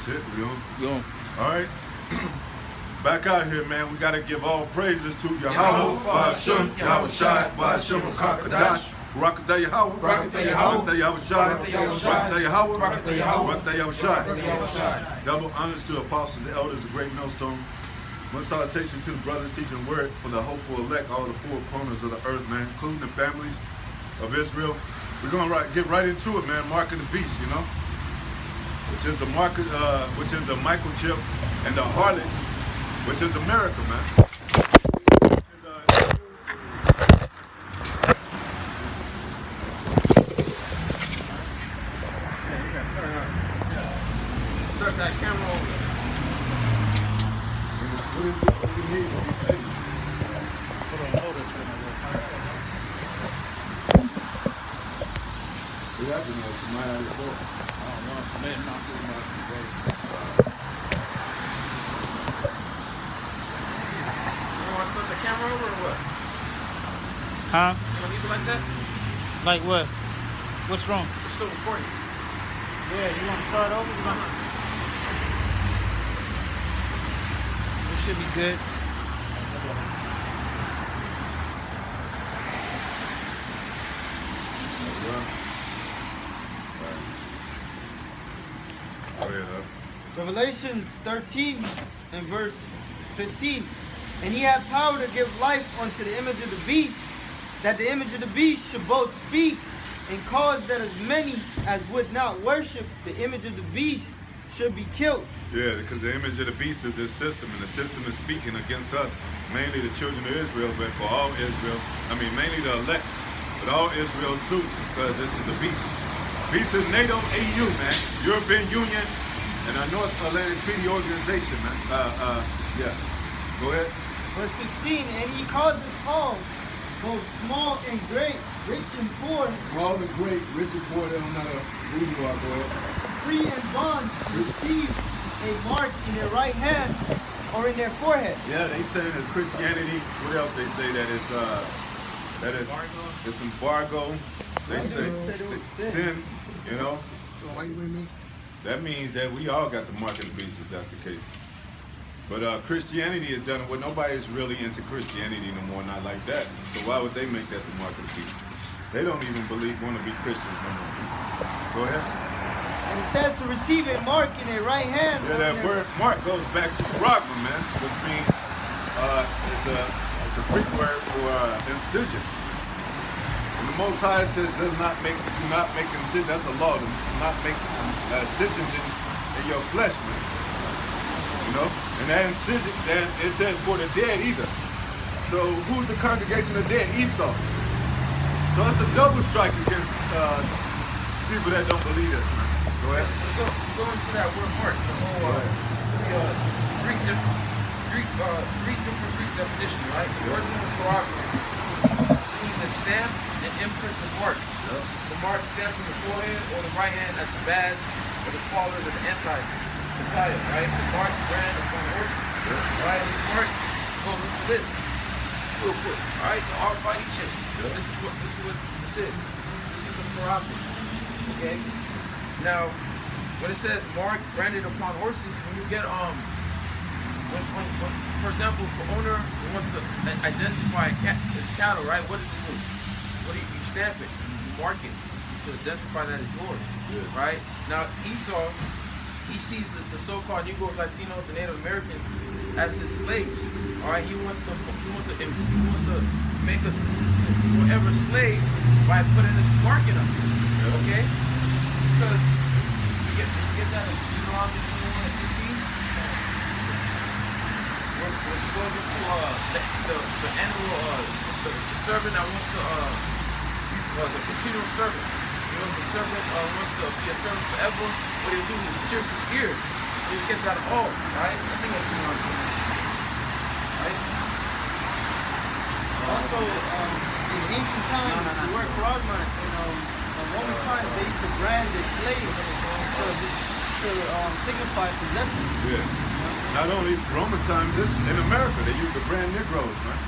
That's it. We on? Yo. All right. Back out here, man. We got to give all praises to Yahweh, Ba'ashem, Yahweh Shai, Ba'ashem, Kakadash, Rakatah Yahweh, Rakatah Yahweh Shai, Rakatah Yahweh, Rakatah Yahweh Shai. Double honors to apostles and elders of Great Millstone. One salutation to the brothers teaching word for the hopeful elect, all the four corners of the earth, man, including the families of Israel. We're gonna get right into it, man. Marking the beast, you know, which is the microchip, and the harlot, which is America, man. Start that camera over. What is it? What do you need? What do you say? Put on notice for my What happened? You might have to go. I don't know. I may have not do much. You want to start the camera over or what? Huh? You want to leave it like that? Like what? What's wrong? It's still recording. Yeah, you want to start over? It should be good. Revelations 13 and verse 15. And he had power to give life unto the image of the beast, that the image of the beast should both speak and cause that as many as would not worship the image of the beast should be killed. Yeah, because the image of the beast is his system, and the system is speaking against us. Mainly the children of Israel, but for all Israel. I mean, mainly the elect, but all Israel too, because this is the beast. Beast is NATO, AU, man. European Union, and our North Atlantic Treaty Organization, man. Yeah. Go ahead. Verse 16. And he causeth all, both small and great, rich and poor, All the great, rich and poor, they don't matter who you are. Go ahead. free and bond, receive a mark in their right hand or in their forehead. Yeah, they saying it's Christianity. What else they say that it's embargo. They say sin, you know. So why you with me? That means that we all got the mark of the beast if that's the case. But Christianity is done. Well, nobody's really into Christianity no more, not like that. So why would they make that the mark of the beast? They don't even want to be Christians no more. Go ahead. And it says to receive a mark in their right hand. Yeah, that word mark goes back to Brahma, man, which means it's a Greek word for incision. And the Most High says do not make incision. That's a law. Do not make incisions in your flesh, man. You know, and that incision, that it says for the dead either. So who's the congregation of dead? Esau. So it's a double strike against people that don't believe this, man. Go ahead. Let's go into that word mark. The whole Greek definition, right? The first one was cooperative. It means a stamp, an imprint, and mark. Yep. The mark stamped on the forehead or the right hand as the badge or the followers of the anti-Messiah, right? The mark brand upon the horses. Yep. Right? This mark goes into this. Real quick. Alright, the R fighting chain. Yep. This is what this is. This is the cooperative. Okay? Now, when it says mark branded upon horses, when you get when for example, if an owner wants to identify his cattle, right? What does he do? What do you stamp it? You mark it to identify that it's yours, Yes. right? Now Esau, he sees the so-called Negroes, Latinos, and Native Americans as his slaves. All right, he wants to make us forever slaves by putting this mark in us. Okay. Because you get that in Deuteronomy 21 and 15, when she goes into the animal, the servant that wants to, the continual servant, you know, the servant wants to be a servant forever, what do you do? He pierces his ears. So you get that all, right? I think that's Deuteronomy. Right? Also, in ancient times, the word pragma, in Roman times, they used to brand their slaves to signify possession. Yeah. Not only Roman times, this in America they used to brand Negroes, man.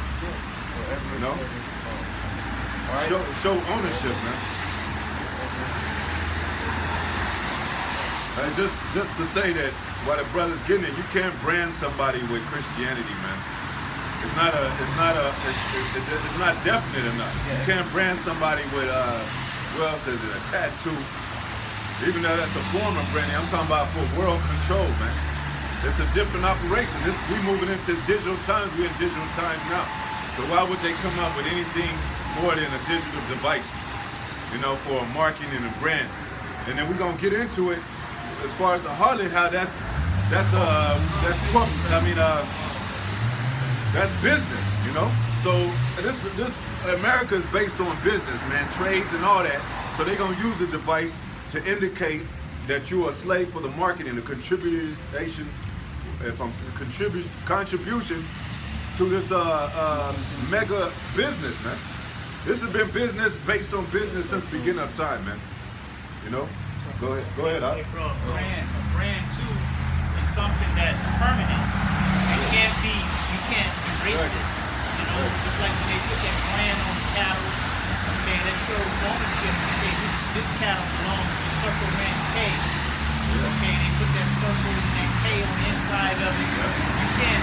You know? Show ownership, man. Just to say that what the brother's getting at, you can't brand somebody with Christianity, man. It's not definite enough. You can't brand somebody with what else is it? A tattoo. Even though that's a form of branding, I'm talking about for world control, man. It's a different operation. We moving into digital times. We're in digital times now. So why would they come up with anything more than a digital device, for marketing and a brand? And then we're gonna get into it as far as the harlot, how that's business, So this America is based on business, man, trades and all that. So they're gonna use a device to indicate that you're a slave for the marketing, the contribution to this mega business, man. This has been business based on business since the beginning of time, man. Go ahead. Hey, bro, a brand too is something that's permanent. You can't erase it. Just like when they put that brand on the cattle, okay, that shows ownership. Okay, this cattle belongs to Circle Ranch K. Okay, they put that circle and that K on the inside of it. You can't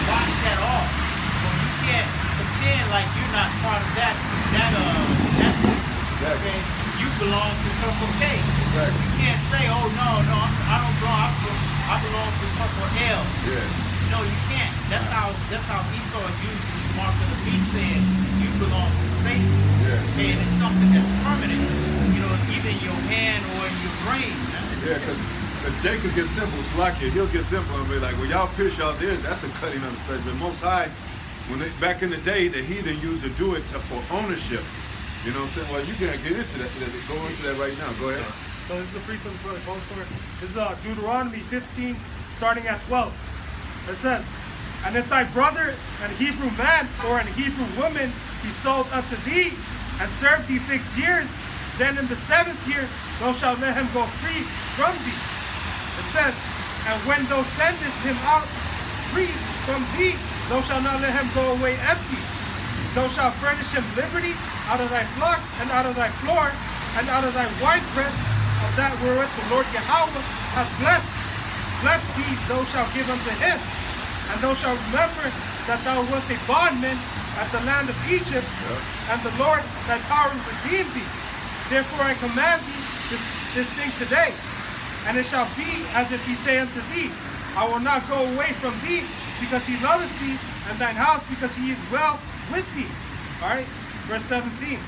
wash that off. So you can't pretend like you're not part of that system. Okay, you belong to Circle K. You can't say, oh no, I don't belong. I belong to Circle L. No, you can't. That's how Esau used his mark of the beast, saying you belong to Satan. Okay, and it's something that's permanent. Either in your hand or in your brain. Yeah, because Jacob gets simple, Slakia, he'll get simple and be like, well, y'all pierce y'all's ears, that's a cutting of the flesh. But Most High, back in the day, the heathen used to do it for ownership. You know what I'm saying? Well, you can't get into that. Go into that right now. Go ahead. So this is a precept of brother going for it. This is Deuteronomy 15, starting at 12. It says, and if thy brother, an Hebrew man or an Hebrew woman, be sold unto thee, and serve thee 6 years, then in the 7th year thou shalt let him go free from thee. It says, and when thou sendest him out free from thee, thou shalt not let him go away empty. Thou shalt furnish him liberty out of thy flock, and out of thy floor, and out of thy winepress, of that wherewith the Lord Yahweh hath blessed. Bless thee thou shalt give unto him. And thou shalt remember that thou wast a bondman at the land of Egypt, and the Lord thy power redeemed thee. Therefore I command thee this thing today. And it shall be as if he say unto thee, I will not go away from thee, because he loveth thee, and thine house, because he is well with thee. Alright, verse 17.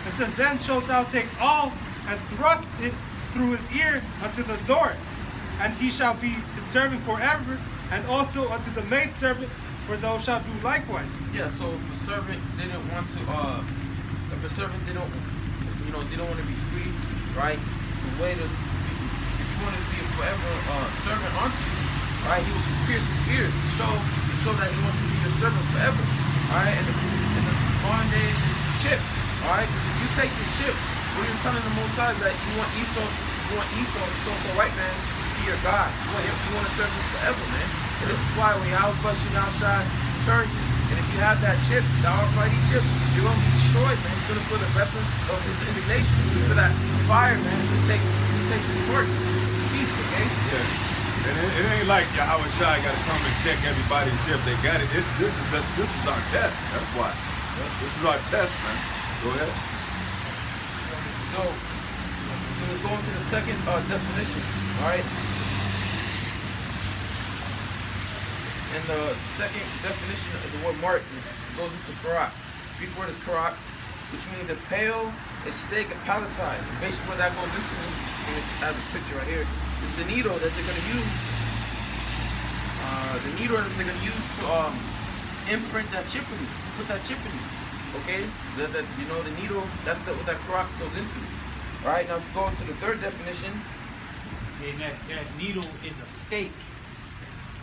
It says, then shalt thou take all and thrust it through his ear unto the door, and he shall be his servant forever, and also unto the maidservant, for thou shalt do likewise. Yeah, so if a servant didn't want to, didn't want to be free, right? The way to, if you wanted to be a forever servant unto you, right? He would pierce his ears to show that he wants to be your servant forever, all right? And the bondage chip, all right? Because if you take this chip, what you're telling the Most High is that you want Esau, the so-called white man, to be your God. You want to serve him forever, man. And this is why when Yahweh Shai turns it, and if you have that chip, the Almighty chip, you're going to be destroyed, man. You're going to feel the weapons of his indignation. You're going to feel that fire, man, if you take this work. Peace, okay? Yeah. And it ain't like Yahweh Shai got to come and check everybody and see if they got it. This is our test. That's why. This is our test, man. Go ahead. So let's go into the second definition, all right? And the second definition of the word mark goes into karats. Greek word is karats, which means a pale, a stake, a palicide. And basically what that goes into, and it has a picture right here, is the needle that they're going to use. The needle that they're going to use to imprint that chip in you, put that chip in you. Okay? The needle, that's what that karats goes into. Alright, now if you go into the third definition. And that needle is a stake.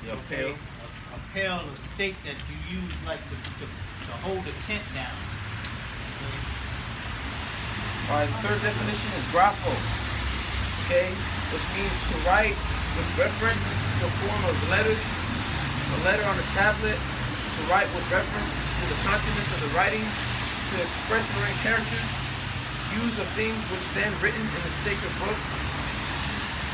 Yeah, okay? A pail, a stake that you use like to hold a tent down. Okay? Alright, the third definition is grapho. Okay? Which means to write with reference to the form of letters, a letter on a tablet, to write with reference to the contents of the writing, to express or in characters, use of things which stand written in the sacred books,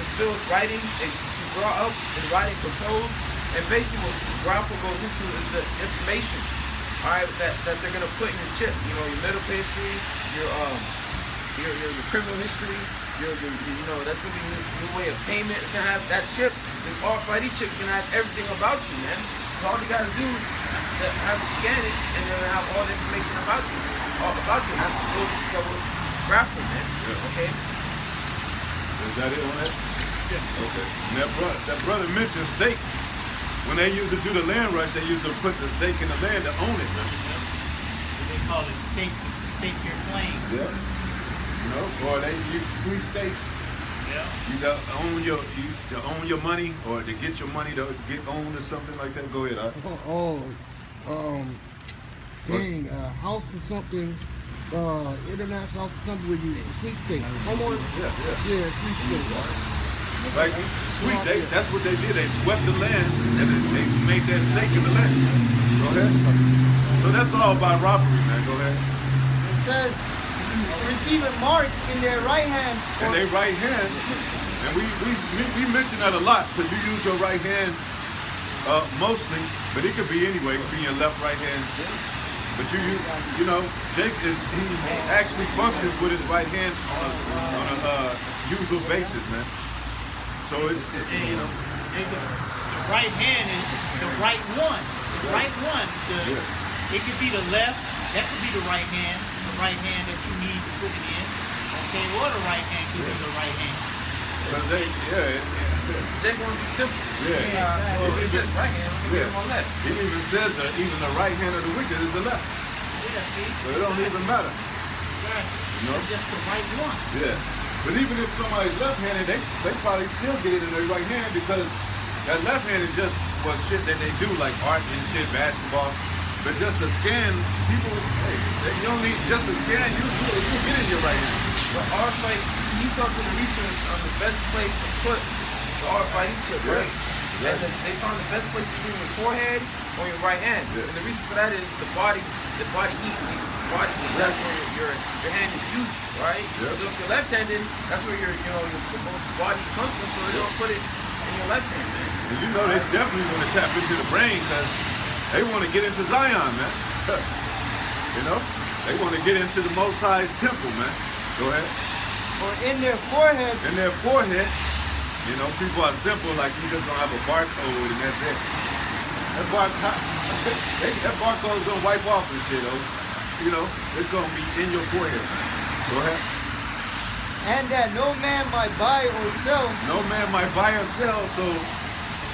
to fill with writing, to draw up and write and compose. And basically what graphical goes into is the information, all right, that they're gonna put in your chip. You know, your medical history, your criminal history, your you know, that's gonna be a new way of payment. It's gonna have that chip. This RFID chip's gonna have everything about you, man. So all you gotta do is have it scan it, and then have all the information about you, all about you. Have to go to graphical, man. Yeah. Okay. Is that it on that? Yeah. Okay. And that brother mentioned stake. When they used to do the land rush, they used to put the stake in the land to own it, man. They call it stake your claim. Yeah. You know, or they use sweepstakes. Yeah. You to own your money, or to get your money to get owned or something like that. Go ahead, Dang, house or something, international house or something where you sweepstakes. Homeowners? Yeah, sweepstakes. Like that's what they did. They swept the land and they made their stake in the land. Go ahead. So that's all about robbery, man. Go ahead. It says, receive it marked in their right hand. In their right hand, and we mention that a lot because you use your right hand mostly, but it could be anyway. It could be your left, right hand. But you know, Jake he actually functions with his right hand on a usual basis, man. So it's you know, the right hand is the right one. The right one. It could be the left. That could be the right hand. The right hand that you need to put it in. Okay, or the right hand could be the right hand. Jake want to be simple. Yeah. Well, it says right hand. Give him on left. It even says that even the right hand of the wicked is the left. Yeah, see? So it don't even matter. Right. You know? It's just the right one. Yeah. But even if somebody's left-handed, they probably still get it in their right hand because that left hand is just for shit that they do, like art and shit, basketball. But just to scan, people, you don't need just to scan, you get in your right hand. But RFID, he saw through the research on the best place to put the RFID chip, right? And they found the best place to do it in your forehead or your right hand. Yeah. And the reason for that is the body heat. That's where your hand is used, right? Yeah. So if you're left-handed, that's where your most body comes from. So they don't put it in your left hand, man. And you know they definitely want to tap into the brain because they want to get into Zion, man. You know, they want to get into the Most High's temple, man. Go ahead. Or in their forehead. In their forehead, you know, people are simple, like you just gonna have a barcode and that's it. That barcode's gonna wipe off and shit, you know, it's gonna be in your forehead. Go ahead. And that no man might buy or sell. No man might buy or sell. So,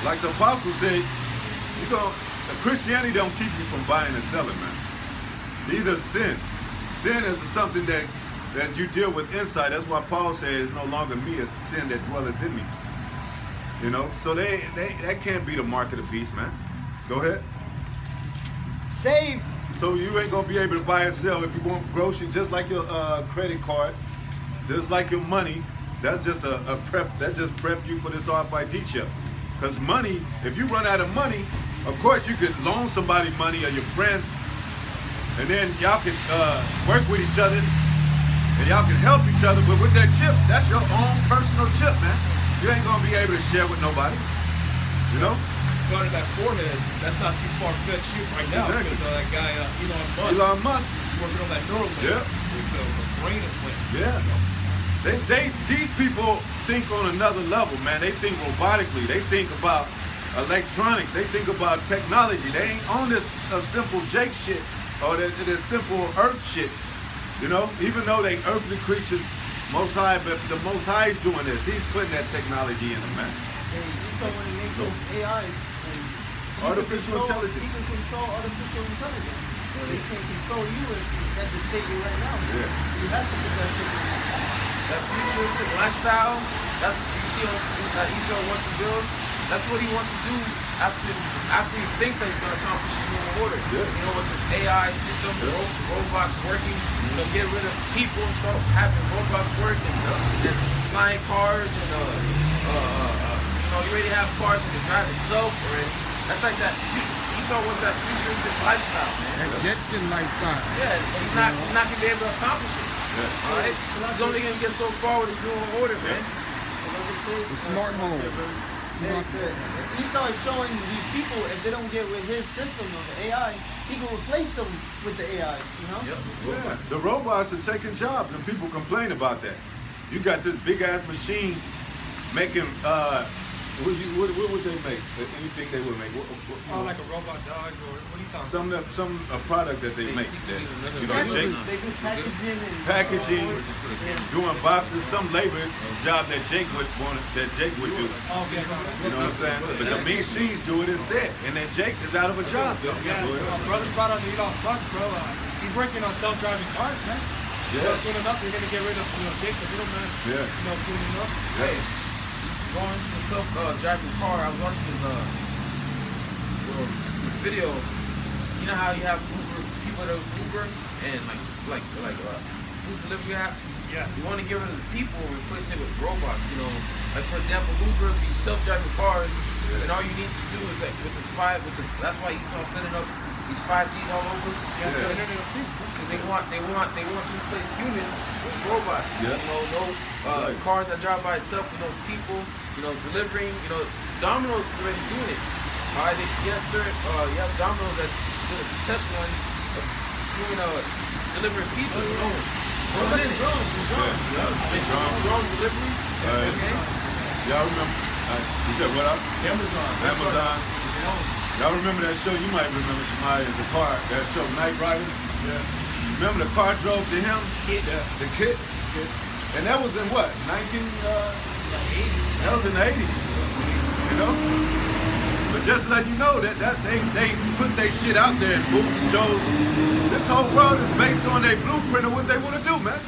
like the apostle said, Christianity don't keep you from buying and selling, man. Neither sin. Sin is something that you deal with inside. That's why Paul says, it's no longer me, it's sin that dwelleth in me. You know, so that can't be the mark of the beast, man. Go ahead. Save. So you ain't gonna be able to buy or sell if you want groceries, just like your credit card, just like your money. That's just a prep. That just prep you for this RFID chip. Because money, if you run out of money, of course you could loan somebody money or your friends, and then y'all can work with each other, and y'all can help each other. But with that chip, that's your own personal chip, man. You ain't gonna be able to share with nobody. You know? Regarding that forehead, that's not too far-fetched right now because that guy Elon Musk, he's working on that neural link. Yeah. It's a brain implant. Yeah. These people think on another level, man. They think robotically. They think about electronics. They think about technology. They ain't on this simple Jake shit or this simple Earth shit. You know, even though they earthly creatures, Most High, but the Most High is doing this. He's putting that technology in them, man. So when they make those AIs, Artificial intelligence. He can control artificial intelligence. He can control you at the state you're right now. Yeah. You have to put that shit in. That futuristic lifestyle, that's you see that Esau wants to build. That's what he wants to do after he thinks that he's going to accomplish his new order. Yeah. You know, with this AI system, robots working, you know, get rid of people and start having robots working, and flying cars, and you know, you already have cars that can drive itself already. That's like that. Esau wants that futuristic lifestyle, man. That Jetson lifestyle. Yeah, but he's not going to be able to accomplish it. Yeah. All right? He's only going to get so far with his new order, man. The smart home. Very good. Esau is showing these people, if they don't get with his system of the AI, he can replace them with the AI, you know? Yep. Yeah, the robots are taking jobs, and people complain about that. You got this big ass machine making what would they make? Anything they would make? Oh, like a robot dog, or what are you talking about? Some product that they make. That, you know, Jake, They do packaging and packaging, doing boxes, some labor job that Jake would do. Oh, okay. You know what I'm saying? But the machines do it instead, and then Jake is out of a job. Yeah, my brother's brought out the Elon Musk, bro. He's working on self-driving cars, man. Yeah. So soon enough, they're gonna get rid of Jake the middleman. Yeah. You know, soon enough. Hey, going to self-driving car, I was watching this video. You know how you have Uber, people that Uber and like food delivery apps? Yeah. You want to get rid of the people and replace it with robots, you know. Like for example, Uber, these self-driving cars, and all you need to do is like that's why you saw setting up these 5Gs all over. Yeah. Because they want to replace humans with robots. Yeah. You know, no cars that drive by itself with no people, you know, delivering, you know, Domino's is already doing it. All right, you have Domino's that did a test run of doing delivering pizza with no one. Drone deliveries. Right. Okay. Y'all remember? You said what up? Amazon. Y'all remember that show? You might remember somebody in the car. That show, Night Rider. Yeah. Remember the car drove to him? Yeah. The kid. And that was in what? 19? That was in the 80s. You know? But just to let you know that they put their shit out there in movies, shows. This whole world is based on their blueprint of what they want to do, man.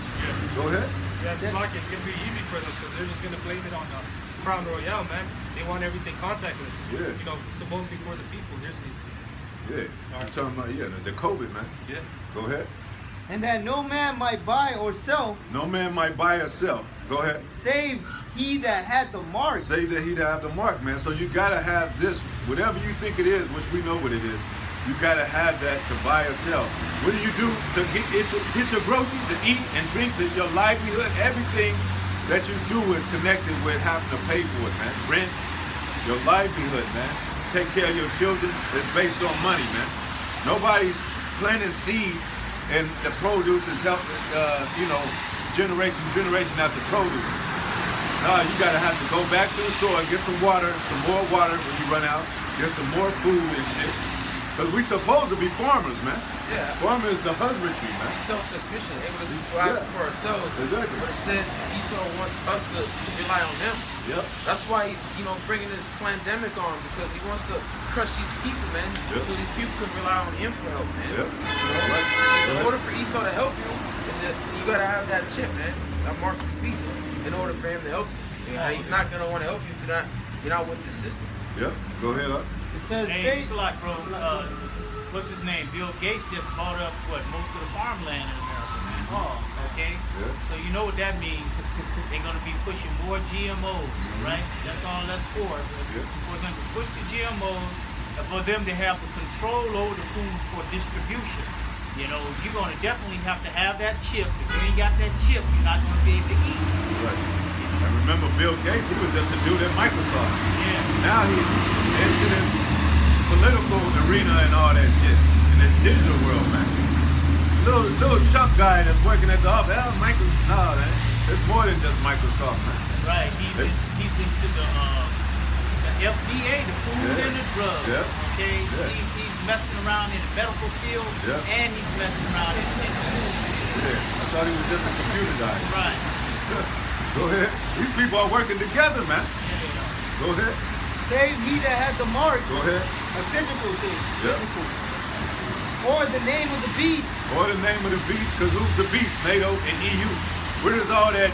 Go ahead. Yeah, it's like it's gonna be easy for them because they're just gonna blame it on Crown Royale, man. They want everything contactless. Yeah. You know, supposedly for the people. Here's the Yeah. I'm talking about the COVID, man. yeah. Go ahead. and that no man might buy or sell, No man might buy or sell. Go ahead. save he that had the mark. Save that he that have the mark, man. So you gotta have this, whatever you think it is, which we know what it is. You gotta have that to buy or sell. What do you do to get your groceries, to eat and drink, to your livelihood? Everything that you do is connected with having to pay for it, man. Rent, your livelihood, man. Take care of your children. It's based on money, man. Nobody's planting seeds and the produce is helping, generation after produce. No, you gotta have to go back to the store and get some water, some more water when you run out, get some more food and shit. Because we supposed to be farmers, man. Yeah. Farmer is the husbandry, man. Self-sufficient, able to survive for ourselves. Exactly. But instead, Esau wants us to rely on him. Yep. That's why he's, bringing this pandemic on, because he wants to crush these people, man. Yep. So these people can rely on him for help, man. Yep. In order for Esau to help you, you gotta have that chip, man. That marks the beast. In order for him to help you. He's not gonna want to help you if you're not with the system. Yep. Go ahead, up. It says, Hey, save, Slack, bro. What's his name? Bill Gates just bought up most of the farmland in America, man. Oh. Okay. Yeah. So you know what that means? They're gonna be pushing more GMOs, right? That's all that's for. Yeah. For them to push the GMOs, and for them to have the control over the food for distribution. You're gonna definitely have to have that chip. If you ain't got that chip, you're not gonna be able to eat. Right. And remember Bill Gates, he was just a dude at Microsoft. Yeah. Now he's into this political arena and all that shit. In this digital world, man. Little chunk guy that's working at the office. No, man. It's more than just Microsoft, man. Right. He's into the FDA, the food Yeah. and the drugs. Yeah. Okay. Yeah. He's messing around in the medical field, Yeah. and he's messing around in the food. Yeah. I thought he was just a computer guy. Right. Go ahead. These people are working together, man. Go ahead. save he that had the mark. Go ahead. A physical thing. Yeah. Physical. Or the name of the beast. Or the name of the beast, because who's the beast? NATO and EU. Where does all that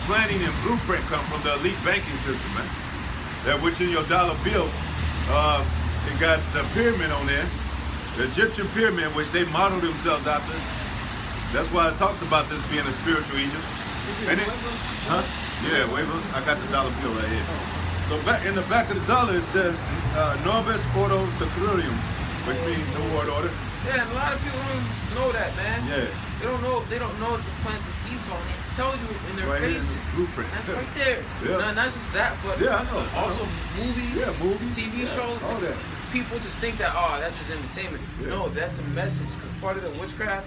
planning and blueprint come from? The elite banking system, man. That which in your dollar bill, it got the pyramid on there, the Egyptian pyramid, which they model themselves after. That's why it talks about this being a spiritual Egypt. And it, huh? Yeah, waivers. I got the dollar bill right here. So back in the back of the dollar, it says Novus Ordo Securium, which means the word order. Yeah, and a lot of people don't know that, man. Yeah. They They don't know the plans of Esau, and they tell you in their Right here in faces. the blueprint. That's right there. Yeah. Not just that, but Yeah, I know. also movies, movies, TV shows. all that. People just think that that's just entertainment. Yeah. No, that's a message. Because part of the witchcraft,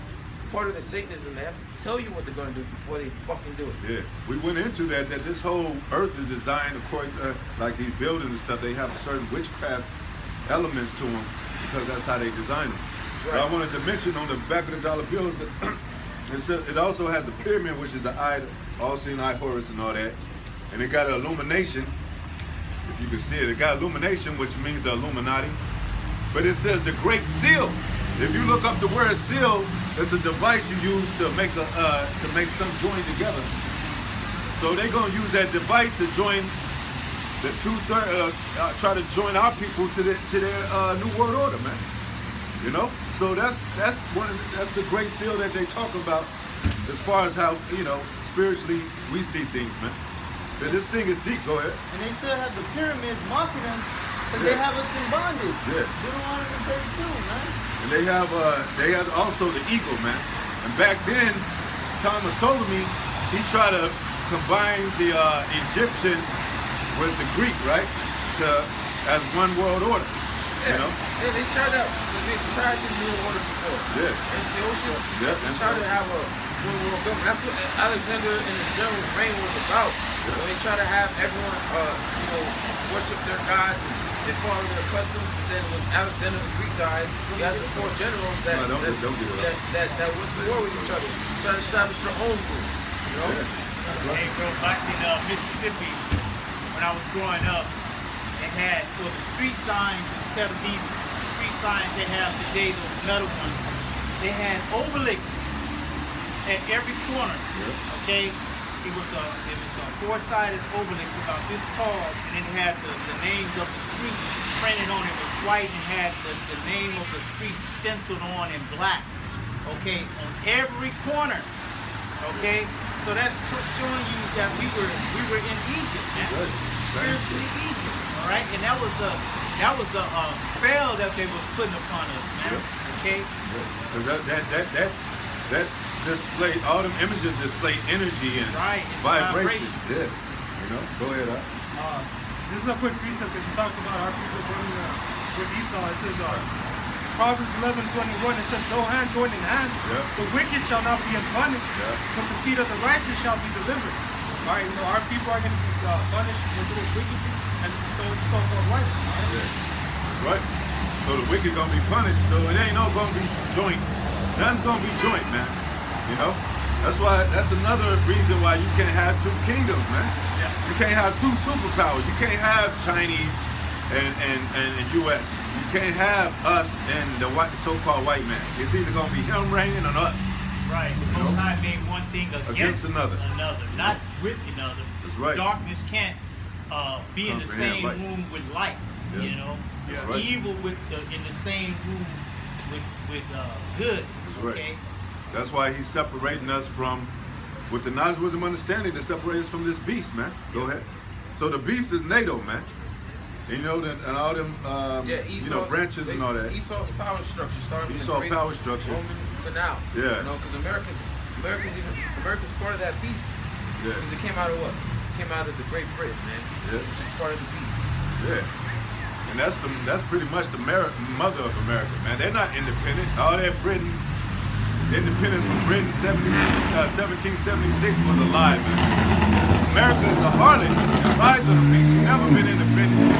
part of the Satanism, they have to tell you what they're gonna do before they fucking do it. Yeah, we went into that this whole earth is designed according to like these buildings and stuff. They have certain witchcraft elements to them because that's how they design them. Right. But I wanted to mention on the back of the dollar bills, it also has the pyramid, which is the eye, all-seeing eye, Horus, and all that, and it got an illumination. If you can see it, it got illumination, which means the Illuminati. But it says the Great Seal. If you look up the word seal, it's a device you use to make some join together. So they're gonna use that device to join the try to join our people to their new world order, man. You know, so that's the Great Seal that they talk about as far as how spiritually we see things, man. But this thing is deep. Go ahead. And they still have the pyramids mocking them because they have us in bondage. Yeah. Deuteronomy 32, man. And they have also the eagle, man. And back then, Thomas told me he tried to combine the Egyptian with the Greek, right? As one world order. Yeah. You know? Yeah, they tried the New Order before. Yeah. Antiochus, Yeah, they tried to have a one world government. That's what Alexander and his general's reign was about. When they try to have everyone, worship their gods and they follow their customs. But then when Alexander the Greek died, you had the 4 generals that No, don't do that. that went to war with each other, try to establish their own group. You know? Yeah. Hey, bro, back in Mississippi, when I was growing up, they had for the street signs, instead of these street signs they have today, those metal ones, they had obelisks at every corner. Yeah. Okay, it was a 4-sided obelisk about this tall, and it had the names of the street printed on it. It was white and had the name of the street stenciled on in black. Okay, on every corner. Okay, so that's showing you that we were in Egypt, man. Good. Spiritually Egypt. All right, and that was a spell that they was putting upon us, man. Yeah. Okay. Because that display, all them images display energy and Right, it's a vibration. vibration. Yeah. You know, go ahead. This is a quick precept because you talked about our people joining with Esau. It says, Proverbs 11:21, it says, no hand joined in hand. Yeah. The wicked shall not be punished, Yeah. but the seed of the righteous shall be delivered. All right, our people are going to be punished for doing wickedly, and so it's so-called right. Right. So the wicked gonna be punished. So it ain't no gonna be joint. Nothing's gonna be joint, man. You know. That's another reason why you can't have 2 kingdoms, man. Yeah. You can't have 2 superpowers. You can't have Chinese and U.S. You can't have us and the so-called white man. It's either gonna be him reigning or us. Right. The Most High made one thing against another. not with another. That's right. Darkness can't be in the Comprehend same light. room with light. Yeah. You know, That's right. evil in the same room with good. That's right. Okay. That's why he's separating us from, with the knowledge, wisdom, understanding, to separate us from this beast, man. Go ahead. So the beast is NATO, man. And, and all them, branches and all that. Esau's power structure started from Esau the great power structure. Roman to now. Yeah. You know, because America's part of that beast. Yeah. Because it came out of what? It came out of the Great Britain, man. Yeah. Which is part of the beast. Yeah. And that's pretty much the mother of America, man. They're not independent. All that Britain, independence from Britain 1776 was a lie, man. America is a harlot and rides on the beach. Never been independent.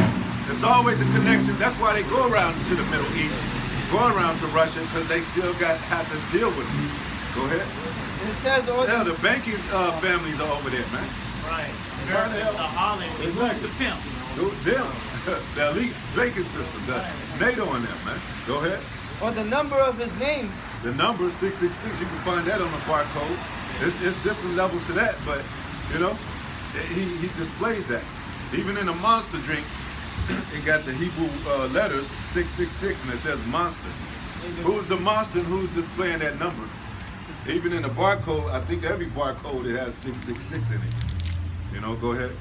There's always a connection. That's why they go around to the Middle East, go around to Russia, because they still have to deal with them. Go ahead. And it says all Hell, the banking families are over there, man. Right. America's the harlot. Who's the pimp? Them, the elite banking system, the NATO in them, man. Go ahead. or the number of his name. The number 666, you can find that on the barcode. It's different levels to that, but you know, he displays that. Even in a monster drink, it got the Hebrew letters 666, and it says monster. Who's the monster and who's displaying that number? Even in the barcode, I think every barcode it has 666 in it. You know, go ahead.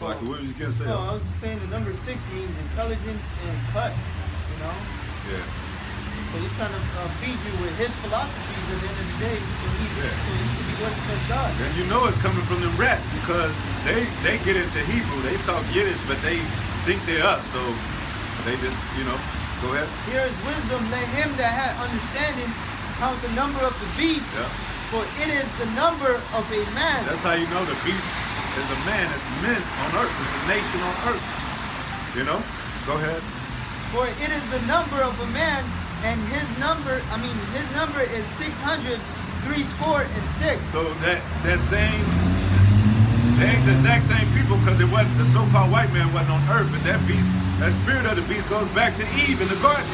Like, what was you gonna say? No, I was just saying the number 6 means intelligence and cut, you know? Yeah. So he's trying to feed you with his philosophies at the end of the day, so you can be working for God. And you know it's coming from them rats because they get into Hebrew. They talk Yiddish, but they think they're us. So they just, go ahead. Here is wisdom. Let him that hath understanding count the number of the beast, for it is the number of a man. That's how you know the beast is a man. It's men on earth. It's a nation on earth. Go ahead. For it is the number of a man, and his number is 600, 66. So that same, they ain't the exact same people because it wasn't, the so-called white man wasn't on earth, but that beast, that spirit of the beast goes back to Eve in the garden.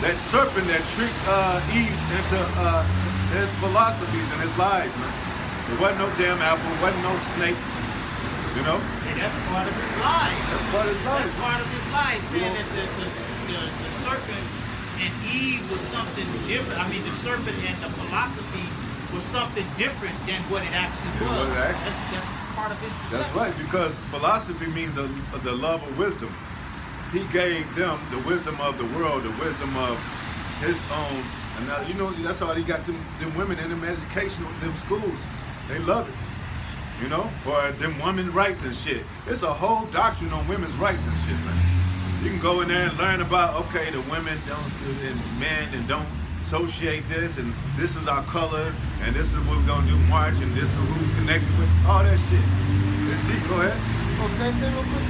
That serpent that tricked Eve into his philosophies and his lies, man. There wasn't no damn apple, wasn't no snake, And that's part of his lies. That's part of his lies. That's part of his lies, saying that the serpent and Eve was something different. I mean, the serpent and the philosophy was something different than what it actually was. That's part of his deception. That's right, because philosophy means the love of wisdom. He gave them the wisdom of the world, the wisdom of his own. And now, that's how he got them women in them education, them schools. They love it. Or them women's rights and shit. It's a whole doctrine on women's rights and shit, man. You can go in there and learn about, okay, the women and men and don't associate this, and this is our color, and this is what we're gonna do march, and this is who we connected with, all that shit. It's deep, go ahead. Oh, can I say real quick?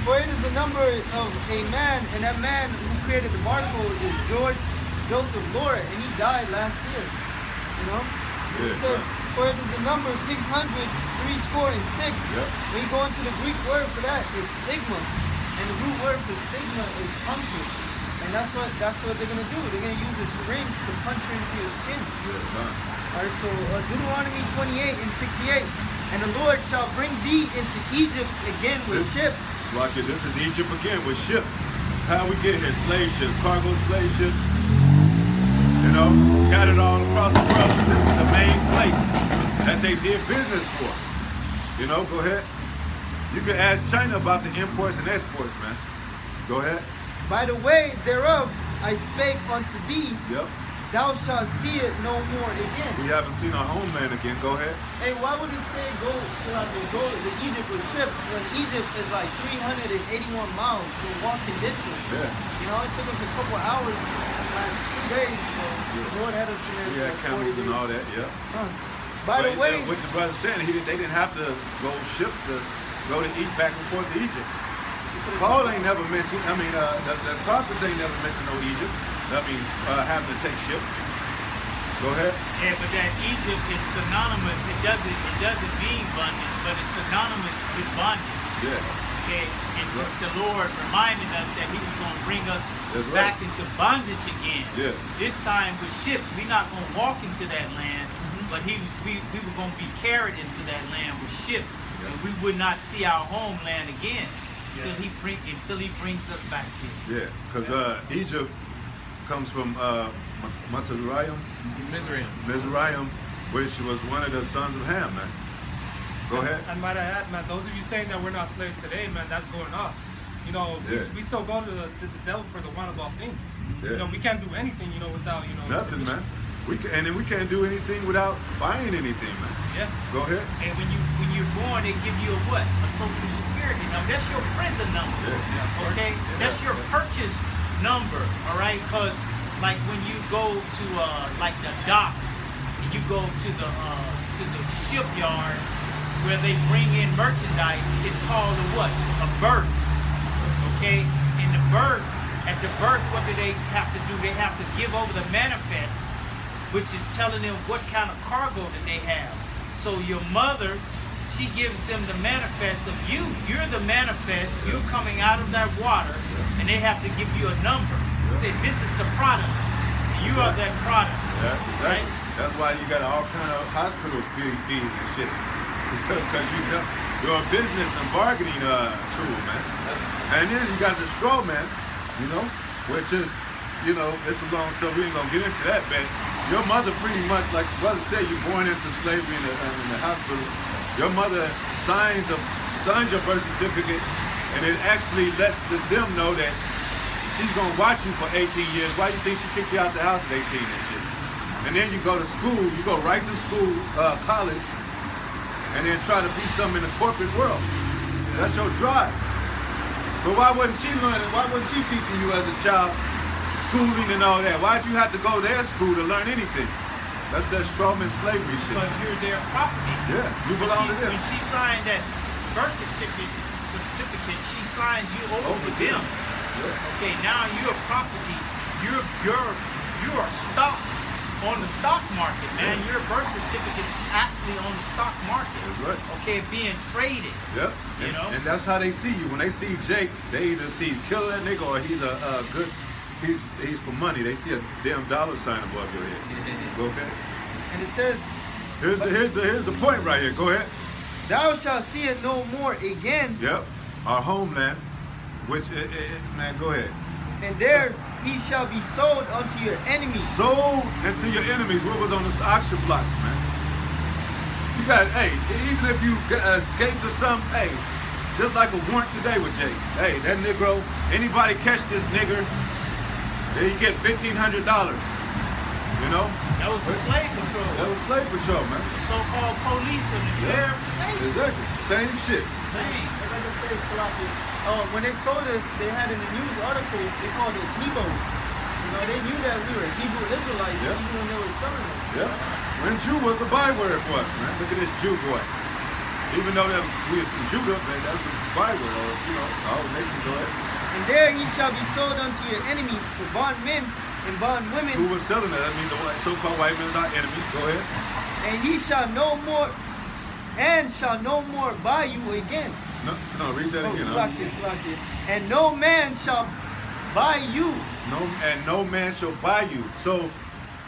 For it is the number of a man, and that man who created the barcode is George Joseph Laura, and he died last year. It says, for it is the number 600, 66. When you go into the Greek word for that, it's stigma. And the root word for stigma is puncture. And that's what they're going to do. They're going to use a syringe to puncture into your skin. Alright, so Deuteronomy 28 and 68. And the Lord shall bring thee into Egypt again with ships. Like this is Egypt again with ships. How we get here? Slave ships, cargo slave ships. Scattered all across the world. This is the main place that they did business for. Go ahead. You can ask China about the imports and exports, man. Go ahead. By the way thereof I spake unto thee, thou shalt see it no more again. We haven't seen our homeland again. Go ahead. Hey, why would it say go to Egypt with ships when Egypt is like 381 miles from walking distance? Yeah. It took us a couple hours, like 2 days. So the Lord had us in there. Yeah, camels and all that. Yeah. By the way, what the brother said, they didn't have to go ships to go to eat back and forth to Egypt. Paul ain't never mentioned. The prophets ain't never mentioned no Egypt. Having to take ships. Go ahead. Yeah, but that Egypt is synonymous. It doesn't mean bondage, but it's synonymous with bondage. Yeah. Okay, and just the Lord reminding us that He was going to bring us back into bondage again. Yeah. This time with ships, we're not going to walk into that land, but we were going to be carried into that land with ships, and we would not see our homeland again until He brings us back here. Yeah, because Egypt comes from Mizraim, which was one of the sons of Ham, man. Go ahead. And might I add, man, those of you saying that we're not slaves today, man, that's going up. We still go to the devil for the one of all things. Yeah. We can't do anything, without, nothing, man. We can't do anything without buying anything, man. Yeah. Go ahead. And when you're born, they give you a social security number. That's your prison number. Yeah. Okay. That's your purchase number. All right. Because like when you go to like the dock, and you go to the shipyard where they bring in merchandise, it's called a berth. Okay. In the berth, at the berth, what do they have to do? They have to give over the manifest, which is telling them what kind of cargo that they have. So your mother, she gives them the manifest of you. You're the manifest, you coming out of that water, and they have to give you a number. Say, this is the product. And you are that product. Yeah, exactly. Right? That's why you got all kind of hospital fees and shit. Because you're a business and bargaining tool, man. And then you got the straw man, which is, it's a long story. We ain't gonna get into that, man. Your mother pretty much, like the brother said, you're born into slavery in the hospital. Your mother signs your birth certificate, and it actually lets them know that she's gonna watch you for 18 years. Why do you think she kicked you out the house at 18 and shit? And then you go to school, you go right to school, college, and then try to be something in the corporate world. That's your drive. But why wasn't she learning? Why wasn't she teaching you as a child schooling and all that? Why'd you have to go to their school to learn anything? That's that Strawman slavery shit. Because you're their property. Yeah, you belong to them. When she signed that birth certificate, she signed you over to them. Yeah. Okay, now you're property. You are stock on the stock market, man. Your birth certificate is actually on the stock market. That's right. Okay, being traded. Yep. You know? And that's how they see you. When they see Jake, they either see kill that nigga or he's a good. He's for money. They see a damn dollar sign above your head. Go ahead. And it says, Here's the point right here. Go ahead. thou shalt see it no more again, Yep. Our homeland, which man, go ahead. and there he shall be sold unto your enemies. Sold into your enemies. What was on the auction blocks, man? You got, hey, even if you escape to some, hey, just like a warrant today with Jake. Hey, that Negro, anybody catch this nigger, then you get $1,500. You know? That was the slave patrol. That was slave patrol, man. The so-called police and the sheriff today. Exactly. Same shit. Dang. As I just said, Salaki, when they sold us, they had in the news article, they called us Hebrews. You know, they knew that we were Hebrew Israelites, Yeah. even when they were selling us. Yeah. When Jew was a byword for us, man. Look at this Jew boy. Even though we were from Judah, man, that's a byword, or, you know, all nations go ahead. And there he shall be sold unto your enemies for bondmen and bondwomen, Who was selling that? That means the so-called white man's our enemy. Go ahead. and he shall no more buy you again. No, read that again. Salaki. And no man shall buy you. No man shall buy you. So,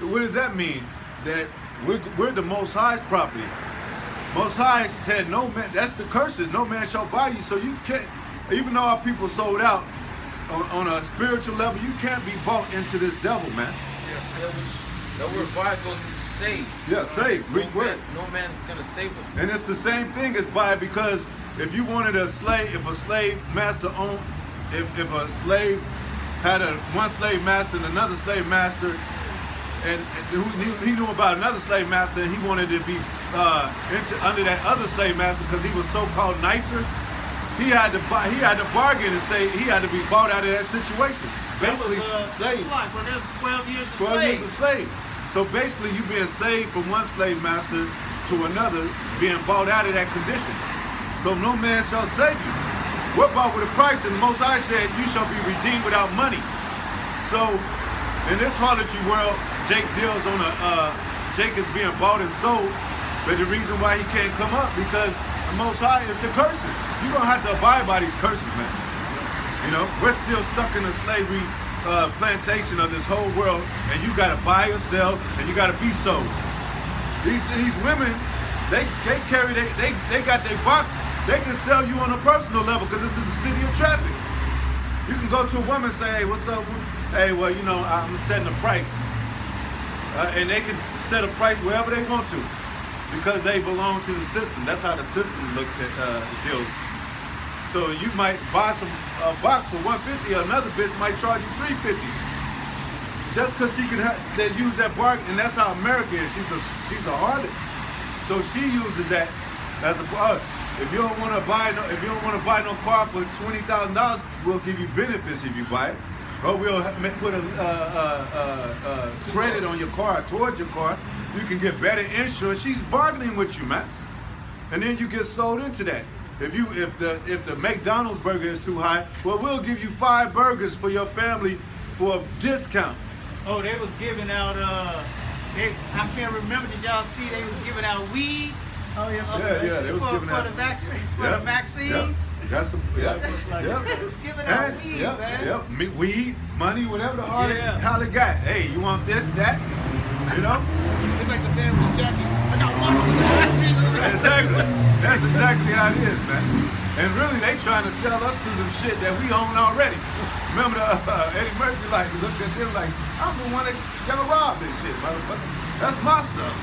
what does that mean? That we're the Most High's property. Most High said, no man. That's the curses. No man shall buy you. So you can't. Even though our people sold out on a spiritual level, you can't be bought into this devil, man. That word buy goes into save. Yeah, save. Greek word. No man is gonna save us. And it's the same thing as buy, because if you wanted if a slave master owned, if a slave had one slave master and another slave master, and he knew about another slave master, and he wanted to be under that other slave master because he was so-called nicer, he had to bargain and say he had to be bought out of that situation. Basically, slave. Like when there's 12 years of 12 slave. years a slave. So basically, you being saved from one slave master to another, being bought out of that condition. So no man shall save you. We're bought with a price, and the Most High said, you shall be redeemed without money. So in this harlotry world, Jake deals on Jake is being bought and sold, but the reason why he can't come up, because the Most High is the curses. You're gonna have to abide by these curses, man. You know, we're still stuck in the slavery plantation of this whole world, and you gotta buy or sell, and you gotta be sold. These women, they got their box. They can sell you on a personal level because this is a city of traffic. You can go to a woman and say, hey, what's up? Hey, well, you know, I'm setting a price. And they can set a price wherever they want to because they belong to the system. That's how the system looks at deals. So you might buy a box for $150, another bitch might charge you $350. Just because she can use that bargain, and that's how America is. She's a harlot. So she uses that as a if you don't want to buy no car for $20,000, we'll give you benefits if you buy it, or we'll put a credit on your car towards your car. You can get better insurance. She's bargaining with you, man, and then you get sold into that. If the McDonald's burger is too high, well, we'll give you 5 burgers for your family for a discount. Oh, they was giving out, I can't remember, did y'all see they was giving out weed? Oh yeah. Yeah, they was giving out the vaccine. Yep, The vaccine. Yep. That's some. Yep. They was giving out weed, man. Yep. Weed, money, whatever the harlot Yeah. got. Hey, you want this, that? You know? It's like the family jacket. I got one. Exactly. That's exactly how it is, man. And really, they trying to sell us to some shit that we own already. Remember Eddie Murphy looked at them like, I'm the one that gonna rob this shit, motherfucker. That's my stuff.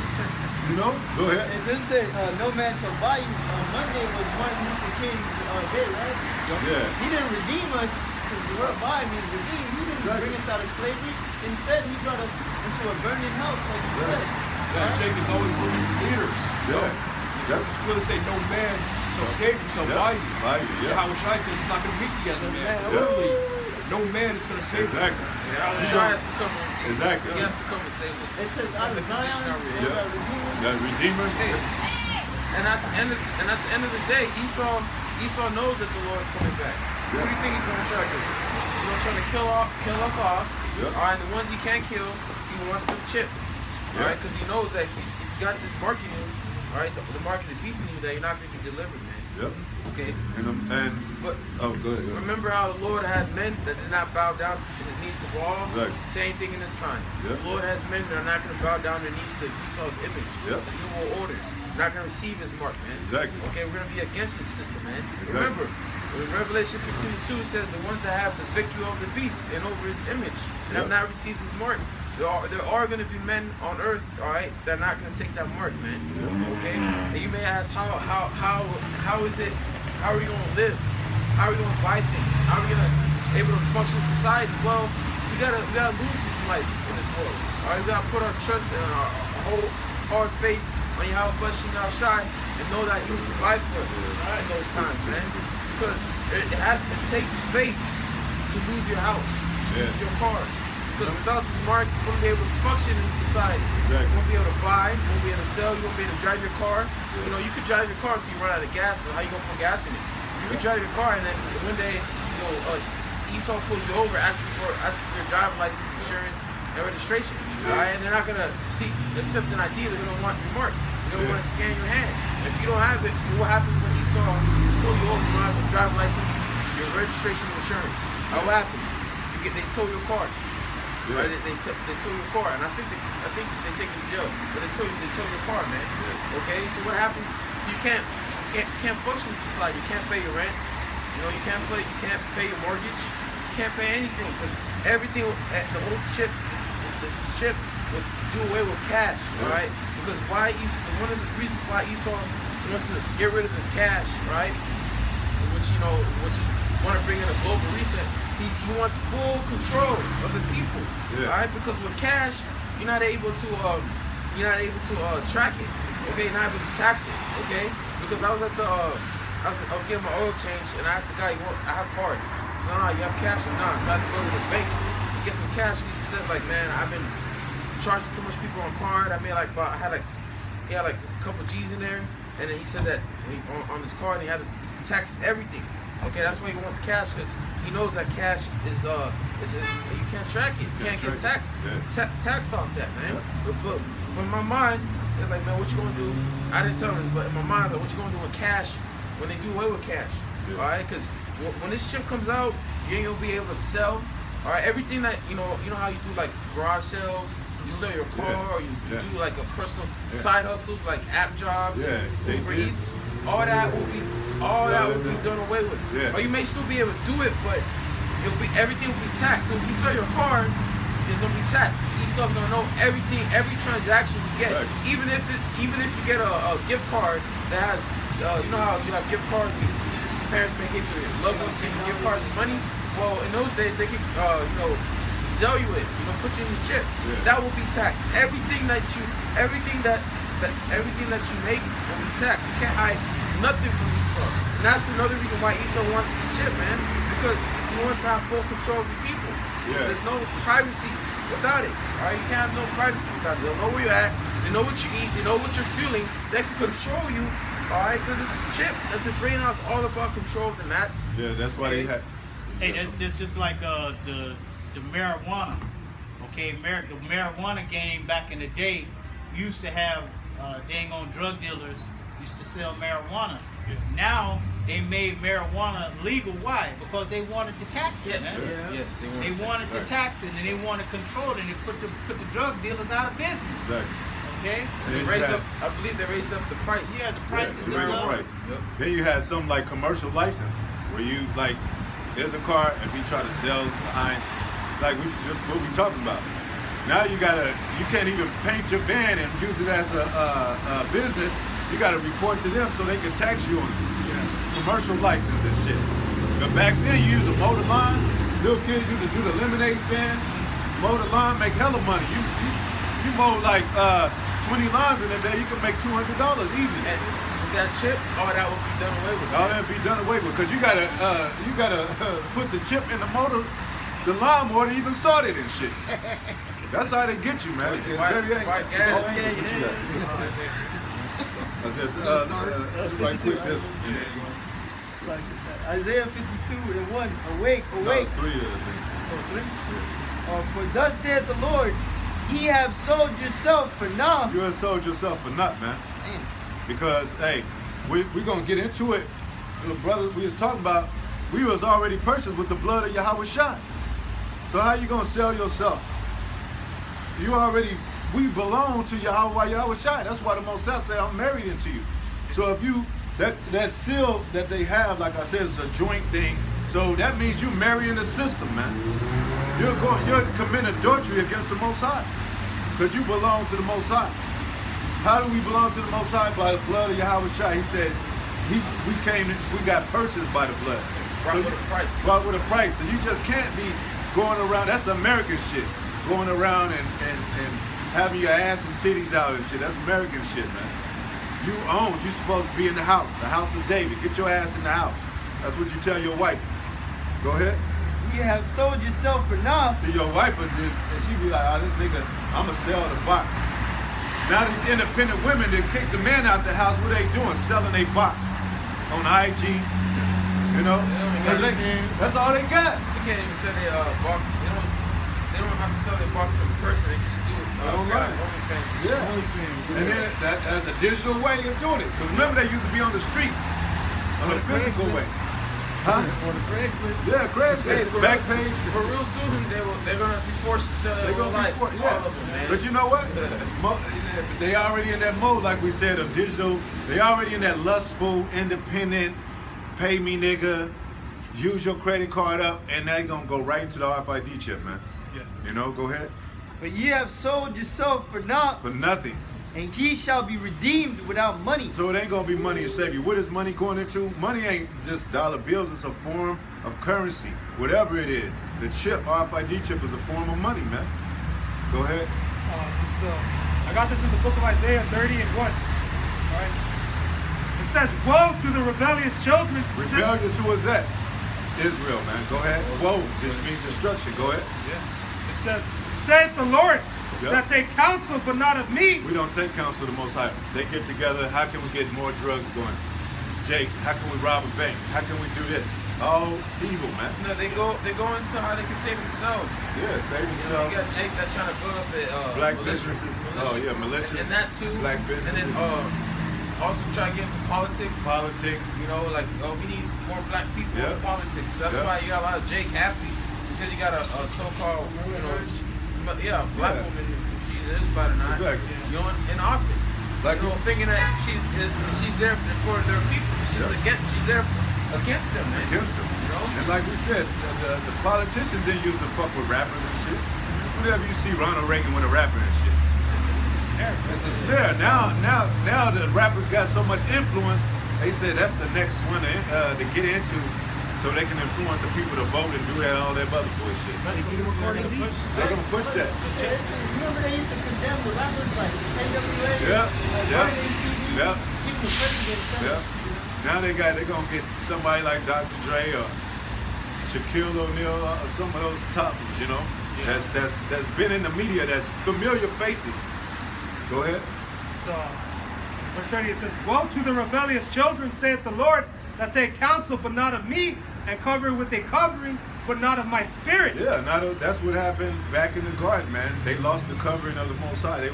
You know? Go ahead. And this said, no man shall buy you. Monday was Martin Luther King's day, right? Yeah. He didn't redeem us. because the word buy means redeem. He didn't bring us out of slavery. Instead, he brought us into a burning house, like you said. That Jake is always looking for leaders. Yeah. The scriptures say no man shall save you, shall buy you. Buy you, yeah. How Shai said he's not going to meet you as a man. Yeah. Literally, no man is going to save you. Exactly. Yeah, Shai has to come. Exactly. He has to come and save us. It says out of Zion, Yeah. that redeemer. The Redeemer. Hey, and at the end of the day, Esau knows that the Lord is coming back. So what do you think he's gonna try to do? He's gonna try to kill us off. Yep. All right, the ones he can't kill, he wants them chipped. All right, because he knows that if you got this mark in you, all right, the mark of the beast in you, that you're not gonna be delivered, man. Yep. Okay. But oh, go ahead. remember how the Lord had men that did not bow down to his knees to wall? Exactly. Same thing in this time. Yep. The Lord has men that are not going to bow down their knees to Esau's image. Yep. His new world order. They're not going to receive his mark, man. Exactly. Okay, we're going to be against this system, man. Exactly. Remember, in Revelation 15:2 says the ones that have the victory over the beast and over his image and have not received his mark. There are going to be men on earth, all right, that are not going to take that mark, man. Okay? And you may ask, how is it, how are we going to live? How are we going to buy things? How are we going to able to function in society? Well, we gotta lose this life in this world. All right, we gotta put our trust and our whole hard faith on Yahweh Shai and know that He will provide for us in those times, man. Because it takes faith to lose your house, to lose your car. Because without this mark, you won't be able to function in society. Exactly. You won't be able to buy, you won't be able to sell, you won't be able to drive your car. You know, you could drive your car until you run out of gas, but how you gonna put gas in it? You could drive your car and then one day, Esau pulls you over asking for your driver's license, insurance, and registration. Right? And they're not gonna accept an ID, they're gonna want your mark. They're gonna want to scan your hand. And if you don't have it, what happens when Esau pull you over, you don't have a driver's license, your registration and insurance? What happens? They tow your car. Right? They tow your car, and I think they take you to jail, but they tow your car, man. Okay, so what happens? So you can't function in society. You can't pay your rent. You know, you can't pay your mortgage. You can't pay anything because everything, the whole chip would do away with cash, right? Because one of the reasons why Esau wants to get rid of the cash, right? Which you want to bring in a global reset. He wants full control of the people, right? Because with cash, you're not able to track it, okay? You're not able to tax it, okay? Because I was at I was getting my oil change, and I asked the guy, I have cards. No, you have cash or not? So I had to go to the bank and get some cash. He said, like, man, I've been charging too much people on card. He had like a couple G's in there, and then he said that on his card, he had to tax everything. Okay, that's why he wants cash, because he knows that cash is you can't track it, you can't get taxed off that, man. But in my mind, they're like, man, what you gonna do? I didn't tell him this, but in my mind, like, what you gonna do with cash when they do away with cash? All right, because when this chip comes out, you ain't gonna be able to sell. All right, everything that you know how you do like garage sales, you sell your car, or you do like a personal side hustles like app jobs, Uber Eats. All that will be done away with. Or you may still be able to do it, but everything will be taxed. So if you sell your car, it's gonna be taxed. Esau's gonna know everything, every transaction you get. Even if you get a gift card that has, you know how you have gift cards, parents may give you loved ones give you gift cards and money. Well, in those days they could sell you it, put you in the chip. That will be taxed. Everything that you make will be taxed. You can't hide nothing from Esau. And that's another reason why Esau wants this chip, man. Because he wants to have full control of the people. There's no privacy without it. Alright, you can't have no privacy without it. They'll know where you're at, they know what you eat, they know what you're feeling, they can control you. Alright, so this chip that they're bringing out is all about control of the masses. Yeah, that's why they have. Hey, that's just like the marijuana. Okay, the marijuana game back in the day used to have dang on drug dealers used to sell marijuana. Now they made marijuana legal. Why? Because they wanted to tax it. Yes, they wanted to tax it, and they want to control it, and they put the drug dealers out of business. Exactly. Okay. And I believe they raised up the price. Yeah, the prices is up. Right. Then you had some like commercial license where you like there's a car if you try to sell behind like what we talking about. Now you can't even paint your van and use it as a business. You gotta report to them so they can tax you on it. Commercial license and shit. But back then you use a motor line, Little kids used to do the lemonade stand, mow the lawn, make hella money. You mow like 20 lawns in a day, you can make $200 easy. And with that chip, all that will be done away with. All that be done away with, because you gotta put the chip in the motor, the lawnmower to even start it and shit. That's how they get you, man. Buy gas. I said, right quick, this. It's like Isaiah 52:1. Awake, awake. No, 3 years. For thus saith the Lord, ye have sold yourself for naught. You have sold yourself for nothing, man. Man. Because, hey, we're going to get into it. The brother we was talking about, we was already purchased with the blood of Yahweh Shai. So how you going to sell yourself? We belong to Yahweh Shai. That's why the Most High said, I'm married into you. So if you, that seal that they have, like I said, is a joint thing. So that means you marrying the system, man. You're committing adultery against the Most High. Because you belong to the Most High. How do we belong to the Most High? By the blood of Yahweh Shai. He said, we got purchased by the blood. Brought with a price. Brought with a price. So you just can't be going around, that's American shit. Going around and having your ass and titties out and shit. That's American shit, man. You're supposed to be in the house of David. Get your ass in the house. That's what you tell your wife. Go ahead. You have sold yourself for naught. See, your wife would just, and she be like, oh, this nigga, I'ma sell the box. Now these independent women that kick the man out the house, what they doing? Selling a box on IG, you know? That's all they got. They can't even sell their box. They don't have to sell their box in person. They just do it. OnlyFans. Yeah. And then that's a digital way of doing it. Because remember, they used to be on the streets, on a physical way. Huh? On the Craigslist. Yeah, Craigslist. Back page. But real soon, they're going to be forced to sell their whole life. Yeah. All of them, man. But you know what? They already in that mode, like we said, of digital. They already in that lustful, independent, pay me nigga, use your credit card up, and they going to go right into the RFID chip, man. Yeah. You know, go ahead. But ye have sold yourself for naught, For nothing. and ye shall be redeemed without money. So it ain't gonna be money to save you. What is money going into? Money ain't just dollar bills, it's a form of currency. Whatever it is. The chip, RFID chip, is a form of money, man. Go ahead. I got this in the book of Isaiah 30:1. All right. It says, woe to the rebellious children. Rebellious, who is that? Israel, man. Go ahead. Whoa, this means destruction. Go ahead. Yeah. It says, saith the Lord, Yep. that take counsel, but not of me. We don't take counsel of the Most High. They get together. How can we get more drugs going? Jake, how can we rob a bank? How can we do this? All evil, man. No, they go into how they can save themselves. Yeah, save You themselves. got Jake that's trying to build up a Black militia. businesses. Oh, yeah, militias. And that too. Black And businesses. then also try to get into politics. Politics. You know, like, we need more black people Yeah. in politics. That's Yeah. why you got a lot of Jake happy, because you got a so-called, black Yeah. woman, if she's an Israelite or not, Exactly. in office. Like you know, you- thinking that she's there for their people. She's there against them, man. Against them. You know? And like we said, the politicians didn't use to fuck with rappers and shit. Whenever you see Ronald Reagan with a rapper and shit. It's a snare. Now the rappers got so much influence, they said that's the next one to get into so they can influence the people to vote and do all that other bullshit. They're gonna push that. Remember they used to condemn the rappers like NWA? Yeah. Even the president said Yeah. Now they're gonna get somebody like Dr. Dre or Shaquille O'Neal or some of those topics, you know, that's been in the media, that's familiar faces. Go ahead. So, verse 30, it says, woe to the rebellious children, saith the Lord, that take counsel, but not of me, and cover it with a covering, but not of my spirit. Yeah, that's what happened back in the garden, man. They lost the covering of the Most High.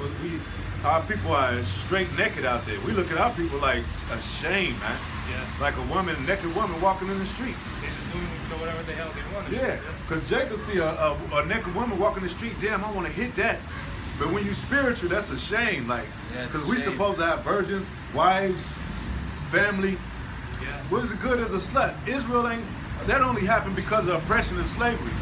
Our people are straight naked out there. We look at our people like a shame, man. Yeah. Like a naked woman walking in the street. They just doing whatever the hell they want. Yeah, because Jake will see a naked woman walking the street. Damn, I want to hit that. But when you spiritual, that's a shame. Like, Yeah, it's because a we shame. supposed to have virgins, wives, families. Yeah. What is it good as a slut? Israel ain't. That only happened because of oppression and slavery.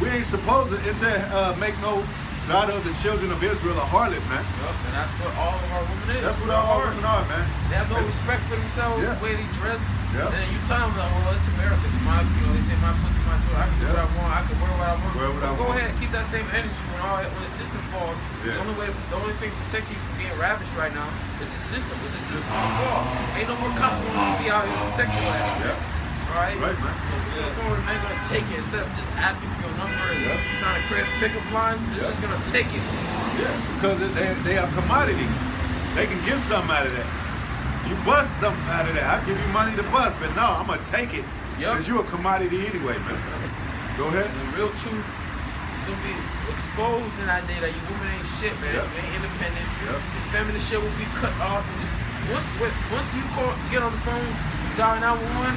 We ain't supposed to. It said make no daughter of the children of Israel a harlot, man. Yup, and that's what all of our women is. That's what all our women are, man. They have no respect for themselves, Yeah. the way they dress. Yeah. And then you tell them, like, well, it's America. It's my, they say my pussy, my choice. I can do Yeah. what I want. I can wear what I want. Wear what I Go want. ahead, keep that same energy when the system falls. Yeah. The only thing to protect you from being ravished right now is the system. With the system fall, ain't no more cops going to be out here to protect your ass. Yeah. Right? Right, man. So the government ain't gonna take it instead of just asking for your number and Yeah. trying to create pickup lines. They're just gonna take it. Yeah, because they are commodity. They can get something out of that. You bust something out of that. I'll give you money to bust, but no, I'm gonna take it. Yup. Because you're a commodity anyway, man. Go ahead. And the real truth is gonna be exposed in that day that you women ain't shit, man. Yep. You ain't independent. Yep. The feminist shit will be cut off and just once you get on the phone, dial 911,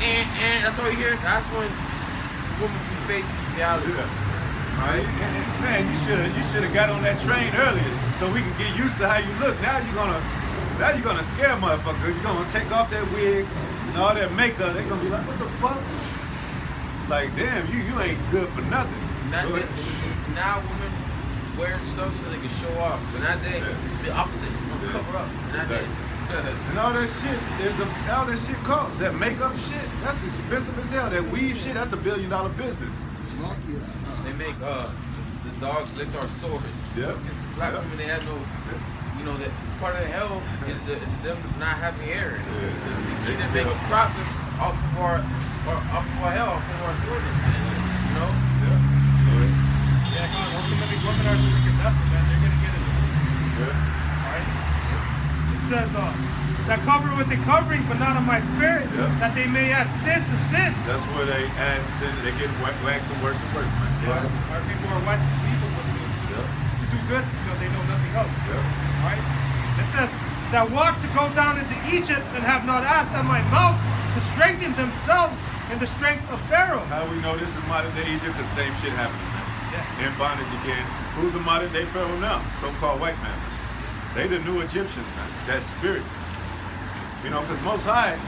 and that's all you hear. That's when the woman will be faced with reality. Yeah. Right. Man, you should have got on that train earlier so we can get used to how you look. Now you're gonna scare motherfuckers. You're gonna take off that wig and all that makeup. They're gonna be like, what the fuck? Like, damn, you ain't good for nothing. Now women wear stuff so they can show off. In that day, it's the opposite. You're gonna cover up. In that day. And all that shit all that shit costs. That makeup shit, that's expensive as hell. That weave shit, that's $1 billion business. They make the dogs lick our sores. Yep. Because black women, they have no, you know, that part of the hell is them not having hair. You see them make a profit off of our hell, off of our soreness, man. You know? Yeah, come on. Ultimately, women are the wicked vessel, man. They're gonna get it. Alright? It says, that cover with the covering, but not on my spirit, Yeah. that they may add sin to sin. That's where they add sin. They get waxing worse and worse, man. Our people are West people, but to do good, they know nothing of. Right? It says, that walk to go down into Egypt and have not asked at my mouth to strengthen themselves in the strength of Pharaoh. How we know this is modern day Egypt? Because same shit happening, man. Yeah. In bondage again. Who's the modern day Pharaoh now? So-called white man. They the new Egyptians, man. That spirit. You know, because Most High,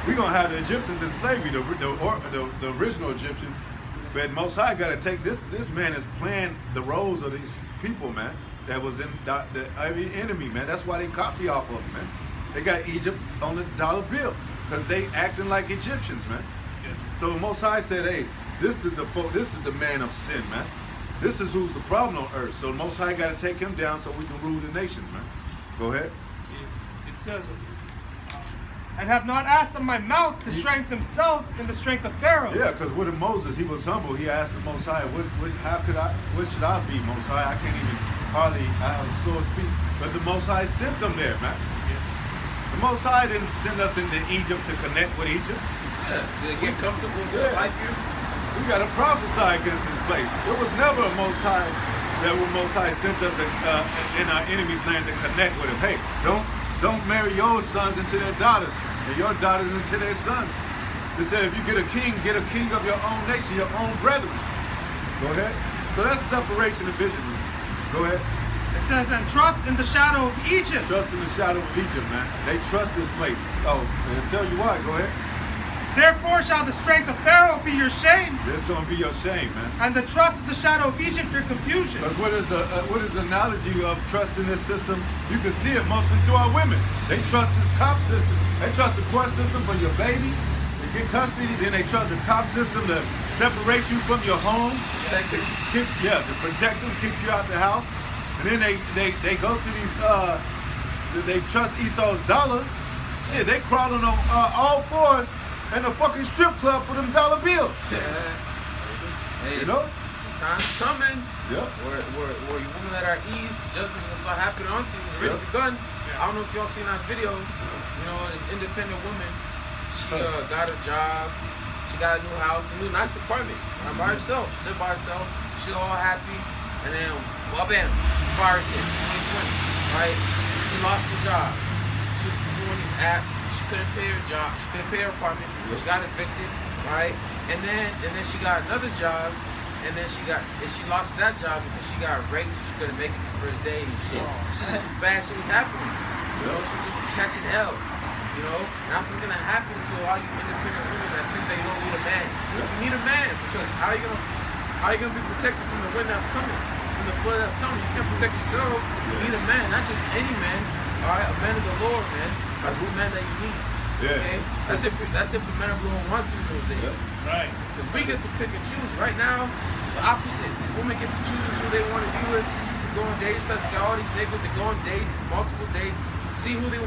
we gonna have the Egyptians in slavery, the original Egyptians. But Most High got to take this. This man is playing the roles of these people, man. That was in the enemy, man. That's why they copy off of them, man. They got Egypt on the dollar bill because they acting like Egyptians, man. So the Most High said, "Hey, this is the man of sin, man. This is who's the problem on earth. So the Most High got to take him down so we can rule the nations, man." Go ahead. It says, and have not asked of my mouth to strengthen themselves in the strength of Pharaoh. Yeah, because with Moses, he was humble. He asked the Most High, what should I be, Most High? I can't even I have a slow speak. But the Most High sent them there, man. The Most High didn't send us into Egypt to connect with Egypt. Yeah, to get comfortable with their life here. We got to prophesy against this place. It was never a Most High that when Most High sent us in our enemy's land to connect with him. Hey, don't marry your sons into their daughters, and your daughters into their sons. They said if you get a king of your own nation, your own brethren. Go ahead. So that's separation of vision. Go ahead. It says, and trust in the shadow of Egypt. Trust in the shadow of Egypt, man. They trust this place. Oh, and I'll tell you what, go ahead. Therefore shall the strength of Pharaoh be your shame, This is gonna be your shame, man. and the trust of the shadow of Egypt your confusion. Because what is the analogy of trust in this system? You can see it mostly through our women. They trust this cop system. They trust the court system for your baby. They get custody, then they trust the cop system to separate you from your home. To protect them, kick you out the house. And then they go to these, they trust Esau's dollar. Shit, they crawling on all fours in a fucking strip club for them dollar bills. Yeah. Hey, You know? time's coming. Yep. Where you women at our ease, judgment's gonna start happening onto you. It's already begun. I don't know if y'all seen that video. You know, this independent woman. She got a job. She got a new house, a new nice apartment. By herself. She lived by herself. She all happy. And then, well, bam, virus hit. 2020. Right? She lost her job. She was doing these apps. She couldn't pay her job. She couldn't pay her apartment. She got evicted. Right? And then she got another job. And then she lost that job because she got raped. She couldn't make it the first day and shit. Just bad shit was happening. You know, she was just catching hell. You know, and that's what's gonna happen to a lot of you independent women that think they don't need a man. You need a man because how are you gonna be protected from the wind that's coming? from the flood that's coming. You can't protect yourselves. You need a man, not just any man. All right, a man of the Lord, man. That's the man that you need. Yeah. Okay? That's if the men of the Lord want to in those days. Right. Because we get to pick and choose. Right now, it's the opposite. These women get to choose who they want to be with. They go on dates. They got all these niggas. They go on dates, multiple dates. See who they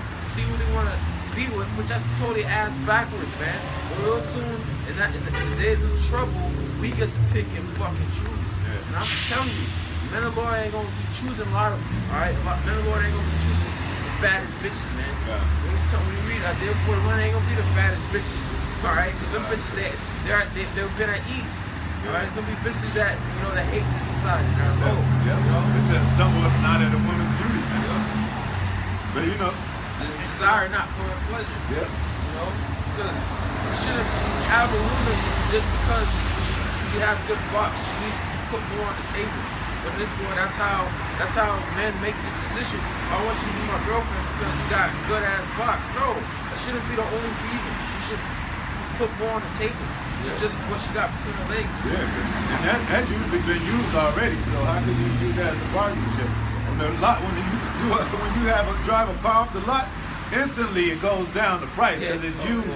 want to be with, which that's totally ass backwards, man. Real soon, in the days of trouble, we get to pick and fucking choose. And I'm just telling you, men of the Lord ain't gonna be choosing a lot of them. All right, men of the Lord ain't gonna be choosing the baddest bitches, man. Yeah. When you read Isaiah 41, ain't gonna be the baddest bitches. All right, because them bitches they've been at ease. All right, it's gonna be bitches that that hate this society. That's all. Yeah. You know? It said stumble up not at a woman's beauty, man. But Desire not for her pleasure. Yeah. Because you shouldn't have a woman just because she has good box. She needs to put more on the table. But in this world, that's how men make the decision. I want you to be my girlfriend because you got good ass box. No, that shouldn't be the only reason. She should put more on the table than just what she got between her legs. Yeah, and that's usually been used already. So how can you use that as a bargaining chip? When you drive a car off the lot, instantly it goes down the price because it's used.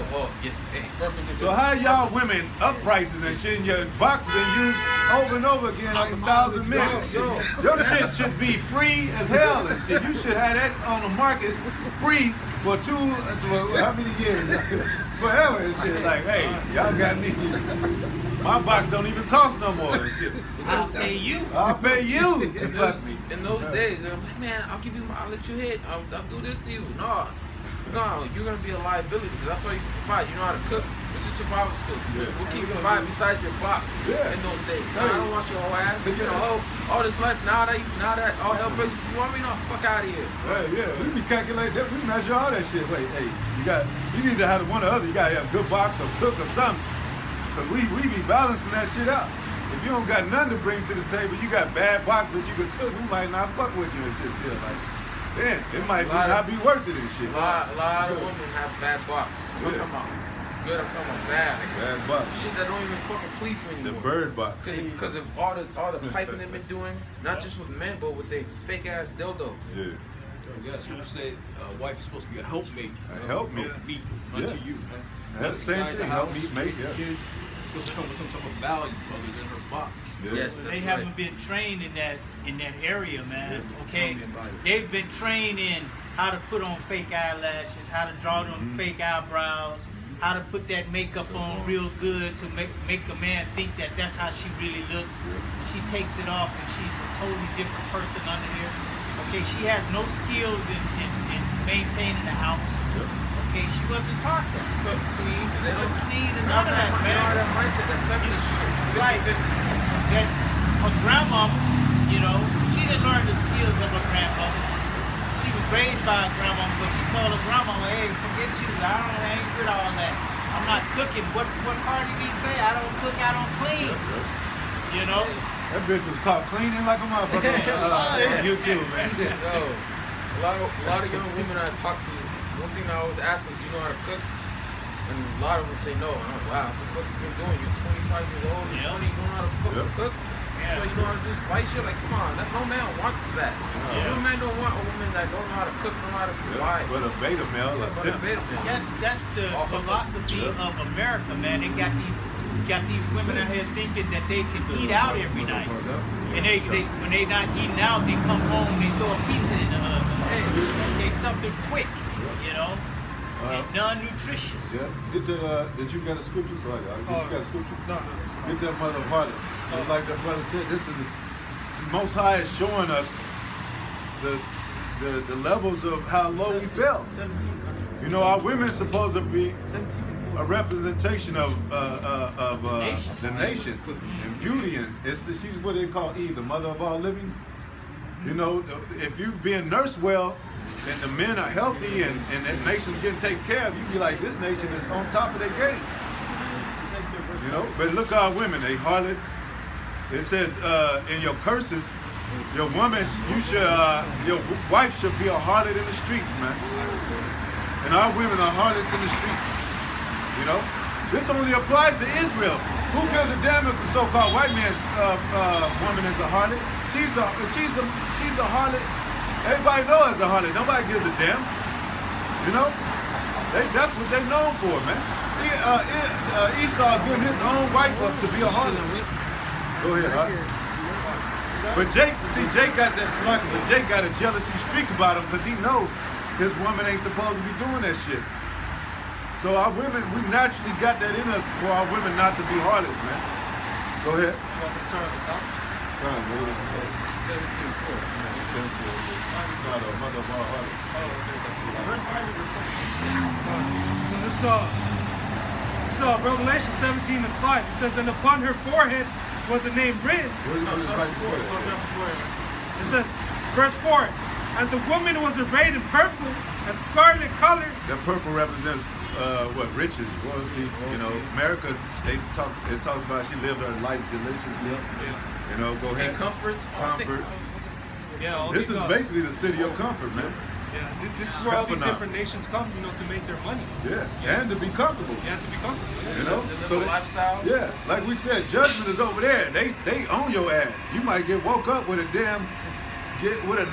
Yes, perfect. So how y'all women up prices and shit, and your box been used over and over again like 1,000 minutes? Your shit should be free as hell and shit. You should have that on the market free for how many years? Forever and shit. Like, hey, y'all got me. My box don't even cost no more and shit. I'll pay you. I'll pay you. Fuck me. In those days, I'm like, man, I'll let you hit. I'll do this to you. No, you're gonna be a liability because that's all you can provide. You know how to cook. It's a survival skill. What can you provide besides your box in those days? I don't want your whole ass. All this life now that all hell breaks, you want me? No, fuck out of here. Right, yeah, we be calculating that. We measure all that shit. Wait, hey, you need to have one or the other. You gotta have a good box or cook or something. Cause we be balancing that shit out. If you don't got nothing to bring to the table, you got bad box, but you can cook, we might not fuck with you and shit still. Like, then it might not be worth it and shit. A lot of women have bad box. I'm not talking about good, I'm talking about bad. Bad box. Shit that don't even fucking please me anymore. The bird box. Because of all the piping they've been doing, not just with men, but with their fake ass dildos. Yeah. Yeah, Scripture said, wife is supposed to be a helpmate. A helpmate. Meet unto you. That's the same thing. Help me make it. Kids supposed to come with some type of value other than her box. Yeah. Yes, They haven't been trained in that area, man. Okay, they've been trained in how to put on fake eyelashes, how to draw them fake eyebrows, how to put that makeup on real good to make a man think that that's how she really looks. And she takes it off and she's a totally different person under here. Okay, she has no skills in maintaining the house. Okay, she wasn't taught that. But clean, they don't Clean and none of that, man. all that mindset, that feminist shit. Right. That her grandmama, she didn't learn the skills of her grandmother. She was raised by her grandmama, but she told her grandmama, hey, forget you. I ain't with all that. I'm not cooking. What part did he say? I don't cook, I don't clean. That bitch was caught cleaning like a motherfucker on YouTube, man. Shit. Yo, a lot of young women I talk to, one thing I always ask them, do you know how to cook? And a lot of them say no. I'm like, wow, what the fuck you been doing? You're 25 years old, you're 20, you don't know how to fucking cook? Yeah. So you know how to do this white shit? Like, come on, no man wants that. No man don't want a woman that don't know how to cook, don't know how to provide. But a beta male, Yeah, but a beta male. That's the philosophy of America, man. They got these women out here thinking that they can eat out every night. And they when they not eating out, they come home, they throw a pizza in the oven. Okay, something quick, and non-nutritious. Yeah. Get that. Did you got a scripture? So you got a scripture? No. Get that mother harlot. Like the brother said, this is the Most High is showing us the levels of how low we fell. Our women's supposed to be a representation of the nation and beauty, and she's what they call Eve, the mother of all living. If you being nursed well and the men are healthy and the nation's getting taken care of, you be like, this nation is on top of their game. But look at our women, they harlots. It says in your curses, your woman, your wife should be a harlot in the streets, man. And our women are harlots in the streets. This only applies to Israel. Who gives a damn if the so-called white man's woman is a harlot? She's the harlot. Everybody knows as a harlot. Nobody gives a damn. You know? That's what they known for, man. Esau giving his own wife up to be a harlot. Go ahead, huh? But Jake got that slack, but Jake got a jealousy streak about him because he know his woman ain't supposed to be doing that shit. So our women, we naturally got that in us for our women not to be harlots, man. Go ahead. You want me to start at the top? 17:4. No, the mother of all harlots. So this Revelation 17:5. It says, and upon her forehead was a name written. It says, verse 4, and the woman was arrayed in purple and scarlet color. That purple represents riches, royalty. You know, America. It talks about she lived her life deliciously. You know, go ahead. And comforts. Comfort. Yeah, all This these, is basically the city of comfort, man. Yeah, this is where all these Capernaum. different nations come, to make their money. Yeah, and to be comfortable. You have to be comfortable. You know, The they- lifestyle. yeah, like we said, judgment is over there. They own your ass. You might get woke up with a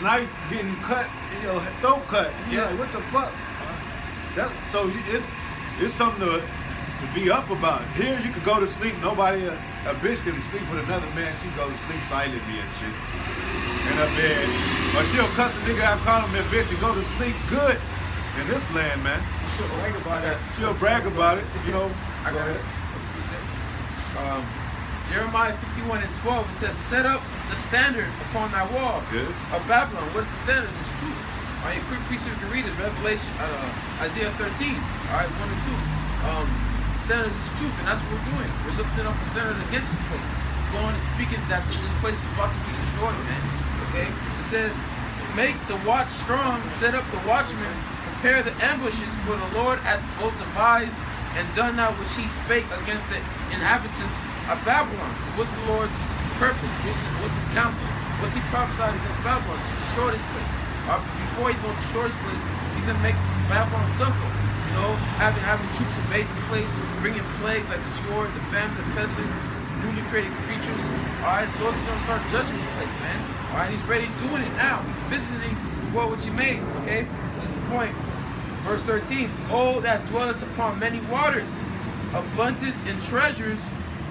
knife getting cut in your throat cut. You're like, what the fuck? It's something to be up about. Here you could go to sleep. Nobody, a bitch can sleep with another man. She go to sleep silently and shit in her bed. Or she'll cuss a nigga out, call him a bitch, and go to sleep good in this land, man. She'll brag about it. She'll brag about it, you know. I got it. Jeremiah 51:12, it says, set up the standard upon thy walls Good. of Babylon. What is the standard? It's truth. All right, quick piece you can read it. Revelation, Isaiah 13, all right, 1 and 2. Standard is truth, and that's what we're doing. We're lifting up a standard against this place. Going and speaking that this place is about to be destroyed, man. Okay? It says, make the watch strong, set up the watchmen, prepare the ambushes, for the Lord hath both devised and done that which he spake against the inhabitants of Babylon. So what's the Lord's purpose? What's his counsel? What's he prophesied against Babylon? To destroy this place. Before he's going to destroy this place, he's going to make Babylon suffer. You know, having troops invade this place, bringing plagues like the sword, the famine, the pestilence, newly created creatures. All right, the Lord's going to start judging this place, man. All right, he's ready doing it now. He's visiting the world which he made. Okay, this is the point. Verse 13. Oh, that dwellest upon many waters, abundant in treasures,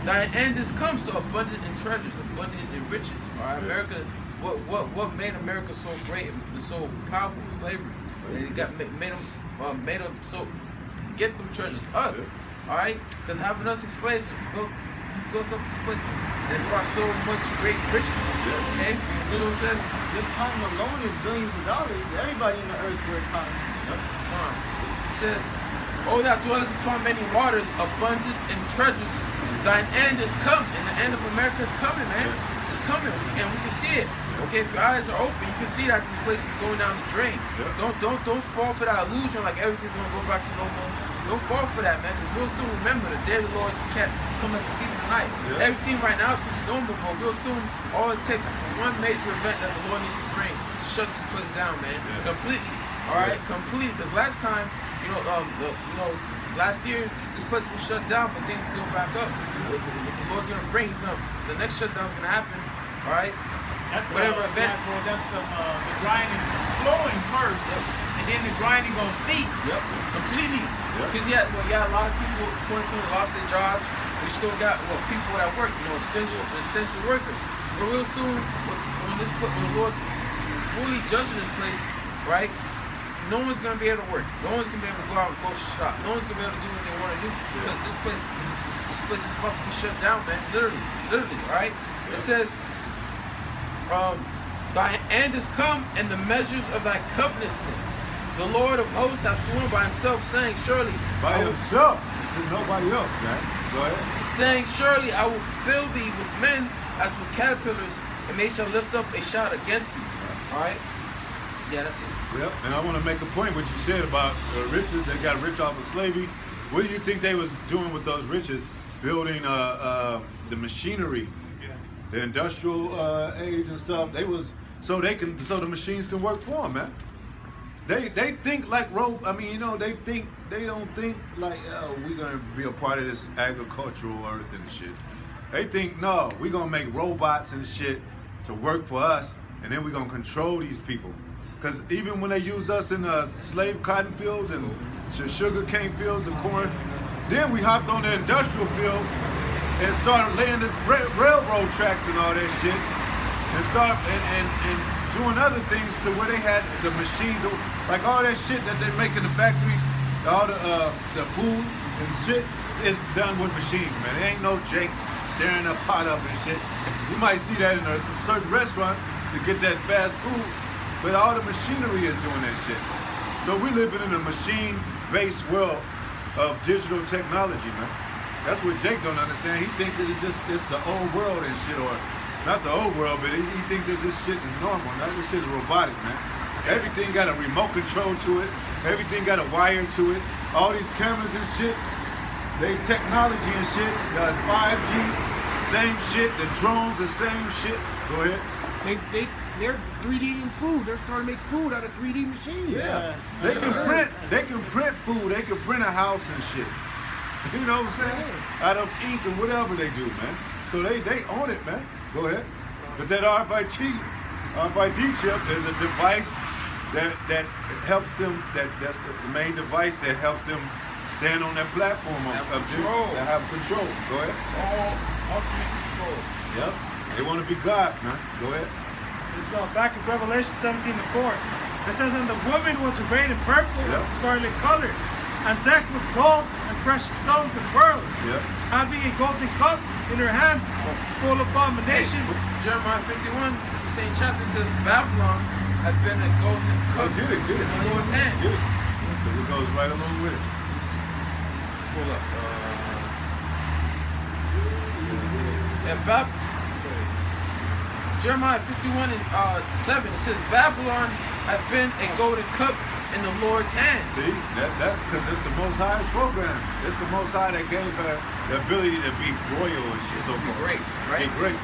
thy end is come. So abundant in treasures, abundant in riches. All right, America. What made America so great and so powerful? Slavery. They made them so get them treasures. Us. All right, because having us as slaves, we built up this place and brought so much great riches. Okay, so it says. This continent alone is billions of dollars. Everybody in the earth we're economy. Come on. It says, oh, thou dwellest upon many waters, abundant in treasures. Thine end is come, and the end of America is coming, man. It's coming, and we can see it. Okay, if your eyes are open, you can see that this place is going down the drain. Don't fall for that illusion like everything's gonna go back to normal. Don't fall for that, man, because we'll soon remember the day of the Lord can't come as a thief in the night. Everything right now seems normal, but real soon all it takes is for one major event that the Lord needs to bring to shut this place down, man, completely. All right, completely. Because last time, last year this place was shut down, but things go back up. What the Lord's gonna bring, the next shutdown's gonna happen. All right. That's Whatever event. That's the grinding slowing first, and then the grinding gonna cease. Yep, completely. Because you had a lot of people. 2020 lost their jobs. We still got people that work. Essential workers. But real soon, when the Lord's fully judging this place, right? No one's gonna be able to work. No one's gonna be able to go out and go shop. No one's gonna be able to do what they want to do because this place is about to be shut down, man. Literally, right? It says. Thy end is come, and the measures of thy covetousness. The Lord of hosts has sworn by himself, saying, surely, By himself. There's nobody else, man. Go ahead. saying, surely I will fill thee with men as with caterpillars, and they shall lift up a shout against thee. All right? Yeah, that's it. Yep. And I want to make a point what you said about riches. They got rich off of slavery. What do you think they was doing with those riches? Building the machinery, the industrial age and stuff. They was so the machines can work for them, man. They think like I mean, you know, they don't think like, oh, we're gonna be a part of this agricultural earth and shit. They think, no, we're gonna make robots and shit to work for us, and then we're gonna control these people. Cause even when they used us in the slave cotton fields and sugar cane fields, the corn, then we hopped on the industrial field and started laying the railroad tracks and all that shit, and and doing other things to where they had the machines, like all that shit that they make in the factories, all the food and shit is done with machines, man. There ain't no Jake stirring a pot up and shit. You might see that in certain restaurants to get that fast food, but all the machinery is doing that shit. So we living in a machine-based world of digital technology, man. That's what Jake don't understand. He thinks that it's the old world and shit, or not the old world, but he thinks that this shit is normal. Now this shit is robotic, man. Everything got a remote control to it. Everything got a wire to it. All these cameras and shit, they technology and shit. The 5G, same shit. The drones, the same shit. Go ahead. They're 3D'ing food. They're starting to make food out of 3D machines. Yeah. They can print food. They can print a house and shit. You know what I'm saying? Out of ink and whatever they do, man. So they own it, man. Go ahead. But that RFID chip is a device that helps them. That's the main device that helps them stand on that platform of control. That have control. Go ahead. Ultimate control. Yep. They want to be God, man. Go ahead. It's back in Revelation 17:4. It says, and the woman was arrayed in purple Yep. and scarlet color, and decked with gold and precious stones and pearls, Yep. having a golden cup in her hand, full of abomination. Jeremiah 51, the same chapter says Babylon has been a golden cup Get it. in the Lord's hand. Get it. Because it goes right along with it. Let's pull up. Jeremiah 51 and 7, it says Babylon has been a golden cup in the Lord's hand. See, that because it's the Most High's program. It's the Most High that gave her the ability to be royal and shit. So Be great, right? Be great.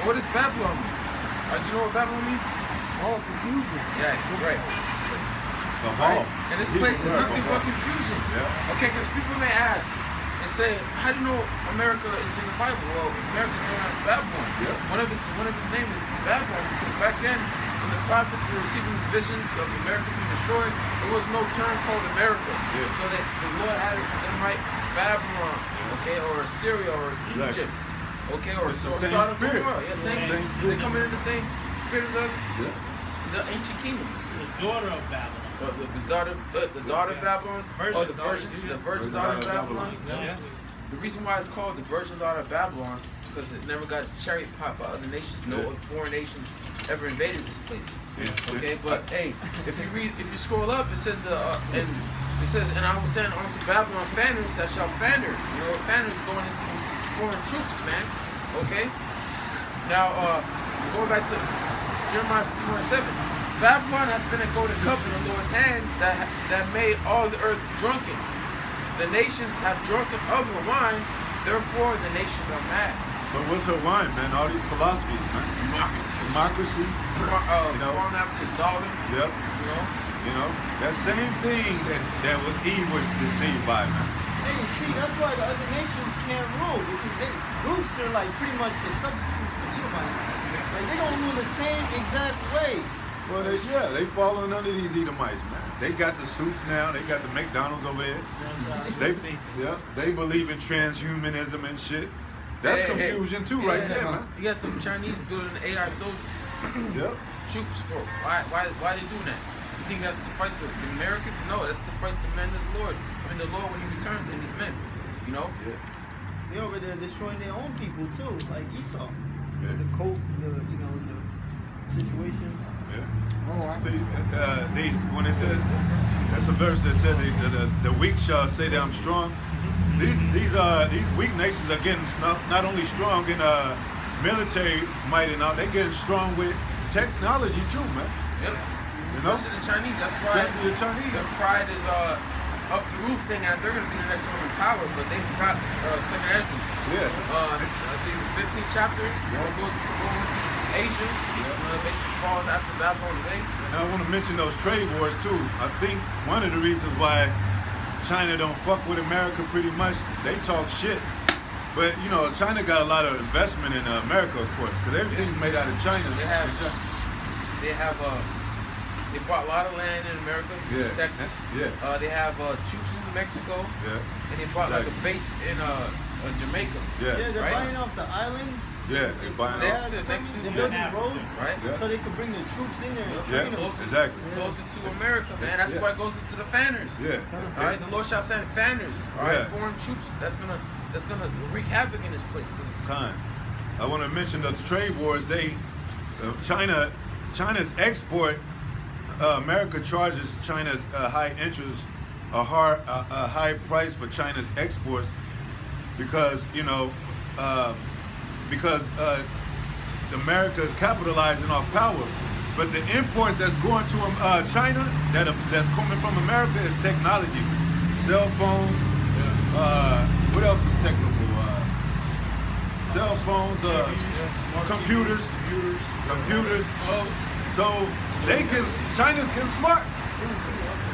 What does Babylon mean? Do you know what Babylon means? All confusion. Yeah, right. The Right? hall. And this place is nothing but confusion. Yeah. Okay, because people may ask and say, how do you know America is in the Bible? Well, America is known as Babylon. Yeah. One of its name is Babylon, because back then, when the prophets were receiving these visions of America being destroyed, there was no term called America. Yeah. So that the Lord had them write Babylon, okay, or Syria, or Exactly. Egypt, okay, or It's the Sodom same and spirit. Gomorrah. Yeah, same thing. They come in the same spirit of the ancient kingdoms. The daughter of Babylon. The daughter of Babylon, or the virgin daughter of Babylon. Yeah. The reason why it's called the virgin daughter of Babylon, because it never got its cherry pop out of the nations. No foreign nations ever invaded this place. Yeah. Okay, but hey, if you scroll up, it says and I will send unto Babylon fanners that shall fanner. You know, fanners going into foreign troops, man. Okay. Now, going back to Jeremiah 51:7. Babylon has been a golden cup in the Lord's hand that made all the earth drunken. The nations have drunken of her wine, therefore the nations are mad. So what's her wine, man? All these philosophies, man. Democracy. Going after his dollar. Yep. You know. That same thing that was Eve was deceived by, man. Hey, see, that's why the other nations can't rule, because Greeks are like pretty much a substitute for Edomites. Like they don't rule the same exact way. Well, they falling under these Edomites, man. They got the suits now. They got the McDonald's over there. They believe in transhumanism and shit. That's confusion too, right there, man. You got them Chinese building AI soldiers. Yep. Troops for why they doing that? You think that's to fight the Americans? No, that's to fight the men of the Lord. I mean, the Lord when He returns and His men. You know. Yeah. They over there destroying their own people too, like Esau. Yeah. The coat, the situation. Yeah. Oh, See, when it says, that's a verse that says the weak shall say that I'm strong. These weak nations are getting not only strong in military might and all, they're getting strong with technology too, man. Yep. You know? Especially the Chinese. That's why Especially the Chinese. their pride is up the roof thing that they're going to be the next one in power, but they forgot Second Ezra. Yeah. I think the 15th chapter, where it goes into Asia. Basically falls after Babylon's days. And I want to mention those trade wars too. I think one of the reasons why China don't fuck with America pretty much, they talk shit. But you know, China got a lot of investment in America, of course, because everything's made out of China. They bought a lot of land in America, Texas. Yeah. They have troops in Mexico. Yeah. And they bought like a base in Jamaica. Yeah. Yeah, they're Right. buying off the islands. Yeah, they're buying Next off. to They're building roads, right? Yeah. so they can bring the troops in there and Yeah, train them. closer, exactly. closer to America, man. That's why it goes into the fanners. Yeah. All right, the Lord shall send fanners. All right, Yeah. foreign troops. That's gonna wreak havoc in this place. Kind. I want to mention those trade wars. China's export. America charges China's high interest, a high price for China's exports, because America is capitalizing off power. But the imports that's going to China that's coming from America is technology, cell phones. What else is technical? Cell phones, computers. Clothes. So China's getting smart.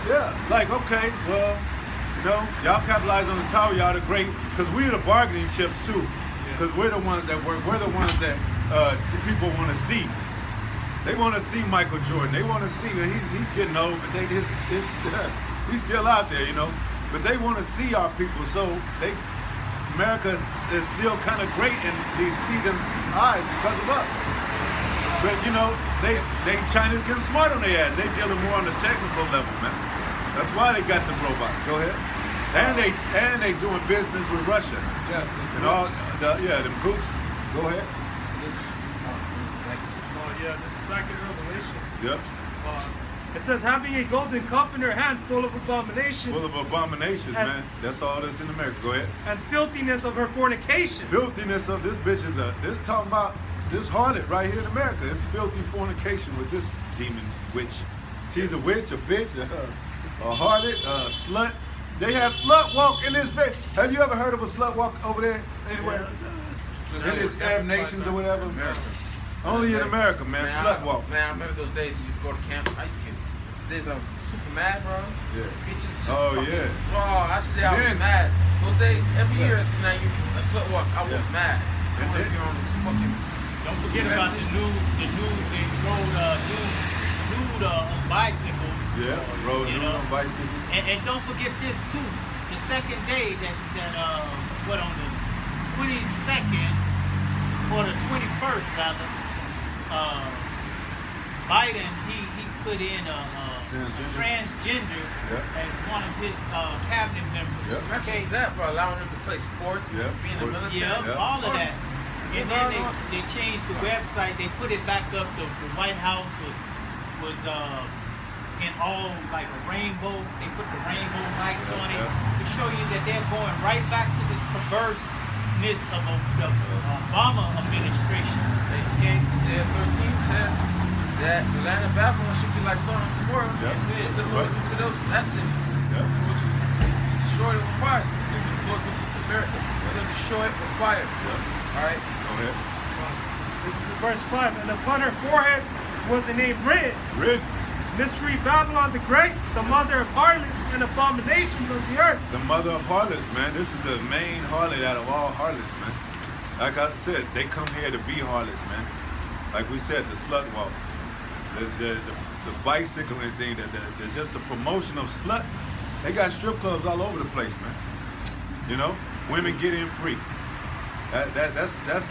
Yeah, like okay, well, y'all capitalize on the power, y'all the great, because we're the bargaining chips too, because we're the ones that work, we're the ones that the people want to see. They want to see Michael Jordan. They want to see he's getting old, but he's still out there, But they want to see our people, so America is still kind of great in these heathens' eyes because of us. But China's getting smart on their ass. They dealing more on the technical level, man. That's why they got the robots. Go ahead. And they doing business with Russia. Yeah. And all them gooks. Go ahead. This is back in Revelation. Yep. It says, having a golden cup in her hand full of abomination. Full of abominations, man. That's all that's in America. Go ahead. And filthiness of her fornication. Filthiness of this bitch they're talking about this harlot right here in America. It's filthy fornication with this demon witch. She's a witch, a bitch, a harlot, a slut. They have slut walk in this bitch. Have you ever heard of a slut walk over there anywhere? In these Arab nations or whatever? America. Only in America, man. Slut walk. Man, I remember those days we used to go to camp. I used to get days I was super mad, bro. Yeah. Bitches just Oh, fucking, yeah. Oh, I was mad. Those days, every year, now you a slut walk, I was mad. I want to be on this fucking. Don't forget about the new they rode nude on bicycles. Yeah, rode nude on bicycles. And don't forget this too. The second day that on the 22nd or the 21st rather, Biden he put in transgender as one of his cabinet members. Yep. Not just that, bro, allowing them to play sports, being in the military. All of that. And then they changed the website. They put it back up. The White House was in all like a rainbow. They put the rainbow lights on it to show you that they're going right back to this perverseness of the Obama administration. Okay? Isaiah 13 says that the land of Babylon should be like Sodom and Gomorrah. That's it. The Lord do to that's it. So what you destroy it with fire. So what the Lord's going to do to America. We're going to destroy it with fire. All right? Go ahead. This is verse 5. And upon her forehead was a name written. Mystery Babylon the Great, the mother of harlots and abominations of the earth. The mother of harlots, man. This is the main harlot out of all harlots, man. Like I said, they come here to be harlots, man. Like we said, the slut walk, the bicycling thing, the just the promotion of slut. They got strip clubs all over the place, man. Women get in free. That's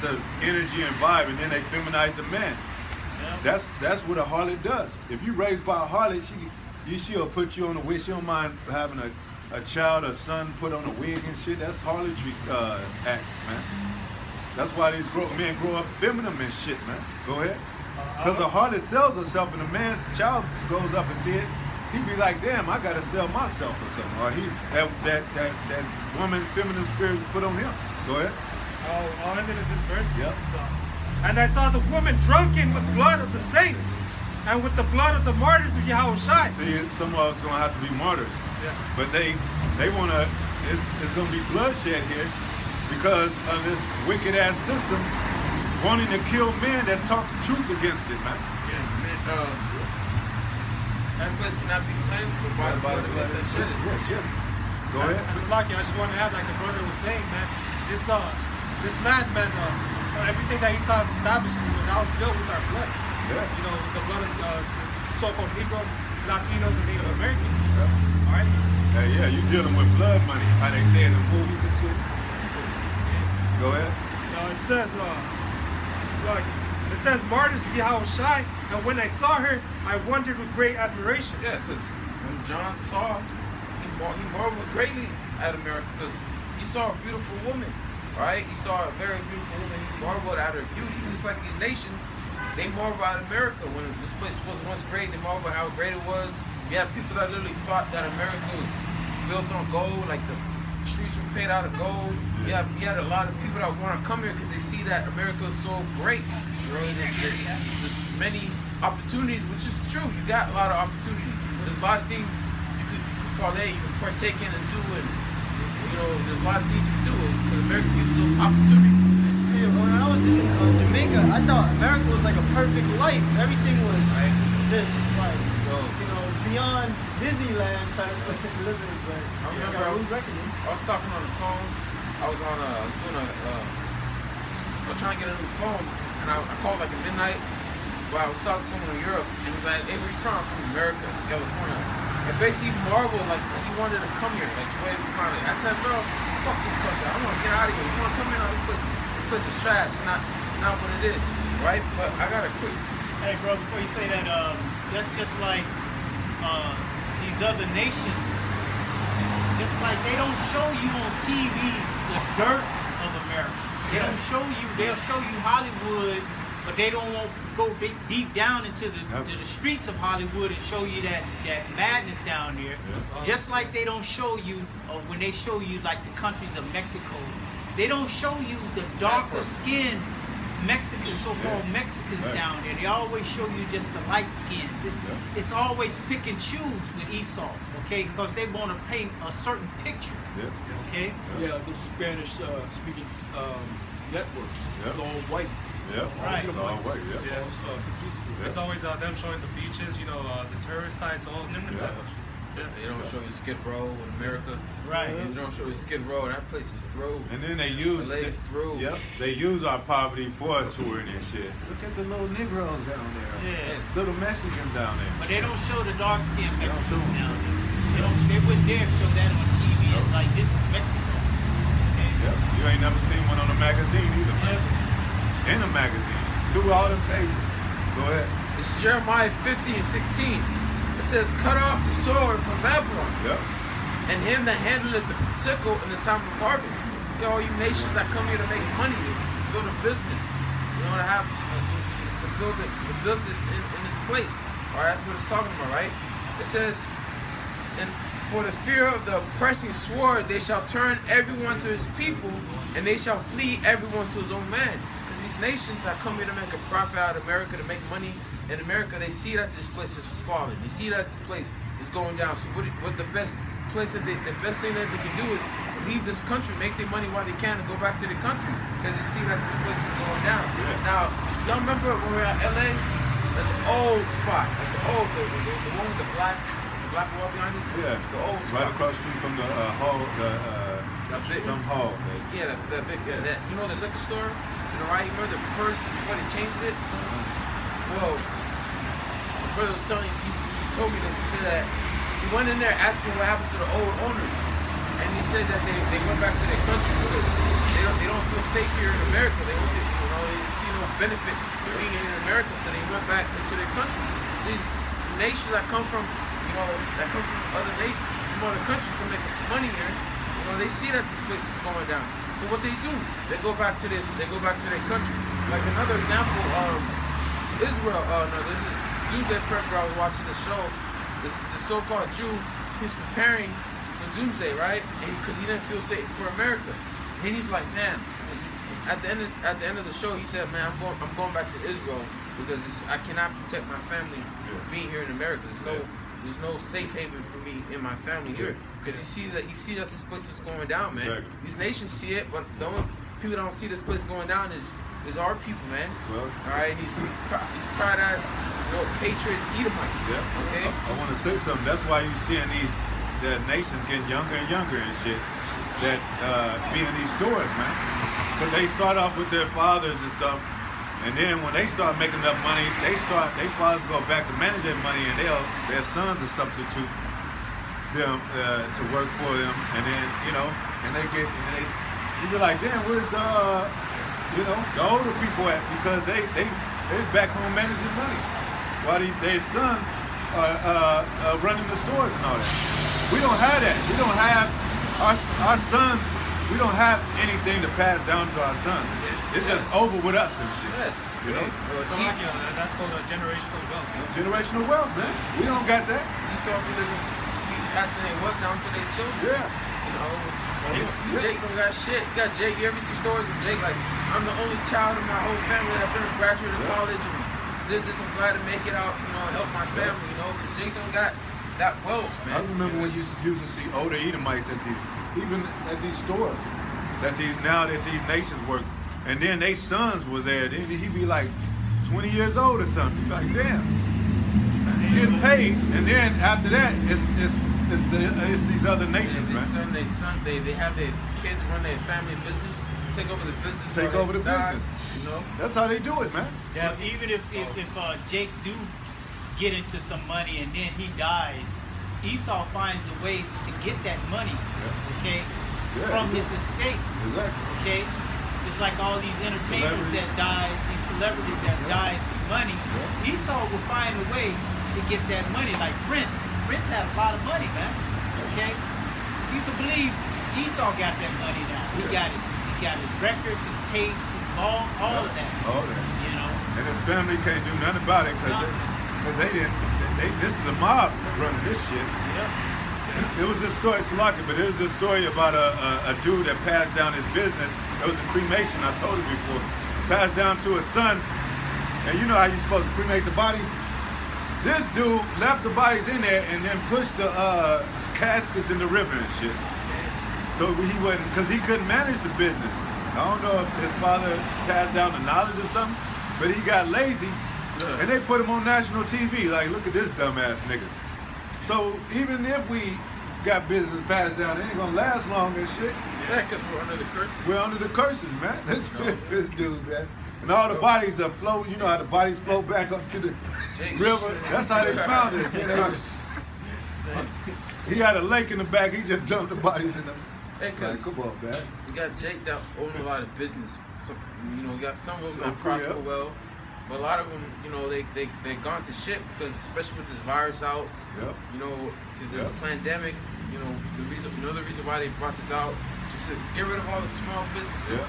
the energy and vibe, and then they feminize the man. Yeah. That's what a harlot does. If you raised by a harlot, she'll put you on a wig. She don't mind having a child, a son put on a wig and shit. That's harlotry act, man. That's why these men grow up feminine and shit, man. Go ahead. Because a harlot sells herself, and a man's child goes up and see it. He be like, damn, I gotta sell myself or something. Or that woman, feminine spirit is put on him. Go ahead. I'll end it at this verse. Yep. And I saw the woman drunken with blood of the saints and with the blood of the martyrs of Yahushua. See, some of us gonna have to be martyrs. Yeah. But they wanna, it's gonna be bloodshed here because of this wicked ass system wanting to kill men that talks truth against it, man. Yeah, man. That place cannot be cleansed, but by the blood of it that shed it. Yeah, shed it. Go ahead. That's lucky. I just wanted to add, like the brother was saying, man. This land, man. Everything that Esau has established, that was built with our blood. Yeah. You know, with the blood of so-called Negroes, Latinos, and Native Americans. Yeah. All right. Hey, yeah, you dealing with blood money, how they say in the movies and shit. Go ahead. It says, martyrs Yahushai, and when I saw her, I wondered with great admiration. Yeah, because when John saw, he marveled greatly at America because he saw a beautiful woman, right? He saw a very beautiful woman. He marveled at her beauty, just like these nations. They marvel at America. When this place was once great, they marvel at how great it was. You had people that literally thought that America was built on gold, like the streets were paid out of gold. You had a lot of people that want to come here because they see that America is so great. You know, there's many opportunities, which is true. You got a lot of opportunities. There's a lot of things you could parlay, you can partake in and do, and you know, there's a lot of things you can do because America gives you those opportunities. Yeah, when I was in Jamaica, I thought America was like a perfect life. Everything was just like, you know, beyond Disneyland type of living. But I remember I was talking on the phone. I was trying to get a new phone, and I called like at midnight. But I was talking to someone in Europe, and he's like, "Hey, where you from?" From America, California. And basically, he marveled like he wanted to come here, like the way we found it. I said, "Bro, fuck this country. I want to get out of here. You want to come in? This place is trash. Not what it is, right?" But I got a quick. Hey, bro, before you say that, that's just like these other nations. Just like they don't show you on TV the dirt of America. They don't show you. They'll show you Hollywood, but they don't go deep down into the streets of Hollywood and show you that madness down there. Yeah. Just like they don't show you when they show you like the countries of Mexico. They don't show you the darker skinned Mexicans, so-called Mexicans down there. They always show you just the light skin. It's always pick and choose with Esau, okay? Because they want to paint a certain picture, okay? Yeah, the Spanish speaking networks. It's all white. Yeah, right. It's all white. It's always them showing the beaches, you know, the tourist sites, all different types. They don't show you Skid Row in America. Right. They don't show you Skid Row. That place is through. And then they use through. Yep. They use our poverty for touring and shit. Look at the little Negroes down there. Yeah. Little Mexicans down there. But they don't show the dark skinned Mexicans down there. They wouldn't dare show that on TV. It's like, this is Mexico. Okay? Yep. You ain't never seen one on a magazine either, man. In a magazine. Through all the pages. Go ahead. It's Jeremiah 50 and 16. It says, "Cut off the sword from Babylon, and him that handleth the sickle in the time of harvest." You know, all you nations that come here to make money, to build a business, you know, to have to build the business in this place. All right, that's what it's talking about, right? It says, "And for the fear of the oppressing sword, they shall turn everyone to his people, and they shall flee everyone to his own man." Because these nations that come here to make a profit out of America, to make money in America, they see that this place is falling. They see that this place is going down. So what the best thing that they can do is leave this country, make their money while they can, and go back to their country because they see that this place is going down. Now, y'all remember when we were at LA? At the old spot, like the one with the black wall behind us. Yeah, the old spot. right across the street from the hall, some hall. Yeah, the big, you know, the liquor store to the right. You remember the first before they changed it? Well, my brother was telling me, he told me this. He said that he went in there asking what happened to the old owners, and he said that they went back to their country because they don't feel safe here in America. They don't see, you know, they see no benefit being in America, so they went back into their country. So these nations that come from, you know, other countries to make money here, you know, they see that this place is going down. So what they do, they go back to their country. Like another example, Israel, this is Doomsday Prepper. I was watching the show. The so-called Jew, he's preparing for Doomsday, right? Because he didn't feel safe for America. And he's like, man. At the end of the show, he said, man, I'm going back to Israel because I cannot protect my family being here in America. There's no safe haven for me and my family here because he see that this place is going down, man. Exactly. These nations see it, but the only people that don't see this place going down is is our people, man. Well, All right, these proud ass, patriot Edomites. yeah. Okay. I want to say something. That's why you seeing the nations getting younger and younger and shit. That be in these stores, man. Because they start off with their fathers and stuff, and then when they start making enough money, their fathers go back to manage their money, and their sons will substitute them to work for them, and then and you be like, damn, where's the older people at? Because they back home managing money, while their sons are running the stores and all that. We don't have that. We don't have our sons. We don't have anything to pass down to our sons. It's just over with us and shit. You know? So like, that's called a generational wealth. Generational wealth, man. We don't got that. You saw people passing their wealth down to their children. Yeah. Jake don't got shit. You got Jake. You ever see stories of Jake? Like, I'm the only child in my whole family that ever graduated college and did this. I'm glad to make it out. Help my family. Because Jake don't got that wealth, man. I remember when you used to see older Edomites even at these stores, now that these nations work, and then they sons was there. Then he'd be like 20 years old or something. You'd be like, damn, getting paid, and then after that, it's these other nations, man. They have their kids run their family business, take over the business. Take over the business. That's how they do it, man. Yeah, even if Jake do get into some money and then he dies, Esau finds a way to get that money, okay, from his estate. Exactly. Okay? It's like all these entertainers that dies, these celebrities that dies with money. Esau will find a way to get that money. Like Prince. Prince had a lot of money, man. Okay? You can believe Esau got that money now. He got his records, his tapes, his ball, all of that. All that. And his family can't do nothing about it because they didn't. This is a mob running this shit. It was a story, Salaki, but it was a story about a dude that passed down his business. It was a cremation, I told you before. Passed down to his son, and you know how you're supposed to cremate the bodies? This dude left the bodies in there and then pushed the caskets in the river and shit. So he wouldn't, because he couldn't manage the business. I don't know if his father passed down the knowledge or something, but he got lazy, and they put him on national TV, like, look at this dumbass nigga. So even if we got business passed down, it ain't gonna last long and shit. Yeah, because we're under the curses. We're under the curses, man. This dude, man. And all the bodies are float. You know how the bodies float back up to the river? That's how they found it. He had a lake in the back. He just dumped the bodies in them. Hey, like, come on, man. We got Jake that own a lot of business. So, we got some of them that prosper well. But a lot of them, they gone to shit because, especially with this virus out, because this pandemic, another reason why they brought this out is to get rid of all the small businesses.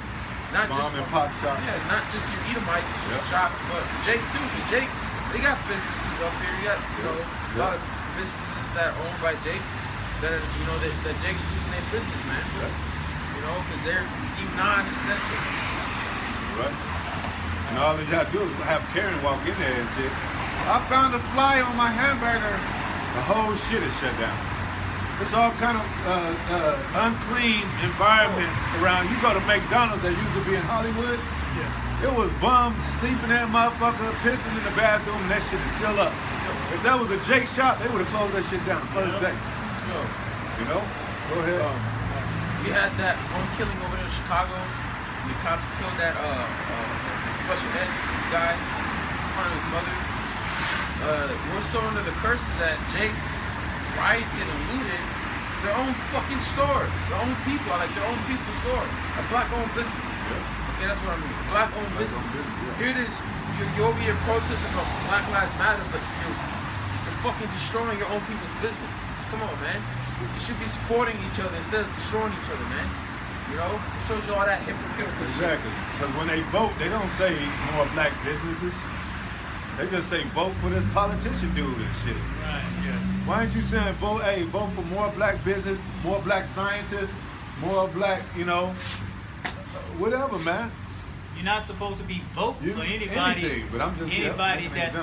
Not Mom just and pop shops. Yeah, not just your Edomites shops, but Jake too. Because Jake, they got businesses up here. You got, a lot of businesses that are owned by Jake that are, that Jake's losing their business, man. Because they're deemed non-essential. Right. And all you gotta do is have Karen walk in there and say, I found a fly on my hamburger. The whole shit is shut down. It's all kind of unclean environments around. You go to McDonald's that used to be in Hollywood. It was bums sleeping in that motherfucker, pissing in the bathroom, and that shit is still up. If that was a Jake shop, they would have closed that shit down the first day. Go ahead. We had that one killing over there in Chicago. The cops killed that special ed guy in front of his mother. We're so under the curses that Jake rioted and looted their own fucking store, their own people, like their own people's store, a black-owned business. Okay, that's what I mean, black-owned business. Here it is, you're over here protesting about Black Lives Matter, but you're fucking destroying your own people's business. Come on, man. You should be supporting each other instead of destroying each other, man. It shows you all that hypocritical shit. Exactly. Because when they vote, they don't say more black businesses. They just say vote for this politician dude and shit. Right, yeah. Why ain't you saying vote for more black business, more black scientists, more black, whatever, man. You're not supposed to be voting for anybody. Anything, but I'm just that's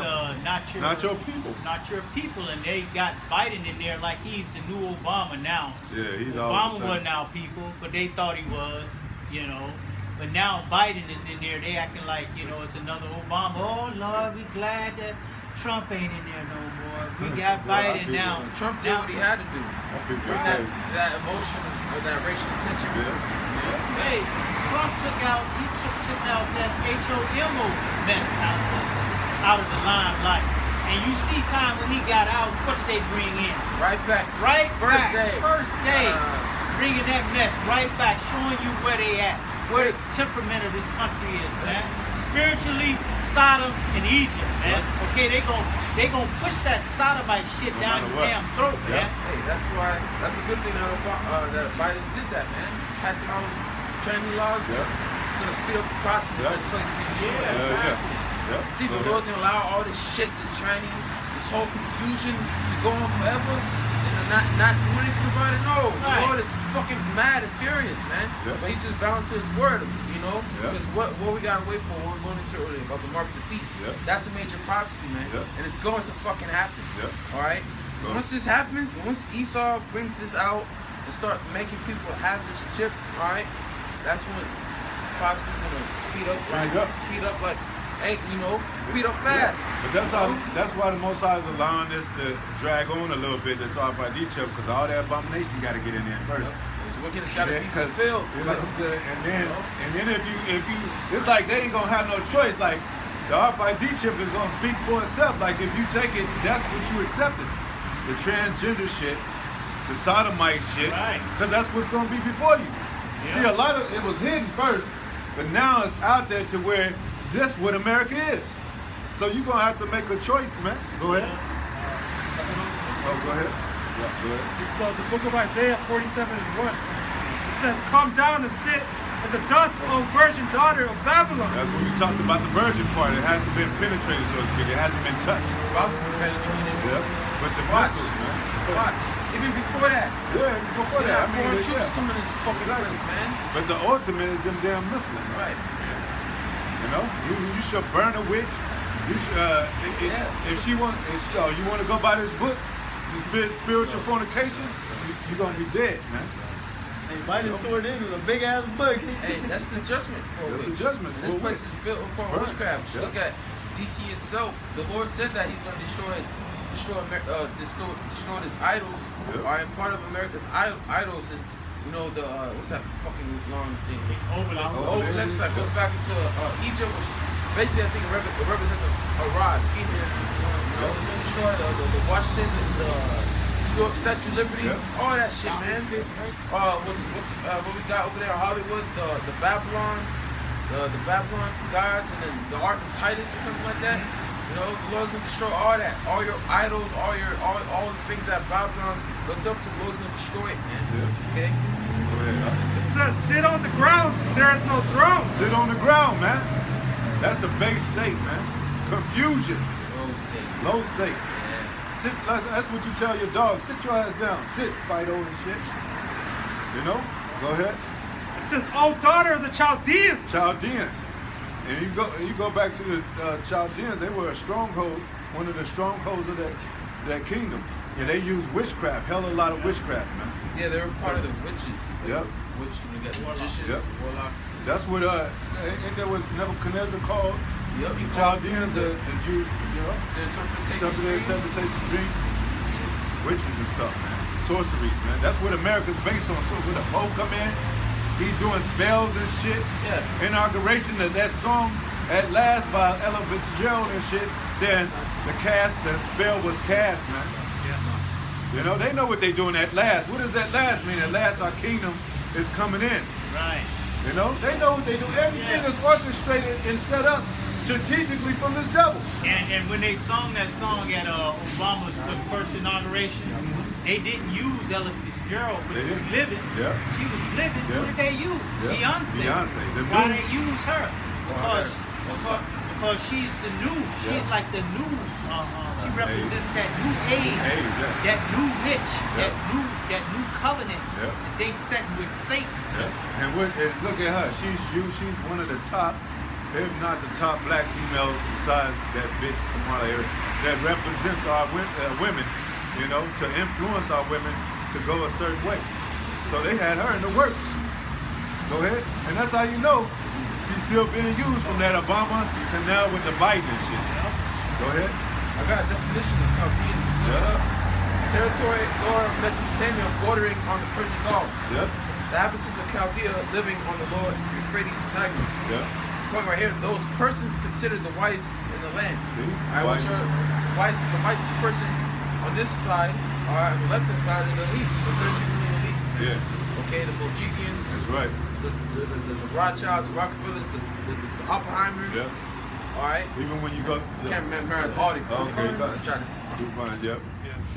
not your people. Not your people, and they got Biden in there like he's the new Obama now. Yeah, he's Obama wasn't our people, but they thought he was. But now Biden is in there. They acting like, it's another Obama. Oh, Lord, we glad that Trump ain't in there no more. We got Biden now. Trump did what he had to do. Bring that emotion or that racial tension between them. Hey, Trump took out that HOMO mess out of the limelight. And you see time when he got out, what did they bring in? Right back. First day. Bringing that mess right back, showing you where they at, where the temperament of this country is, man. Spiritually, Sodom and Egypt, man. Okay, they gon' push that sodomite shit down your damn throat, man. Hey, that's a good thing that Biden did that, man. Passing all those training laws, it's gonna speed up the process. This place to be destroyed. Think the Lord's gonna allow all this shit, this training, this whole confusion to go on forever? Not do anything about it? No. The Lord is fucking mad and furious, man. But he's just bound to his word, because what we gotta wait for, what we're going into earlier about the mark of the beast, that's a major prophecy, man. And it's going to fucking happen. Alright? So once this happens, once Esau brings this out and start making people have this chip, alright, that's when prophecy is gonna speed up like speed up fast. But that's why the Most High is allowing this to drag on a little bit, this RFID chip, because all that abomination got to get in there first. Wickedness got to be fulfilled. And then if you, it's like they ain't gonna have no choice. Like the RFID chip is gonna speak for itself. Like if you take it, that's what you accepted. The transgender shit, the sodomite shit, because that's what's gonna be before you. See, a lot of it was hidden first, but now it's out there to where this what America is. So you're gonna have to make a choice, man. Go ahead. Go ahead. It's the book of Isaiah 47:1. It says, "Come down and sit in the dust, O virgin daughter of Babylon." That's when we talked about the virgin part. It hasn't been penetrated, so to speak. It hasn't been touched. It's about to be penetrated. But the missiles, man. Watch. Even before that. Yeah, before that. Foreign troops coming in this fucking place, man. But the ultimate is them damn missiles. Right. You should burn a witch. You should, if you want to go by this book, the spiritual fornication, you're gonna be dead, man. Hey, Biden sword in with a big ass book. Hey, that's the judgment for That's witch. the judgment for This place witch. is built upon witchcraft. Just look at DC itself. The Lord said that He's going to destroy this idols. Or in part of America's idols is, what's that fucking long thing? Obelix that goes back into Egypt, which basically I think it represents a rod. It's going to destroy the Washington, the New York Statue of Liberty, all that shit, man. What we got over there in Hollywood, the Babylon, the Babylon gods, and then the Ark of Titus or something like that. The Lord's gonna destroy all that, all your idols, all the things that Babylon looked up to. The Lord's gonna destroy it, man. Okay. It says, "Sit on the ground, there is no throne." Sit on the ground, man. That's a base state, man. Confusion. Low state. Sit. That's what you tell your dog. Sit your ass down. Sit. Fight over shit. Go ahead. It says, "O daughter of the Chaldeans." Chaldeans. And you go back to the Chaldeans. They were a stronghold, one of the strongholds of that kingdom. And they used witchcraft. Hell, a lot of witchcraft, man. Yeah, they were part of the witches. Yep. Which you got magicians, warlocks. That's what ain't that what Nebuchadnezzar called? Yep. The Chaldeans, the Jews, the interpretation dream. Witches and stuff, man. Sorceries, man. That's what America's based on. So when the Pope come in, he doing spells and shit. Yeah. Inauguration of that song at last by Ella Fitzgerald and shit, saying the spell was cast, man. They know what they doing at last. What does that last mean? At last our kingdom is coming in. Right. They know what they do. Everything is orchestrated and set up strategically from this devil. And when they sung that song at Obama's first inauguration, they didn't use Ella Fitzgerald, which was living. Yeah. She was living. Who did they use? Beyonce. Why they use her? Because she's the new. She's like the new. She represents that new age, that new witch, that new covenant that they set with Satan. And look at her. She's one of the top, if not the top black females besides that bitch Kamala Harris, that represents our women, to influence our women to go a certain way. So they had her in the works. Go ahead. And that's how you know still being used from that Obama to now with the Biden and shit. Go ahead. I got a definition of Chaldeans. Look it up. Territory lower Mesopotamia bordering on the Persian Gulf. Yep. The inhabitants of Chaldea living on the lower Euphrates and Tigris. Yep. Point right here, those persons considered the wisest in the land. See? I will show the wisest person on this side, or on the left hand side, are the elites, the 13 million elites. Yeah. Okay, the Bojigians, That's right. the Rothschilds, the Rockefellers, the Oppenheimers. Yep. All right. Even when you go. Can't remember all the Okay, got trying to. Good fine, yep.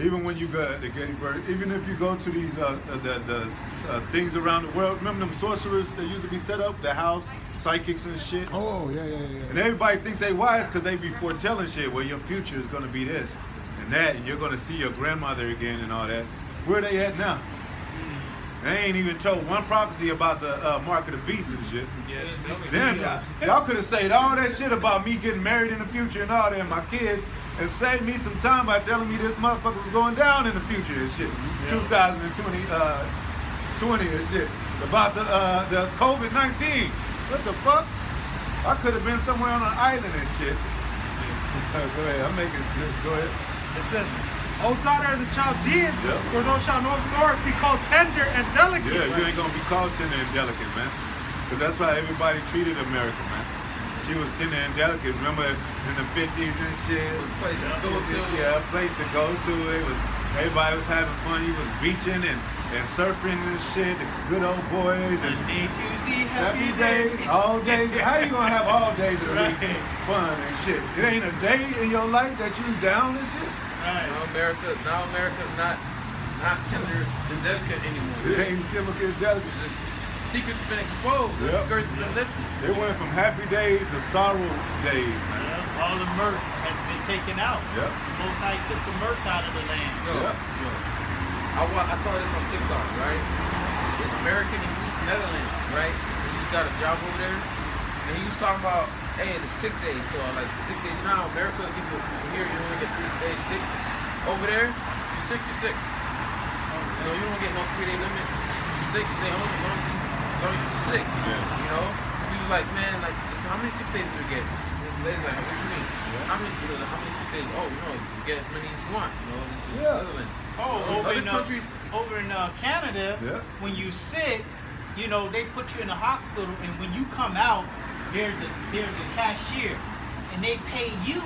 Even when you go to Gettysburg, even if you go to these things around the world, remember them sorcerers that used to be set up, the house, psychics and shit? Oh, yeah. And everybody think they wise because they be foretelling shit, well, your future is going to be this and that, and you're going to see your grandmother again and all that. Where they at now? They ain't even told one prophecy about the mark of the beast and shit. Damn, y'all could have said all that shit about me getting married in the future and all that, and my kids, and saved me some time by telling me this motherfucker was going down in the future and shit. 2020 and shit. About the COVID-19. What the fuck? I could have been somewhere on an island and shit. Go ahead, I'm making this. Go ahead. It says, O daughter of the Chaldeans, for those shall no more be called tender and delicate. Yeah, you ain't gonna be called tender and delicate, man. Because that's how everybody treated America, man. She was tender and delicate. Remember in the 50s and shit? Place to go to. Yeah, a place to go to. It was everybody was having fun. He was beaching and surfing and shit. The good old boys and Monday, Tuesday, happy days, all days. How you gonna have all days of the week fun and shit? It ain't a day in your life that you down and shit. Right. Now America's not tender and delicate anymore. It ain't typical delicate. The secret's been exposed. The Yep. skirt's been lifted. They went from happy days to sorrow days, man. Yeah, all the mirth has been taken out. Yep. Most High took the mirth out of the land. Yeah. I saw this on TikTok, right? This American, he moved to Netherlands, right? He just got a job over there, and he was talking about, hey, the sick days. So like the sick days now, America will give you here, you only get 3 days sick. Over there, if you're sick, you're sick. You know, you don't get no 3-day limit. You stay home as long as you're sick. Yeah. You know? So he was like, man, like, so how many 6 days do we get? And the lady's like, what you mean? How many sick days? Oh, you know, you get as many as you want. You know, this is Netherlands. Oh, Other countries. over in Canada, when you sick, you know, they put you in a hospital, and when you come out, there's a cashier, and they pay you.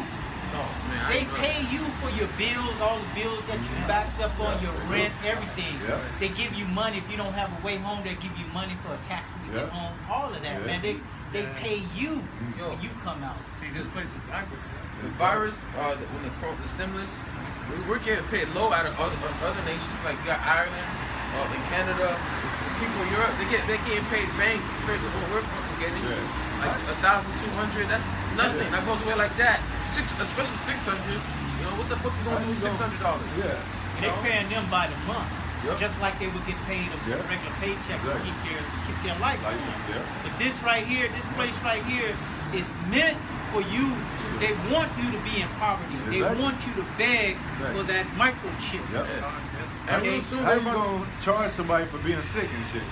Oh, man, They pay you for your bills, all the bills that you backed up on, your rent, everything. Yeah. They give you money if you don't have a way home. They give you money for a taxi to get home. All of that, man. They pay you when you come out. See, this place is backwards, man. The virus, when the stimulus, we're getting paid low out of other nations like you got Ireland, in Canada, people in Europe. They're getting paid bank compared to what we're fucking getting. Like 1,200. That's nothing. That goes away like that. Especially 600. You know what the fuck you gonna do with $600? Yeah. They're paying them by the month, Yep. just like they would get paid a regular paycheck to keep their life going. But this right here, this place right here, is meant for you to. They want you to be in poverty. They want you to beg for that microchip. Yep. And real soon How they're you about gonna charge somebody for being sick and shit?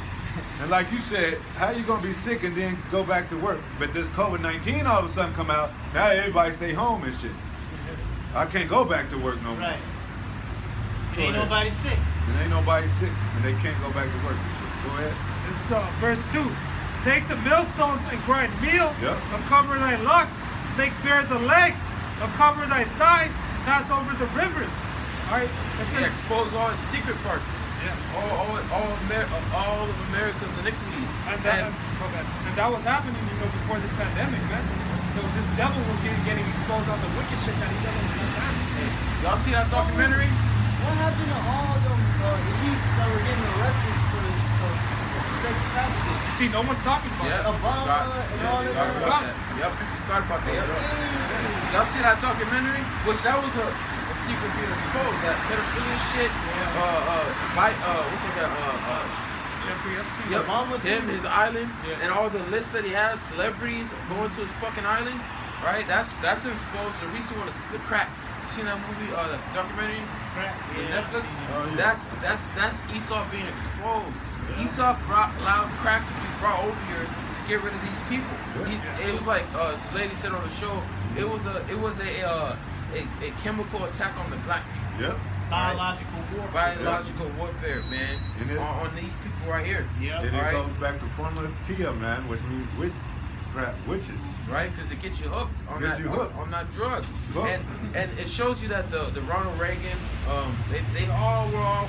And like you said, how you gonna be sick and then go back to work? But this COVID-19 all of a sudden come out, now everybody stay home and shit. I can't go back to work no more. Right. Ain't nobody sick. And ain't nobody sick, and they can't go back to work and shit. Go ahead. It's verse 2. Take the millstones and grind meal, Yep. uncover thy locks, make bare the leg, uncover thy thigh, pass over the rivers. Alright, it says, expose all its secret parts. All of America's iniquities. and that was happening, you know, before this pandemic, man. So this devil was getting exposed on the wicked shit that he done over the time. Y'all see that documentary? What happened to all them elites that were getting arrested for sex trafficking? See, no one's talking about it. Obama and all that Forgot stuff. about that. Yep, people forgot about that. Y'all see that documentary? Which that was a secret being exposed. That pedophilia shit. What's that? Jeffrey Epstein. Yep. Obama Him, too. his island, and all the lists that he has, celebrities going to his fucking island. Right? That's an exposed. The recent one is the crack. You seen that movie, the documentary? On Netflix? That's Esau being exposed. Esau allowed crack to be brought over here to to get rid of these people. It was like this lady said on the show. It was a chemical attack on the black people. Yep. Biological warfare. Biological warfare, man. And On these people right here. Yeah. And it Alright. goes back to pharmakia, man, which means witches. Right, because it gets you hooked on Get that you hooked. on that drug, Hooked. and it shows you that the Ronald Reagan, they all were all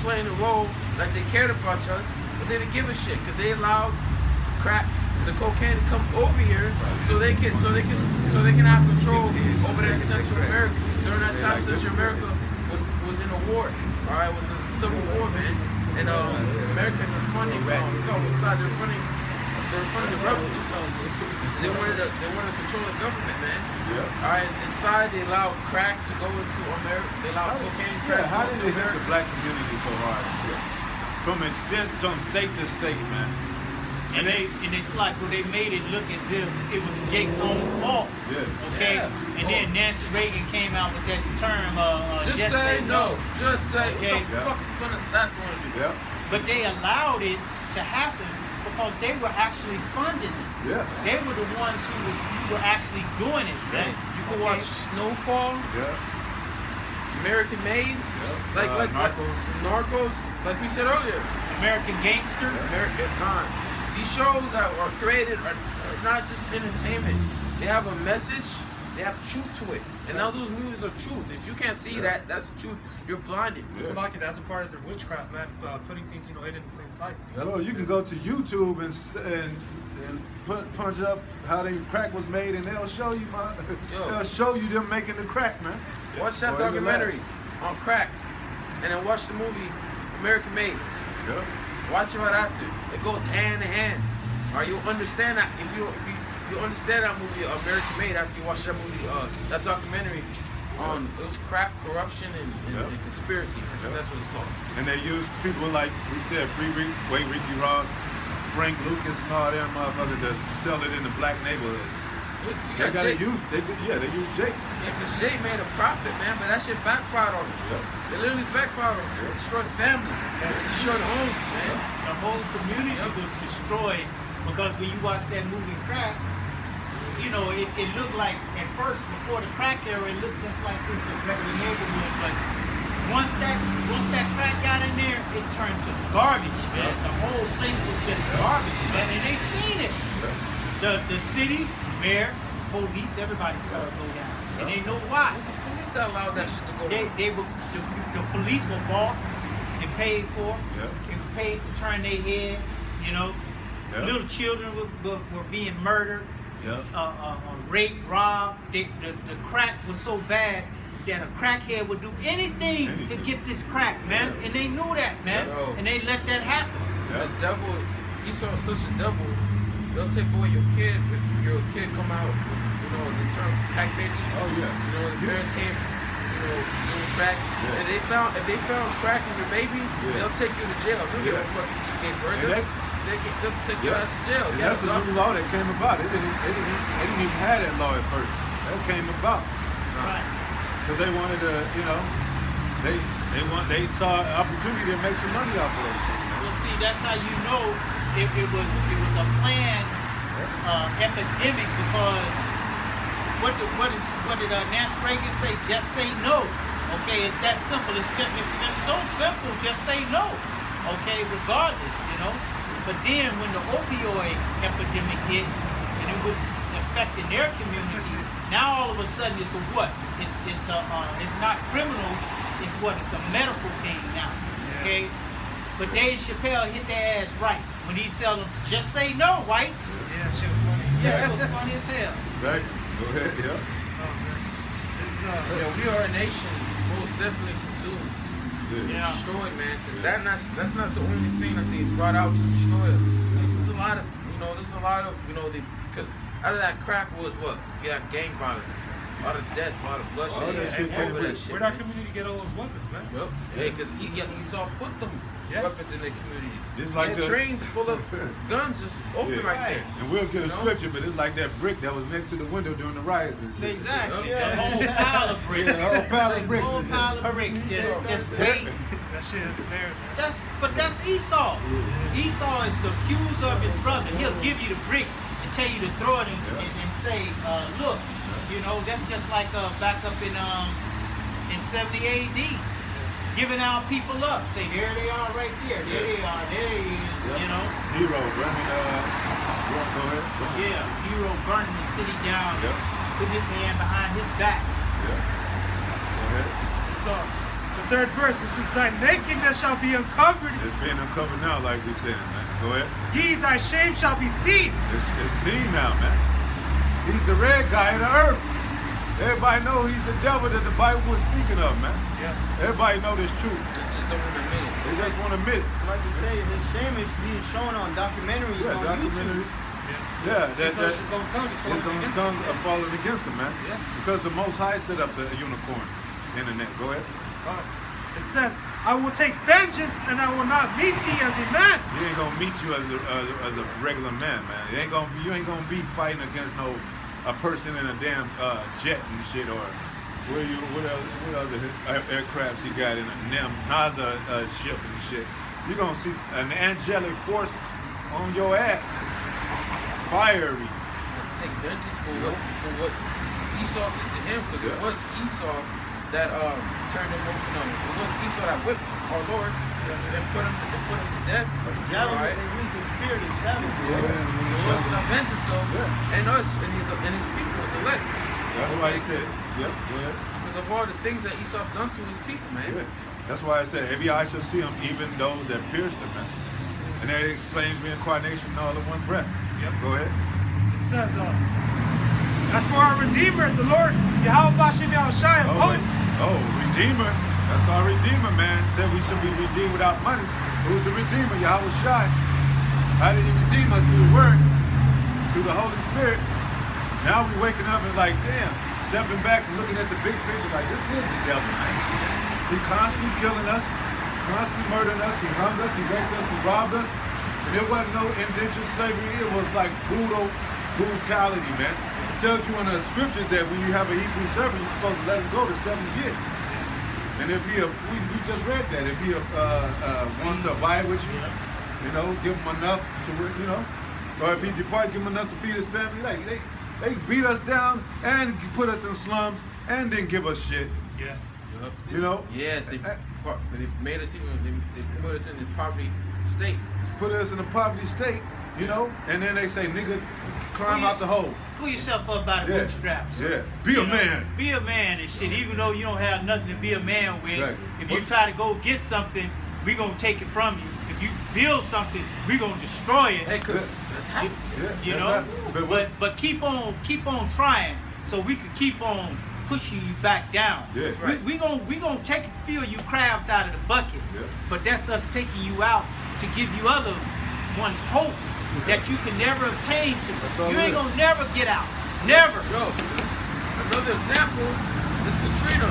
playing a role like they cared about us, but they didn't give a shit because they allowed crack, the cocaine to come over here so they can have control over that Central America. During that time, Central America was in a war. All right, it was a civil war, man, and Americans were funding. Side they're funding the rebels. They wanted to control the government, man. Yeah. All right, inside they allowed crack to go into America. They allowed cocaine, crack How to did go they into hit the America. black community so hard? From state to state, man. And it's like, well, they made it look as if it was Jake's own fault. Yeah. Okay? Yeah. And then Nancy Reagan came out with that term, Just say no. Just say Okay. what the fuck is that going to do? Yeah. But they allowed it to happen because they were actually funding it. Yeah. They were the ones who were actually doing it. Right. You can watch Snowfall, Yeah. American Made, Yeah. like Narcos, like we said earlier. American Gangster. American Con. These shows that are created are not just entertainment. They have a message. They have truth to it. And now those movies are truth. If you can't see that, that's the truth. You're blinded. It's like that's a part of their witchcraft, man. Putting things, hidden in plain sight. Well, you can go to YouTube and punch up how the crack was made, and they'll show you they'll show you them making the crack, man. Watch that Or even documentary less. on crack, and then watch the movie American Made. Yeah. Watch it right after. It goes hand in hand. Or you'll understand that if you understand that movie American Made after you watch that movie, that documentary on it was crack, corruption, and conspiracy. I think that's what it's called. And they use people like we said, Ricky Ross, Frank Lucas, and all them motherfuckers to sell it in the black neighborhoods. You They got gotta Jay. they use Jake. Yeah, because Jay made a profit, man, but that shit backfired on him. Yeah. It literally backfired on him. It destroyed families. It destroyed homes, man. The whole community was destroyed because when you watch that movie Crack, it looked like at first before the crack era, it looked just like this a regular neighborhood, but once that crack got in there, it turned to garbage, man. The whole place was just garbage, man, and they seen it. The city, mayor, police, everybody saw it go down, and they know why. It's the police that allowed that shit to go on. The police were bought and paid for. Yeah. They were paid to turn their head. Yeah. Little children were being murdered, Yeah. raped, robbed. The crack was so bad that a crackhead would do anything to get this crack, man. Yeah. And they knew that, man. Yeah. And they let that happen. The devil, you saw such a devil, they'll take away your kid if your kid come out, the term crack babies. Oh yeah. The parents came from, doing crack. Yeah. If they found crack in your baby, they'll take you to jail. They'll give a fuck you just gave birth. And They'll take your ass to jail. And Yeah, that's a new law that came about. They didn't even have that law at first. That came about Right. because they wanted to, they saw an opportunity to make some money off of those things. Well, see, that's how you know it was a planned epidemic because what did Nancy Reagan say? Just say no. Okay, it's that simple. It's just so simple. Just say no. Okay, regardless, But then when the opioid epidemic hit and it was affecting their community, now all of a sudden it's a what? It's not criminal. It's what? It's a medical thing now. Okay. But Dave Chappelle hit their ass right when he said them, just say no, whites. Yeah, shit was funny. Yeah, it was funny as hell. Exactly. Go ahead. Yeah. Oh, man. It's, Yeah, we are a nation most definitely consumed. Yeah. Destroyed, man. Cause that's not the only thing that they brought out to destroy us. There's a lot of, because out of that crack was what? You got gang violence, a lot of death, a lot of bloodshed. All that shit came over that with- shit. where'd our man. community get all those weapons, man? Yep. Hey, because Esau put them weapons in their communities. It's like They had trains full of guns just open right there. And we'll get a You know? scripture, but it's like that brick that was next to the window during the riots and shit. Exactly. Yeah. A whole pile of bricks. Yeah, a whole pile of bricks. A whole pile of bricks. Just wait That shit is snared, man. That's Esau. Esau is the accuser of his brother. He'll give you the brick and tell you to throw it and say, look, you know, that's just like back up in 70 AD. Giving our people up. Say, there they are right there. There they are. There he is. You know? Hero running, go ahead. Yeah, Hero burning the city down. Yep. Putting his hand behind his back. Yeah. Go ahead. So, the third verse, it says, thy nakedness shall be uncovered. It's being uncovered now, like we said, man. Go ahead. Ye, thy shame shall be seen. It's seen now, man. He's the red guy of the earth. Everybody know he's the devil that the Bible was speaking of, man. Yeah. Everybody know this truth. They just don't want to admit it. They just want to admit it. Like you say, his shame is being shown on documentaries Yeah, on documentaries. YouTube. Yeah, His own tongue is his falling own against tongue him. are falling against him, man. Yeah. Because the Most High set up the unicorn internet. Go ahead. It says, I will take vengeance and I will not meet thee as a man. He ain't gonna meet you as a regular man, man. You ain't gonna be fighting against a person in a damn jet and shit, or what other aircrafts he got in a NASA ship and shit. You gonna see an angelic force on your ass, fiery. Take vengeance for what Esau did to him, because it was Esau that turned him over. No, it was Esau that whipped our Lord and put him to death. That was Right? the spirit is savage. Yeah. The Lord's gonna avenge himself and us and his people, his elect. That's why he said, yep, go ahead. Because of all the things that Esau done to his people, man. Yeah. That's why I said, every eye shall see him, even those that pierced him, man. And that explains reincarnation all in one breath. Yep. Go ahead. It says, as for our Redeemer, the Lord, Yahweh Bashem Yahushai of hosts. Oh, Redeemer. That's our Redeemer, man. Said we should be redeemed without money. Who's the Redeemer? Yahweh Shai. How did he redeem us? Through the Word, through the Holy Spirit. Now we waking up and like, damn, stepping back and looking at the big picture like, this is the devil, man. He constantly killing us, constantly murdering us. He hung us, he raped us, he robbed us. And there wasn't no indentured slavery. It was like brutality, man. It tells you in the scriptures that when you have a Hebrew servant, you're supposed to let him go to 7 years. And if he, we just read that, if he wants to abide with you, you know, give him enough to, you know, or if he departs, give him enough to feed his family. Like they beat us down and put us in slums and didn't give us shit. Yeah. Yup. You know? Yes, they made us even. They put us in the poverty state. Put us in a poverty state, you know, and then they say, nigga, climb out the hole. Pull yourself up by the bootstraps. Yeah. Be a man. Be a man and shit. Even though you don't have nothing to be a man with, Exactly. if you try to go get something, we gonna take it from you. If you build something, we gonna destroy it. Hey, that's happening. Yeah, You that's know, happening. but keep on trying, so we can keep on pushing you back down. Yeah. That's right. We gonna take a few of you crabs out of the bucket, Yeah. but that's us taking you out to give you other ones hope that you can never obtain to. all You it ain't is. gonna never get out, never. Yo, another example is Katrina.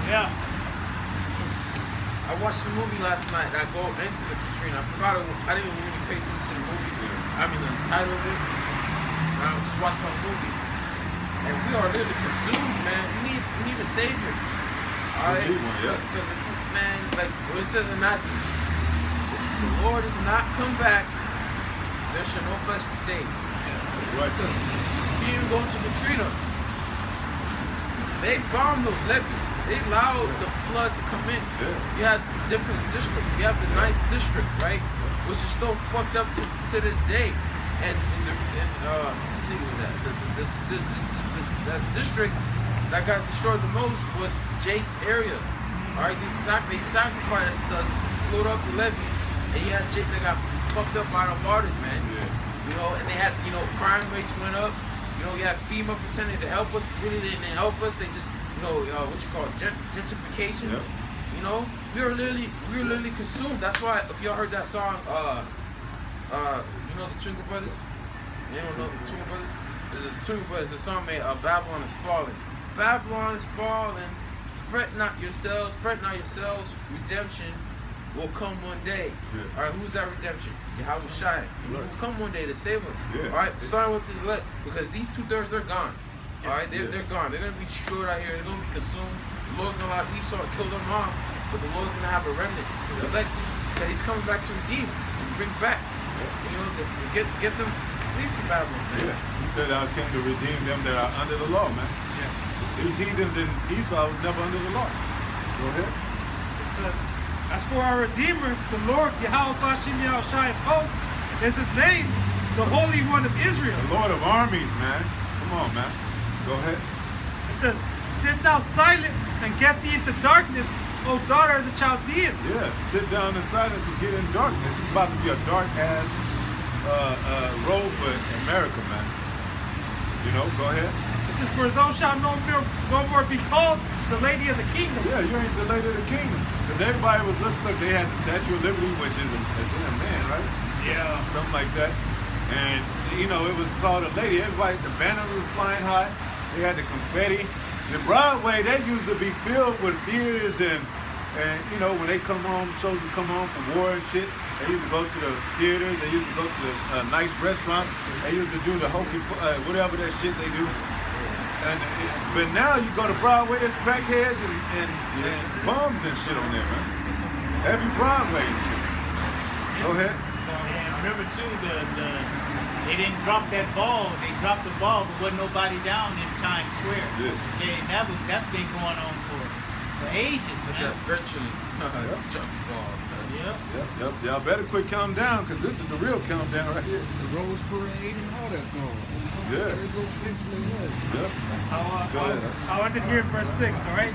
Yeah. I watched the movie last night. I go into the Katrina. I didn't even really pay attention to the movie. I mean, the title of it. I just watched the movie. And we are literally consumed, man. We need a savior. All right? need one, yeah. Because, man, like what it says in Matthew, if the Lord does not come back, there shall no flesh be saved. Right. Because if you go to Katrina, they bombed those levees. They allowed the flood to come in. Yeah. You have different districts. You have the 9th district, right, which is still fucked up to this day. And let's see what that district that got destroyed the most was Jake's area. All right, they sacrificed us, blew up the levees, and you had Jake that got fucked up by the waters, man. Yeah. You know, and they had, you know, crime rates went up. You know, you had FEMA pretending to help us, really didn't help us. They just, you know, what you call it, gentrification. Yep. You know, we were literally consumed. That's why, if y'all heard that song, you know the Twinkle Brothers? You don't know the Twinkle Brothers? There's a Twinkle Brothers, a song made, Babylon is falling. Babylon is falling. Fret not yourselves, redemption will come one day. Yeah. All right, who's that redemption? Yahweh Shai. He will come one day to save us. Yeah. All right, starting with this left, because these 2/3, they're gone. All right, they're gone. They're gonna be destroyed out here. They're gonna be consumed. The Lord's gonna allow Esau to kill them off. but the Lord's gonna have a remnant, His elect, that He's coming back to redeem and bring back. You know, to get them free from Babylon. Man. Yeah. He said, I came to redeem them that are under the law, man. Yeah. These heathens in Esau was never under the law. Go ahead. It says, as for our Redeemer, the Lord Yahweh Bashim Yahushai of hosts, is His name, the Holy One of Israel. The Lord of armies, man. Come on, man. Go ahead. It says, sit thou silent and get thee into darkness, O daughter of the Chaldeans. Yeah, sit down in silence and get in darkness. It's about to be a dark ass road for America, man. You know, go ahead. It says, for thou shalt no more be called the lady of the kingdom. Yeah, you ain't the lady of the kingdom. Because everybody was look, they had the Statue of Liberty, which is a man, right? Yeah. Something like that. And, you know, it was called a lady. Everybody, the banner was flying high. They had the confetti. The Broadway, that used to be filled with theaters and you know, when they come home, soldiers come home from war and shit, they used to go to the theaters, they used to go to the nice restaurants, they used to do the hokey, whatever that shit they do. But now you go to Broadway, there's crackheads and bums and shit on there, man. Every Broadway and shit. Go ahead. And remember too, they didn't drop that ball. They dropped the ball, but wasn't nobody down in Times Square. Yeah. And that's been going on for ages, Yeah, man. virtually. Jump ball. Yep. Yep. Y'all better quit counting down, because this is the real countdown right here. The Rose Parade and all that going. Yeah. Every location they had. Yep. Go ahead. I'll end it here in verse 6, all right?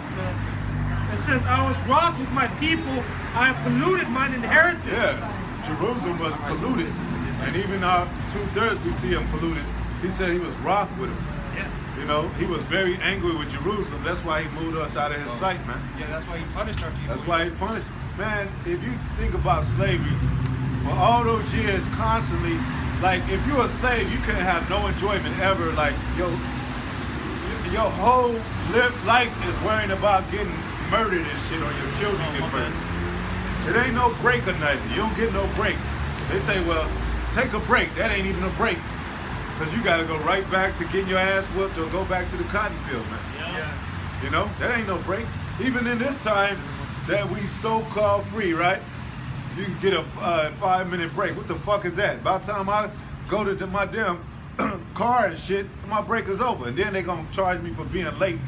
It says, I was wroth with my people, I have polluted mine inheritance. Yeah. Jerusalem was polluted. And even our 2/3 we see him polluted. He said he was wroth with him. Yeah. You know, he was very angry with Jerusalem. That's why he moved us out of his sight, man. Yeah, that's why He punished our people. That's why he punished. Man, if you think about slavery, for all those years constantly, like if you're a slave, you couldn't have no enjoyment ever. Like your whole life is worrying about getting murdered and shit, or your children get murdered. It ain't no break or nothing. You don't get no break. They say, well, take a break. That ain't even a break. Because you got to go right back to getting your ass whooped or go back to the cotton field, man. Yeah. You know, that ain't no break. Even in this time that we so-called free, right? You can get a 5-minute break. What the fuck is that? By the time I go to my damn car and shit, my break is over. And then they going to charge me for being late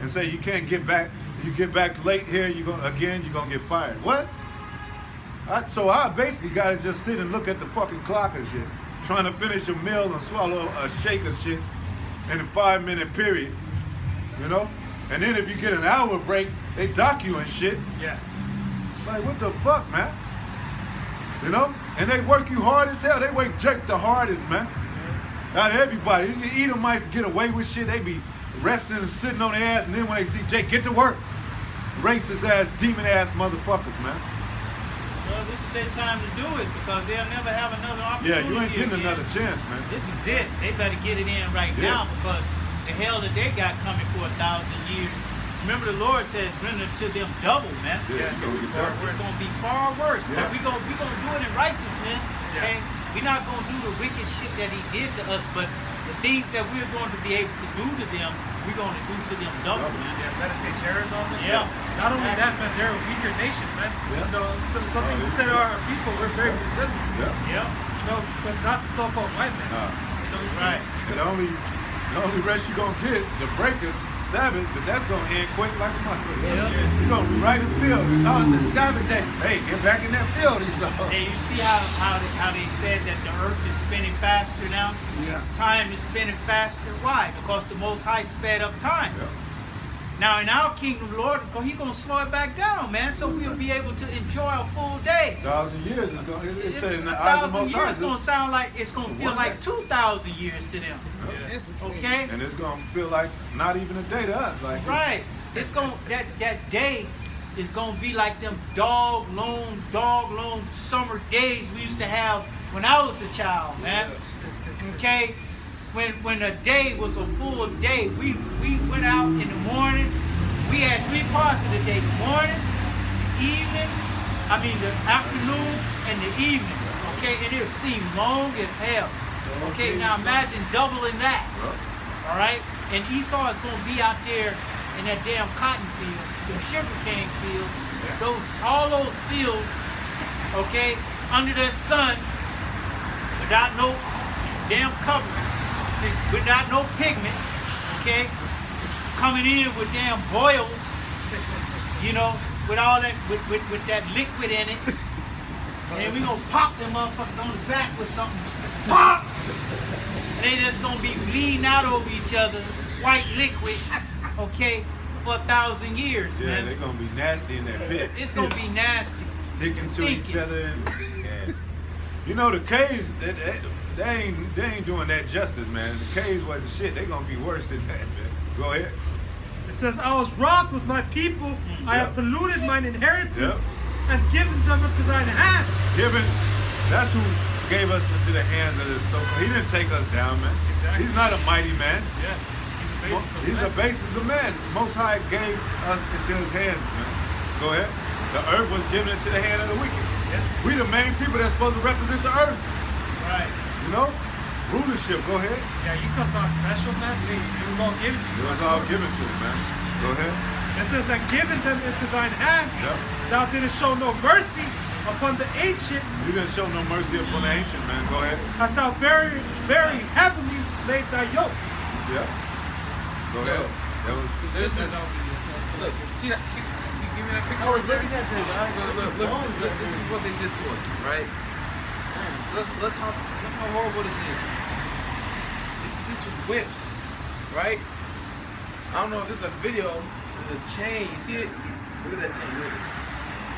and say you can't get back. You get back late here, you're going to get fired. What? So I basically got to just sit and look at the fucking clock and shit, trying to finish a meal and swallow a shake of shit in a 5-minute period, you know? And then if you get an hour break, they dock you and shit. Yeah. Like, what the fuck, man? You know? And they work you hard as hell. They work Jake the hardest, man. Out of everybody. These Edomites get away with shit. They be resting and sitting on their ass, and then when they see Jake, get to work. Racist ass, demon ass motherfuckers, man. Well, this is their time to do it because they'll never have another Yeah, opportunity. you ain't getting again. another chance, man. This is it. They better get it in right Yeah. now because the hell that they got coming for 1,000 years. Remember, the Lord says, render to them double, man. Yeah, it's gonna be It's far going to be far worse. Yeah. But we gonna do it in righteousness. Okay, we're not going to do the wicked shit that He did to us, but the things that we're going to be able to do to them, we're going to do to them double, man. Yeah, meditate terrors on them. Yeah. Not only that, man, they're a weaker nation, man. Yeah. You know, something said our people, we're very resilient. Yeah. Yep. You know, but not the so-called white man. Nah. You know, he's Right. And the only rest you gonna get, the break is Sabbath, but that's gonna end quick like a motherfucker. Yeah. You're gonna be right in the field. Oh, it's a Sabbath day. Hey, get back in that field, these dogs. Hey, you see how they said that the earth is spinning faster now? Yeah. Time is spinning faster. Why? Because the Most High sped up time. Yeah. Now in our kingdom, Lord, He's gonna slow it back down, man, so we'll be able to enjoy a full day. 1,000 years is gonna. It It's said in the eyes of 1,000 Most years. High. It's gonna sound like it's gonna feel One like day. 2,000 years to them. That's what you Okay. And it's gonna feel like not even a day to us. Like Right. It's gonna that day is gonna be like them dog long summer days we used to have when I was a child, man. Okay? When a day was a full day, we went out in the morning. We had 3 parts of the day: the morning, the afternoon, and the evening. Okay, and it seemed long as hell. Okay, now imagine doubling that. All right, and Esau is going to be out there in that damn cotton field, the sugar cane field, all those fields, okay, under the sun, without no damn covering, without no pigment, okay, coming in with damn boils, you know, with all that, with that liquid in it, and we gonna pop them motherfuckers on the back with something, pop! They just gonna be bleeding out over each other, white liquid, okay, for 1,000 years, Yeah, man. they're gonna be nasty in that pit. It's gonna be nasty. Sticking to each other, and you know the caves. They ain't doing that justice, man. The caves wasn't shit. They gonna be worse than that, man. Go ahead. It says, I was wroth with my people, I have polluted mine inheritance, Yep. and given them into thine hand. That's who gave us into the hands of this so-called. He didn't take us down, man. Exactly. He's not a mighty man. Yeah. He's a basis of man. Most High gave us into his hands, man. Go ahead. The earth was given into the hand of the wicked. Yeah. We the main people that's supposed to represent the earth. Right. You know? Rulership, go ahead. Yeah, Esau's not special, man. It was all given to It you. was all given to him, man. Go ahead. It says, and given them into thine hand, Yep. thou didst show no mercy upon the ancient, You didn't show no mercy upon the ancient, man. Go ahead. hast thou very, very heavily laid thy yoke. Yeah. Go ahead. That was This is, look, see that? Can you give me that picture? I was right there? looking at this. Look, this is what they did to us, right? Look how horrible this is. This was whips, right? I don't know if this is a video. There's a chain. You see it? Look at that chain. Look.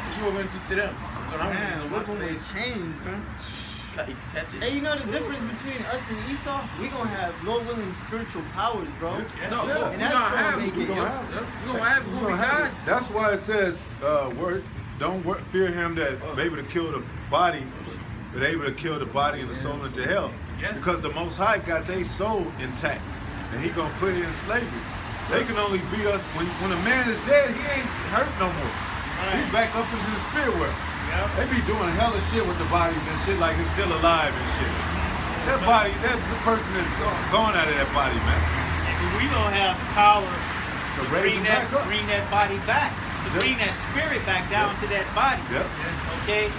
This is what we went to them. That's what I'm Man, doing. look what we changed, man. Catch it. Hey, you know the difference between us and Esau? We gonna have Lord willing spiritual powers, bro. No, Yeah. we're And that's gonna gonna have make it. it, We're gonna yo. have it. We're gonna have it. We're gonna be gods. That's why it says, fear him that able to kill the body, but able to kill the body and the soul into hell. Yeah. Because the Most High got their soul intact, and he gonna put it in slavery. They can only beat us when a man is dead. He ain't hurt no more. He's back up into the spirit world. Yep. They be doing hella shit with the bodies and shit like it's still alive and shit. That body, that person is gone out of that body, man. And we gonna have power To to raise bring him back up. that body back, to Yep. bring that spirit back down to that body. Yep. Okay?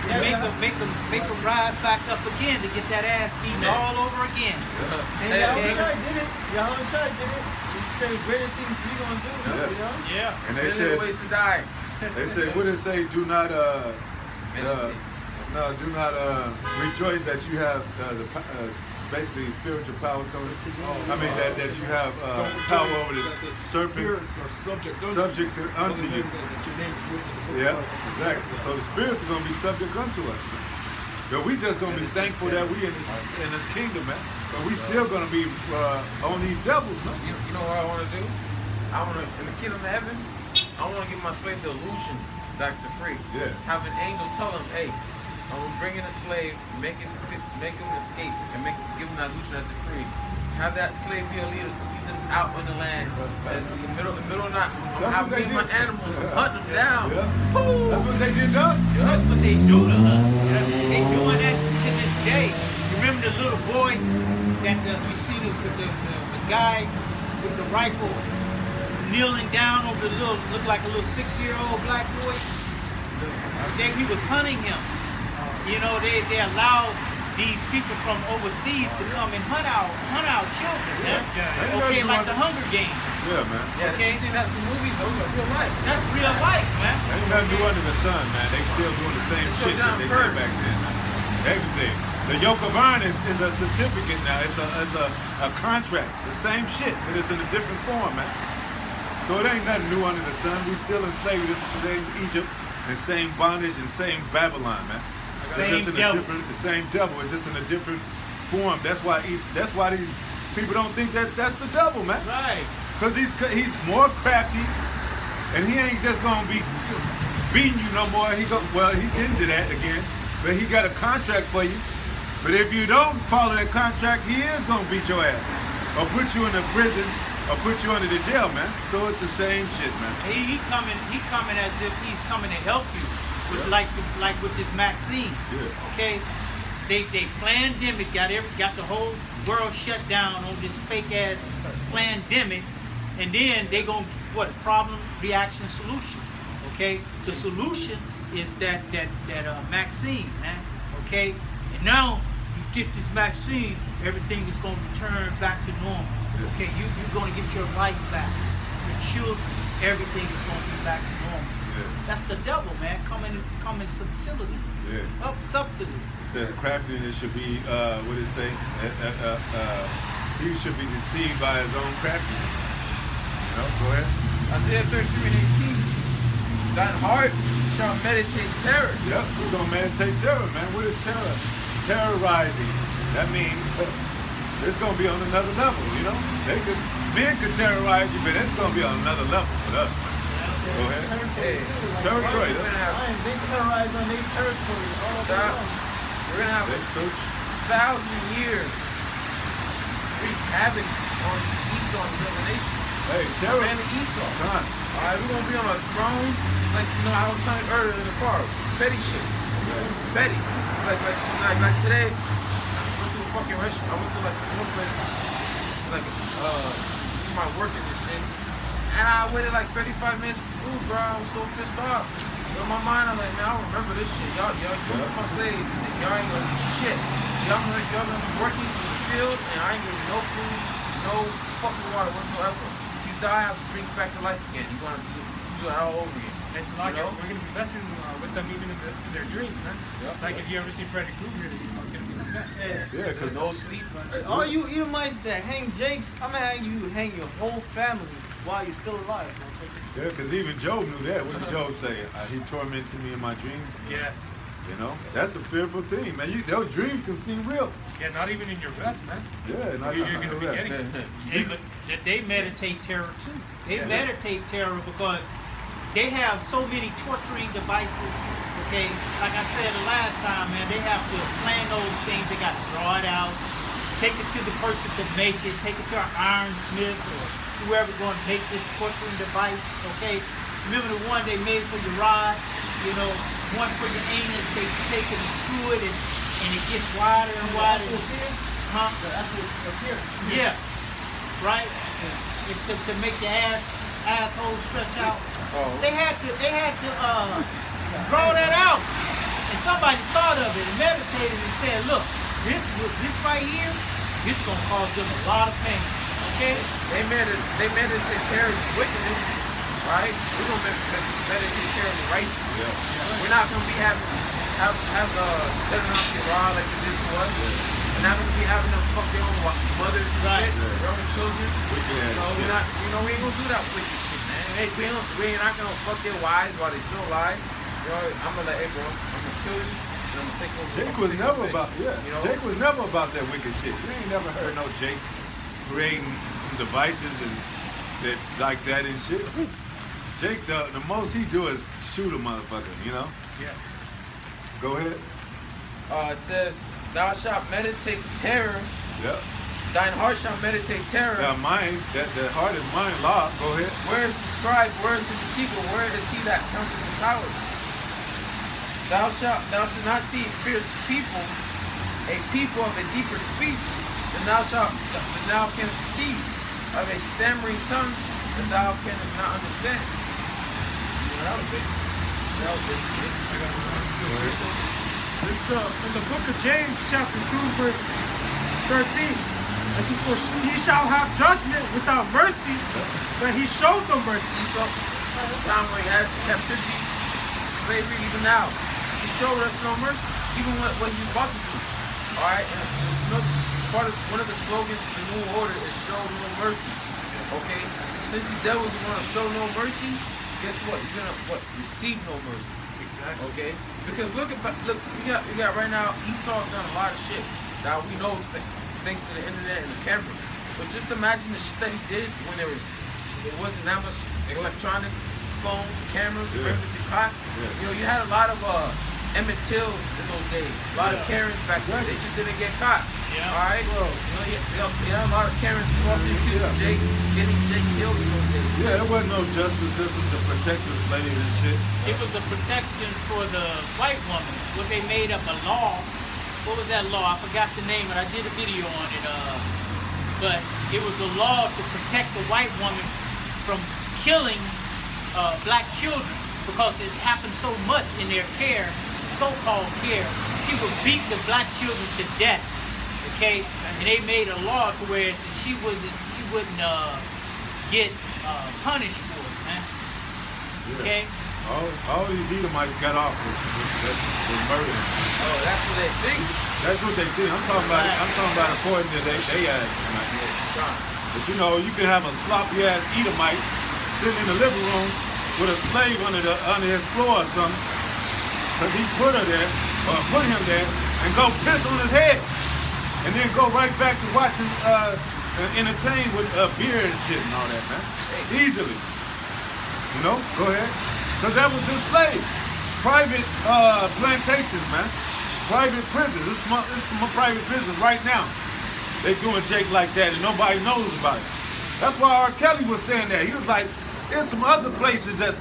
And make them rise back up again to get that ass beaten all over again. And Hey, Yahweh hey. Shai did it. Yahweh Shai did it. He said greater things we gonna do, Yeah. you know? Yeah. And they Million said, ways to die. they say, what did it say? Do not, Meditate. no, do not rejoice that you have basically spiritual power coming. I mean that you have power over the serpents, subjects unto you. Yeah, exactly. So the spirits are gonna be subject unto us, man. But we just gonna be thankful that we in this kingdom, man. But we still gonna be on these devils, man. You know what I want to do? I want to, in the kingdom of heaven, I want to give my slave the illusion back to free. Yeah. Have an angel tell him, hey, I'm gonna bring in a slave, make him escape, and give him that illusion that they're free. Have that slave be a leader to lead them out on the land. And in the middle of the night, I'm gonna have what me they and my did. animals hunt them down. Yeah. Woo! That's what they did to us. That's what they do to us. They doing that to this day. You remember the little boy that you see the guy with the rifle kneeling down over the looked like a little 6-year-old black boy? He was hunting him. You know, they allowed these people from overseas to come and hunt our children. Yeah. Okay, like the Hunger Games. Yeah, man. Yeah, Okay. they seen that some movies, those are real life. That's real life, man. Ain't nothing new under the sun, man. They still doing the same It's shit so that they damn did back then, man. Everything. The yoke of iron is a certificate now. It's a contract. The same shit, but it's in a different form, man. So it ain't nothing new under the sun. We still in slavery. This is the same Egypt, and same bondage, and same Babylon, man. It's just in a different, the same devil. It's just in a different form. That's why these people don't think that that's the devil, man. Right. Cause he's more crafty, and he ain't just gonna be beating you no more. He into that again, but he got a contract for you. But if you don't follow that contract, he is gonna beat your ass, or put you in a prison, or put you under the jail, man. So it's the same shit, man. He coming as if he's coming to help you, with like with this Maxine. Yeah. Okay, they pandemic got the whole world shut down on this fake ass pandemic, and then they gonna problem reaction solution. Okay, the solution is that vaccine, man. Okay, and now you get this vaccine, everything is gonna return back to normal. Okay, you're gonna get your life back, your children, everything is gonna be back to normal. That's the devil, man. Come in subtlety. Subtlety. It says craftiness should be, what did it say? He should be deceived by his own craftiness. You know, go ahead. Isaiah 33:18. Thine heart shall meditate terror. Yep, we're gonna meditate terror, man. What is terror? Terrorizing. That means it's gonna be on another level, you know? Men could terrorize you, but it's gonna be on another level with us, man. Go ahead. Hey, Territory. we're gonna have, They terrorize on their territory all over the world. we're gonna have Let's search. 1,000 years wreak havoc on Esau and the other nations. Hey, terror. Man, Esau. Come on. Alright, we're gonna be on a throne, like I was telling you earlier in the car, petty shit. Petty. Like today, I went to a fucking restaurant. I went to like one place, like my workers and shit. And I waited like 35 minutes for food, bro. I was so pissed off. But in my mind, I'm like, man, I don't remember this shit. Y'all my slaves, and y'all ain't gonna do shit. Y'all gonna be working in the field, and I ain't gonna get no food, no fucking water whatsoever. If you die, I'll just bring you back to life again. You're gonna do it all over again. It's like You know? we're gonna be messing with them even in their dreams, man. Like if you ever see Freddy Krueger, it's gonna be like that. Yeah, because No sleep. All you Edomites that hang Jakes, I'm gonna have you hang your whole family while you're still alive. yeah, because even Job knew that. What did Job say? He tormented me in my dreams. Yeah. You know, that's a fearful thing, man. Those dreams can seem real. Yeah, not even in your rest, man. Yeah, not You're gonna be real. getting They meditate terror too. They meditate terror because they have so many torturing devices. Okay, like I said the last time, man, they have to plan those things. They got to draw it out, take it to the person to make it, take it to an ironsmith or whoever going to make this torturing device. Okay, remember the one they made for your rod? You know, one for your anus. They take it and screw it, and it gets wider and wider. Huh? Yeah. Right? To make your asshole stretch out. Oh. They had to draw that out. And somebody thought of it and meditated and said, look, this right here, this gonna cause them a lot of pain. Okay? They meditate terrorist wickedness, right? We're gonna meditate terrorist righteousness. Yeah. We're not gonna be have letting them get raw like they did to us. We're not gonna be having them fuck their own mothers and shit, their own children. We ain't gonna do that wicked shit, man. Hey, we're not gonna fuck their wives while they still alive. You know, I'm gonna like, hey bro, I'm gonna kill you. And I'm gonna take over. Jake was never about you know? Jake was never about that wicked shit. You ain't never heard no Jake creating some devices and that like that and shit. Jake, the most he do is shoot a motherfucker, you know? Yeah. Go ahead. It says, thou shalt meditate terror. Yep. Thine heart shall meditate terror. That mind, that heart is mind law. Go ahead. Where is the scribe? Where is the deceiver? Where is he that comes to the tower? Thou shalt not see fierce people, a people of a deeper speech, than thou canst perceive, of a stammering tongue, that thou canst not understand. That was big. This in the book of James, chapter 2, verse 13. It says, for he shall have judgment without mercy, but he showed no mercy. Esau, the time when he had captivity, slavery, even now, he showed us no mercy, even what he was about to do. All right, and you know, one of the slogans of the New Order is show no mercy. Okay, since the devil's going to show no mercy, guess what? You're gonna receive no mercy. Exactly. Okay, because look, we got right now. Esau's done a lot of shit that we know thanks to the internet and the camera. But just imagine the shit that he did when there wasn't that much electronics, phones, cameras for him to be caught. You know, you had a lot of Emmett Tills in those days, a lot of Karens back then. They just didn't get caught. Yeah. All right. You know, you had a lot of Karens falsely accusing Jake, getting Jake killed in those days. Yeah, there wasn't no justice system to protect the slaves and shit. It was a protection for the white woman. What they made up a law. What was that law? I forgot the name, but I did a video on it. But it was a law to protect the white woman from killing black children. because it happened so much in their care, so-called care. She would beat the black children to death. Okay, and they made a law to where she wouldn't get punished for it, man. Yeah. Okay. All these Edomites got off with murder. Oh, that's what they think. That's what they think. I'm talking about according to they ass. But you know, you can have a sloppy ass Edomite sitting in the living room with a slave under his floor or something, because he put her there or put him there, and go piss on his head, and then go right back to watching entertain with beer and shit and all that, man. Easily. You know, go ahead. Because that was just slaves. Private plantations, man. Private prisons. This is some private prison right now. They doing Jake like that and nobody knows about it. That's why R. Kelly was saying that. He was like, there's some other places that's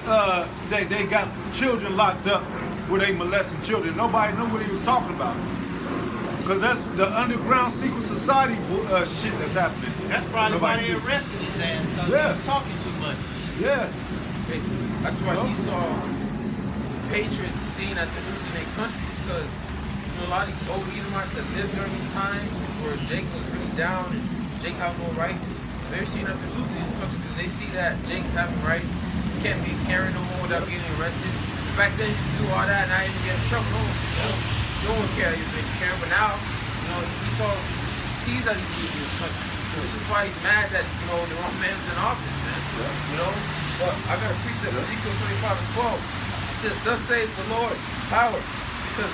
they got children locked up where they molesting children. Nobody knew what he was talking about. Because that's the underground secret society shit that's happening. That's probably why they Nobody- arrested his ass, because Yeah. he was talking too much. Yeah. Hey, that's why Esau is patriots seen at the news in their country, because you know, a lot of these old Edomites that lived during these times where Jake was really down and Jake had no rights, they're seen at the news in these countries because they see that Jake's having rights, can't be carrying no more without getting arrested. Back then you could do all that and not even get in trouble. No one cared you've been carrying, but now, you know, Esau sees that he's losing his country. This is why he's mad that, you know, the wrong man's in office, man. You know? But I got a precept, Ezekiel 25 and 12. It says, thus saith the Lord, power, because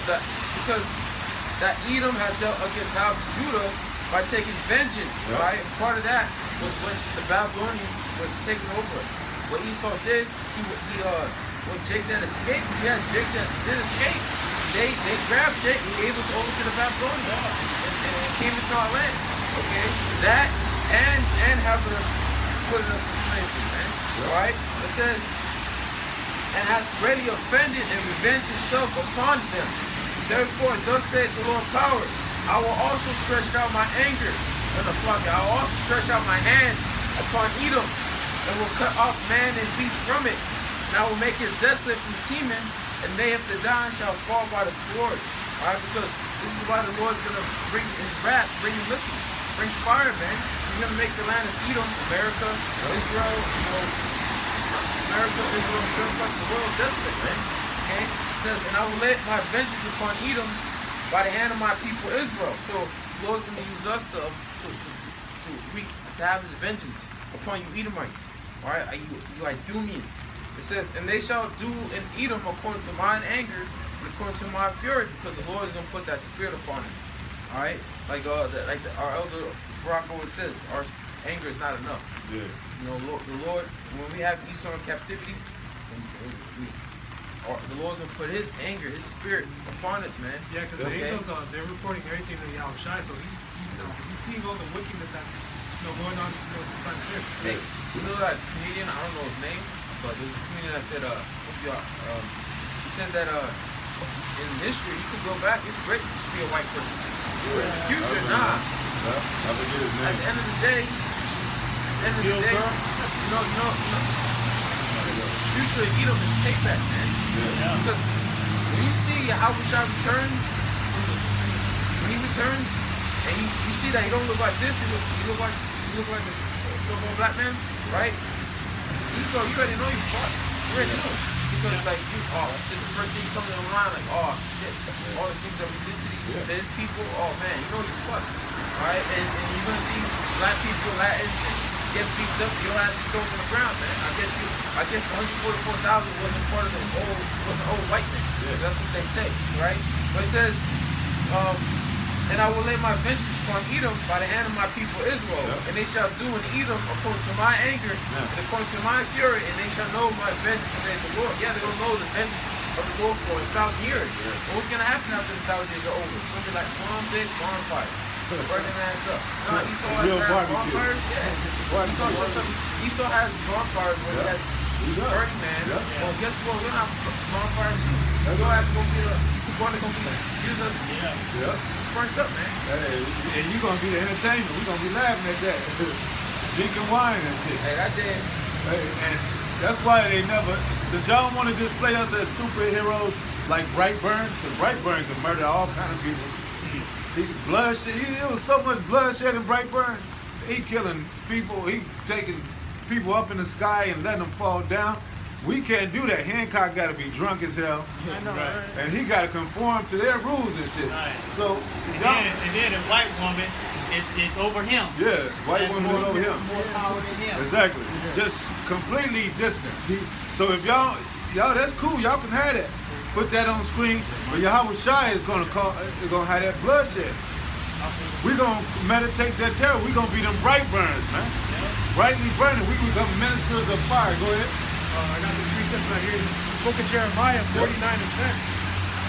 that Edom had dealt against the house of Judah by taking vengeance, right? And part of that was when the Babylonians was taking over us. What Esau did, when Jake then escaped, Jake that did escape. They grabbed Jake and gave us over to the Babylonians and came into our land. Okay? That and having us putting us in slavery, man. Right? It says, and hath already offended and revenged himself upon them. Therefore, thus saith the Lord power, I will also stretch out my anger on the flock. I will also stretch out my hand upon Edom, and will cut off man and beast from it. And I will make it desolate from Teman, and they of the Don shall fall by the sword. Alright, because this is why the Lord's gonna bring his wrath, bring missiles, bring fire, man. He's gonna make the land of Edom, America, Israel, you know, America, Israel, certain parts of the world desolate, man. Okay? It says, and I will let my vengeance upon Edom by the hand of my people Israel. So the Lord's gonna use us to have his vengeance upon you Edomites. Alright, you Idumeans. It says, and they shall do in Edom according to mine anger and according to my fury, because the Lord is gonna put that spirit upon us. Alright? Like our elder Barak always says, our anger is not enough. Yeah. You know, the Lord, when we have Esau in captivity, the Lord's gonna put his anger, his spirit upon us, man. Yeah, because the angels, they're reporting everything to Yahweh Shai, so he's seeing all the wickedness that's going on this time here. Hey, you know that comedian, I don't know his name, but there was a comedian that said, he said that in history, you could go back, it's great to be a white person. But in the future, nah. At the end of the day, future Edom is payback, man. Yeah. Because when you see Yahweh Shai return, when he returns, and you see that he don't look like this, he look like a so-called black man, right? Esau, you already know you fucked. You already know. Because like shit, the first thing you come in the line, like, oh shit, all the things that we did to his people, oh man, you know you fucked. Alright? And you're gonna see black people, Latins, get beat up, your ass is thrown on the ground, man. I guess the 144,000 wasn't part of the old white man. Yeah. That's what they say, right? But it says, and I will lay my vengeance upon Edom by the hand of my people Israel, and they shall do in Edom according to my anger and according to my fury, and they shall know my vengeance, saith the Lord. Yeah, they're gonna know the vengeance of the Lord for 1,000 years. Yeah. But what's gonna happen after the 1,000 years are over? It's gonna be like one big bonfire. Burning ass up. No, Esau has bonfires. Yeah. Esau has bonfires where he has Burning Man. Yeah. Well, guess what? We're not bonfires too. Your ass gonna be using burnt up, man. Hey, and you gonna be the entertainment. We're gonna be laughing at that. Drinking wine and shit. Hey, that did. Hey, and That's why they never. Since y'all want to display us as superheroes like Brightburn, because Brightburn can murder all kind of people. Bloodshed. There was so much bloodshed in Brightburn. He killing people. He taking people up in the sky and letting them fall down. We can't do that. Hancock got to be drunk as hell, I know, Right. right? and he got to conform to their rules and shit. Right. So, And then a white woman is over him. yeah, white Has women more, over him. more power than him. Exactly. Just completely distant. So if y'all, that's cool. Y'all can have that. Put that on screen. But Yahweh Shai is gonna have that bloodshed. We're gonna meditate that terror. We're gonna be them bright burns, man. Brightly burning. We become ministers of fire. Go ahead. I got this precept right here. This is the book of Jeremiah 49 and 10.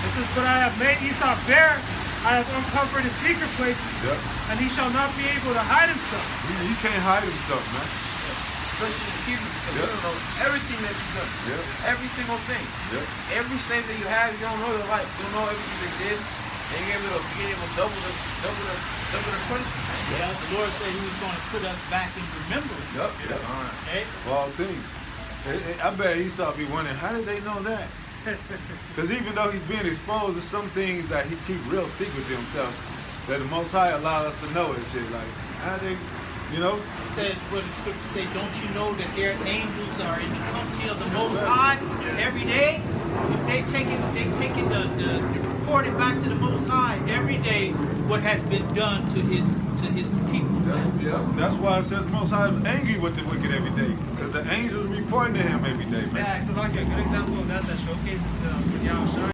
It says, "But I have made Esau bare. I have uncovered his secret places, Yep. and he shall not be able to hide himself." He can't hide himself, man. Especially the Hebrews, because Yep. you don't know everything that you've done. Yep. Every single thing. Yep. Every slave that you have, you don't know their life. You don't know everything they did. And you're able to double the punishment. Yeah, the Lord said He was going to put us back in remembrance. Yep. Okay? Of all things. I bet Esau be wondering, how did they know that? Because even though he's being exposed to some things that he keep real secret to himself, that the Most High allowed us to know and shit. Like, how they, you know? It says, what the scripture say, don't you know that their angels are in the company of the Most High every day? They taking the reporting back to the Most High every day what has been done to his people. That's why it says Most High is angry with the wicked every day. Because the angels reporting to him every day, man. This is like a good example of that showcases the Yahweh Shai.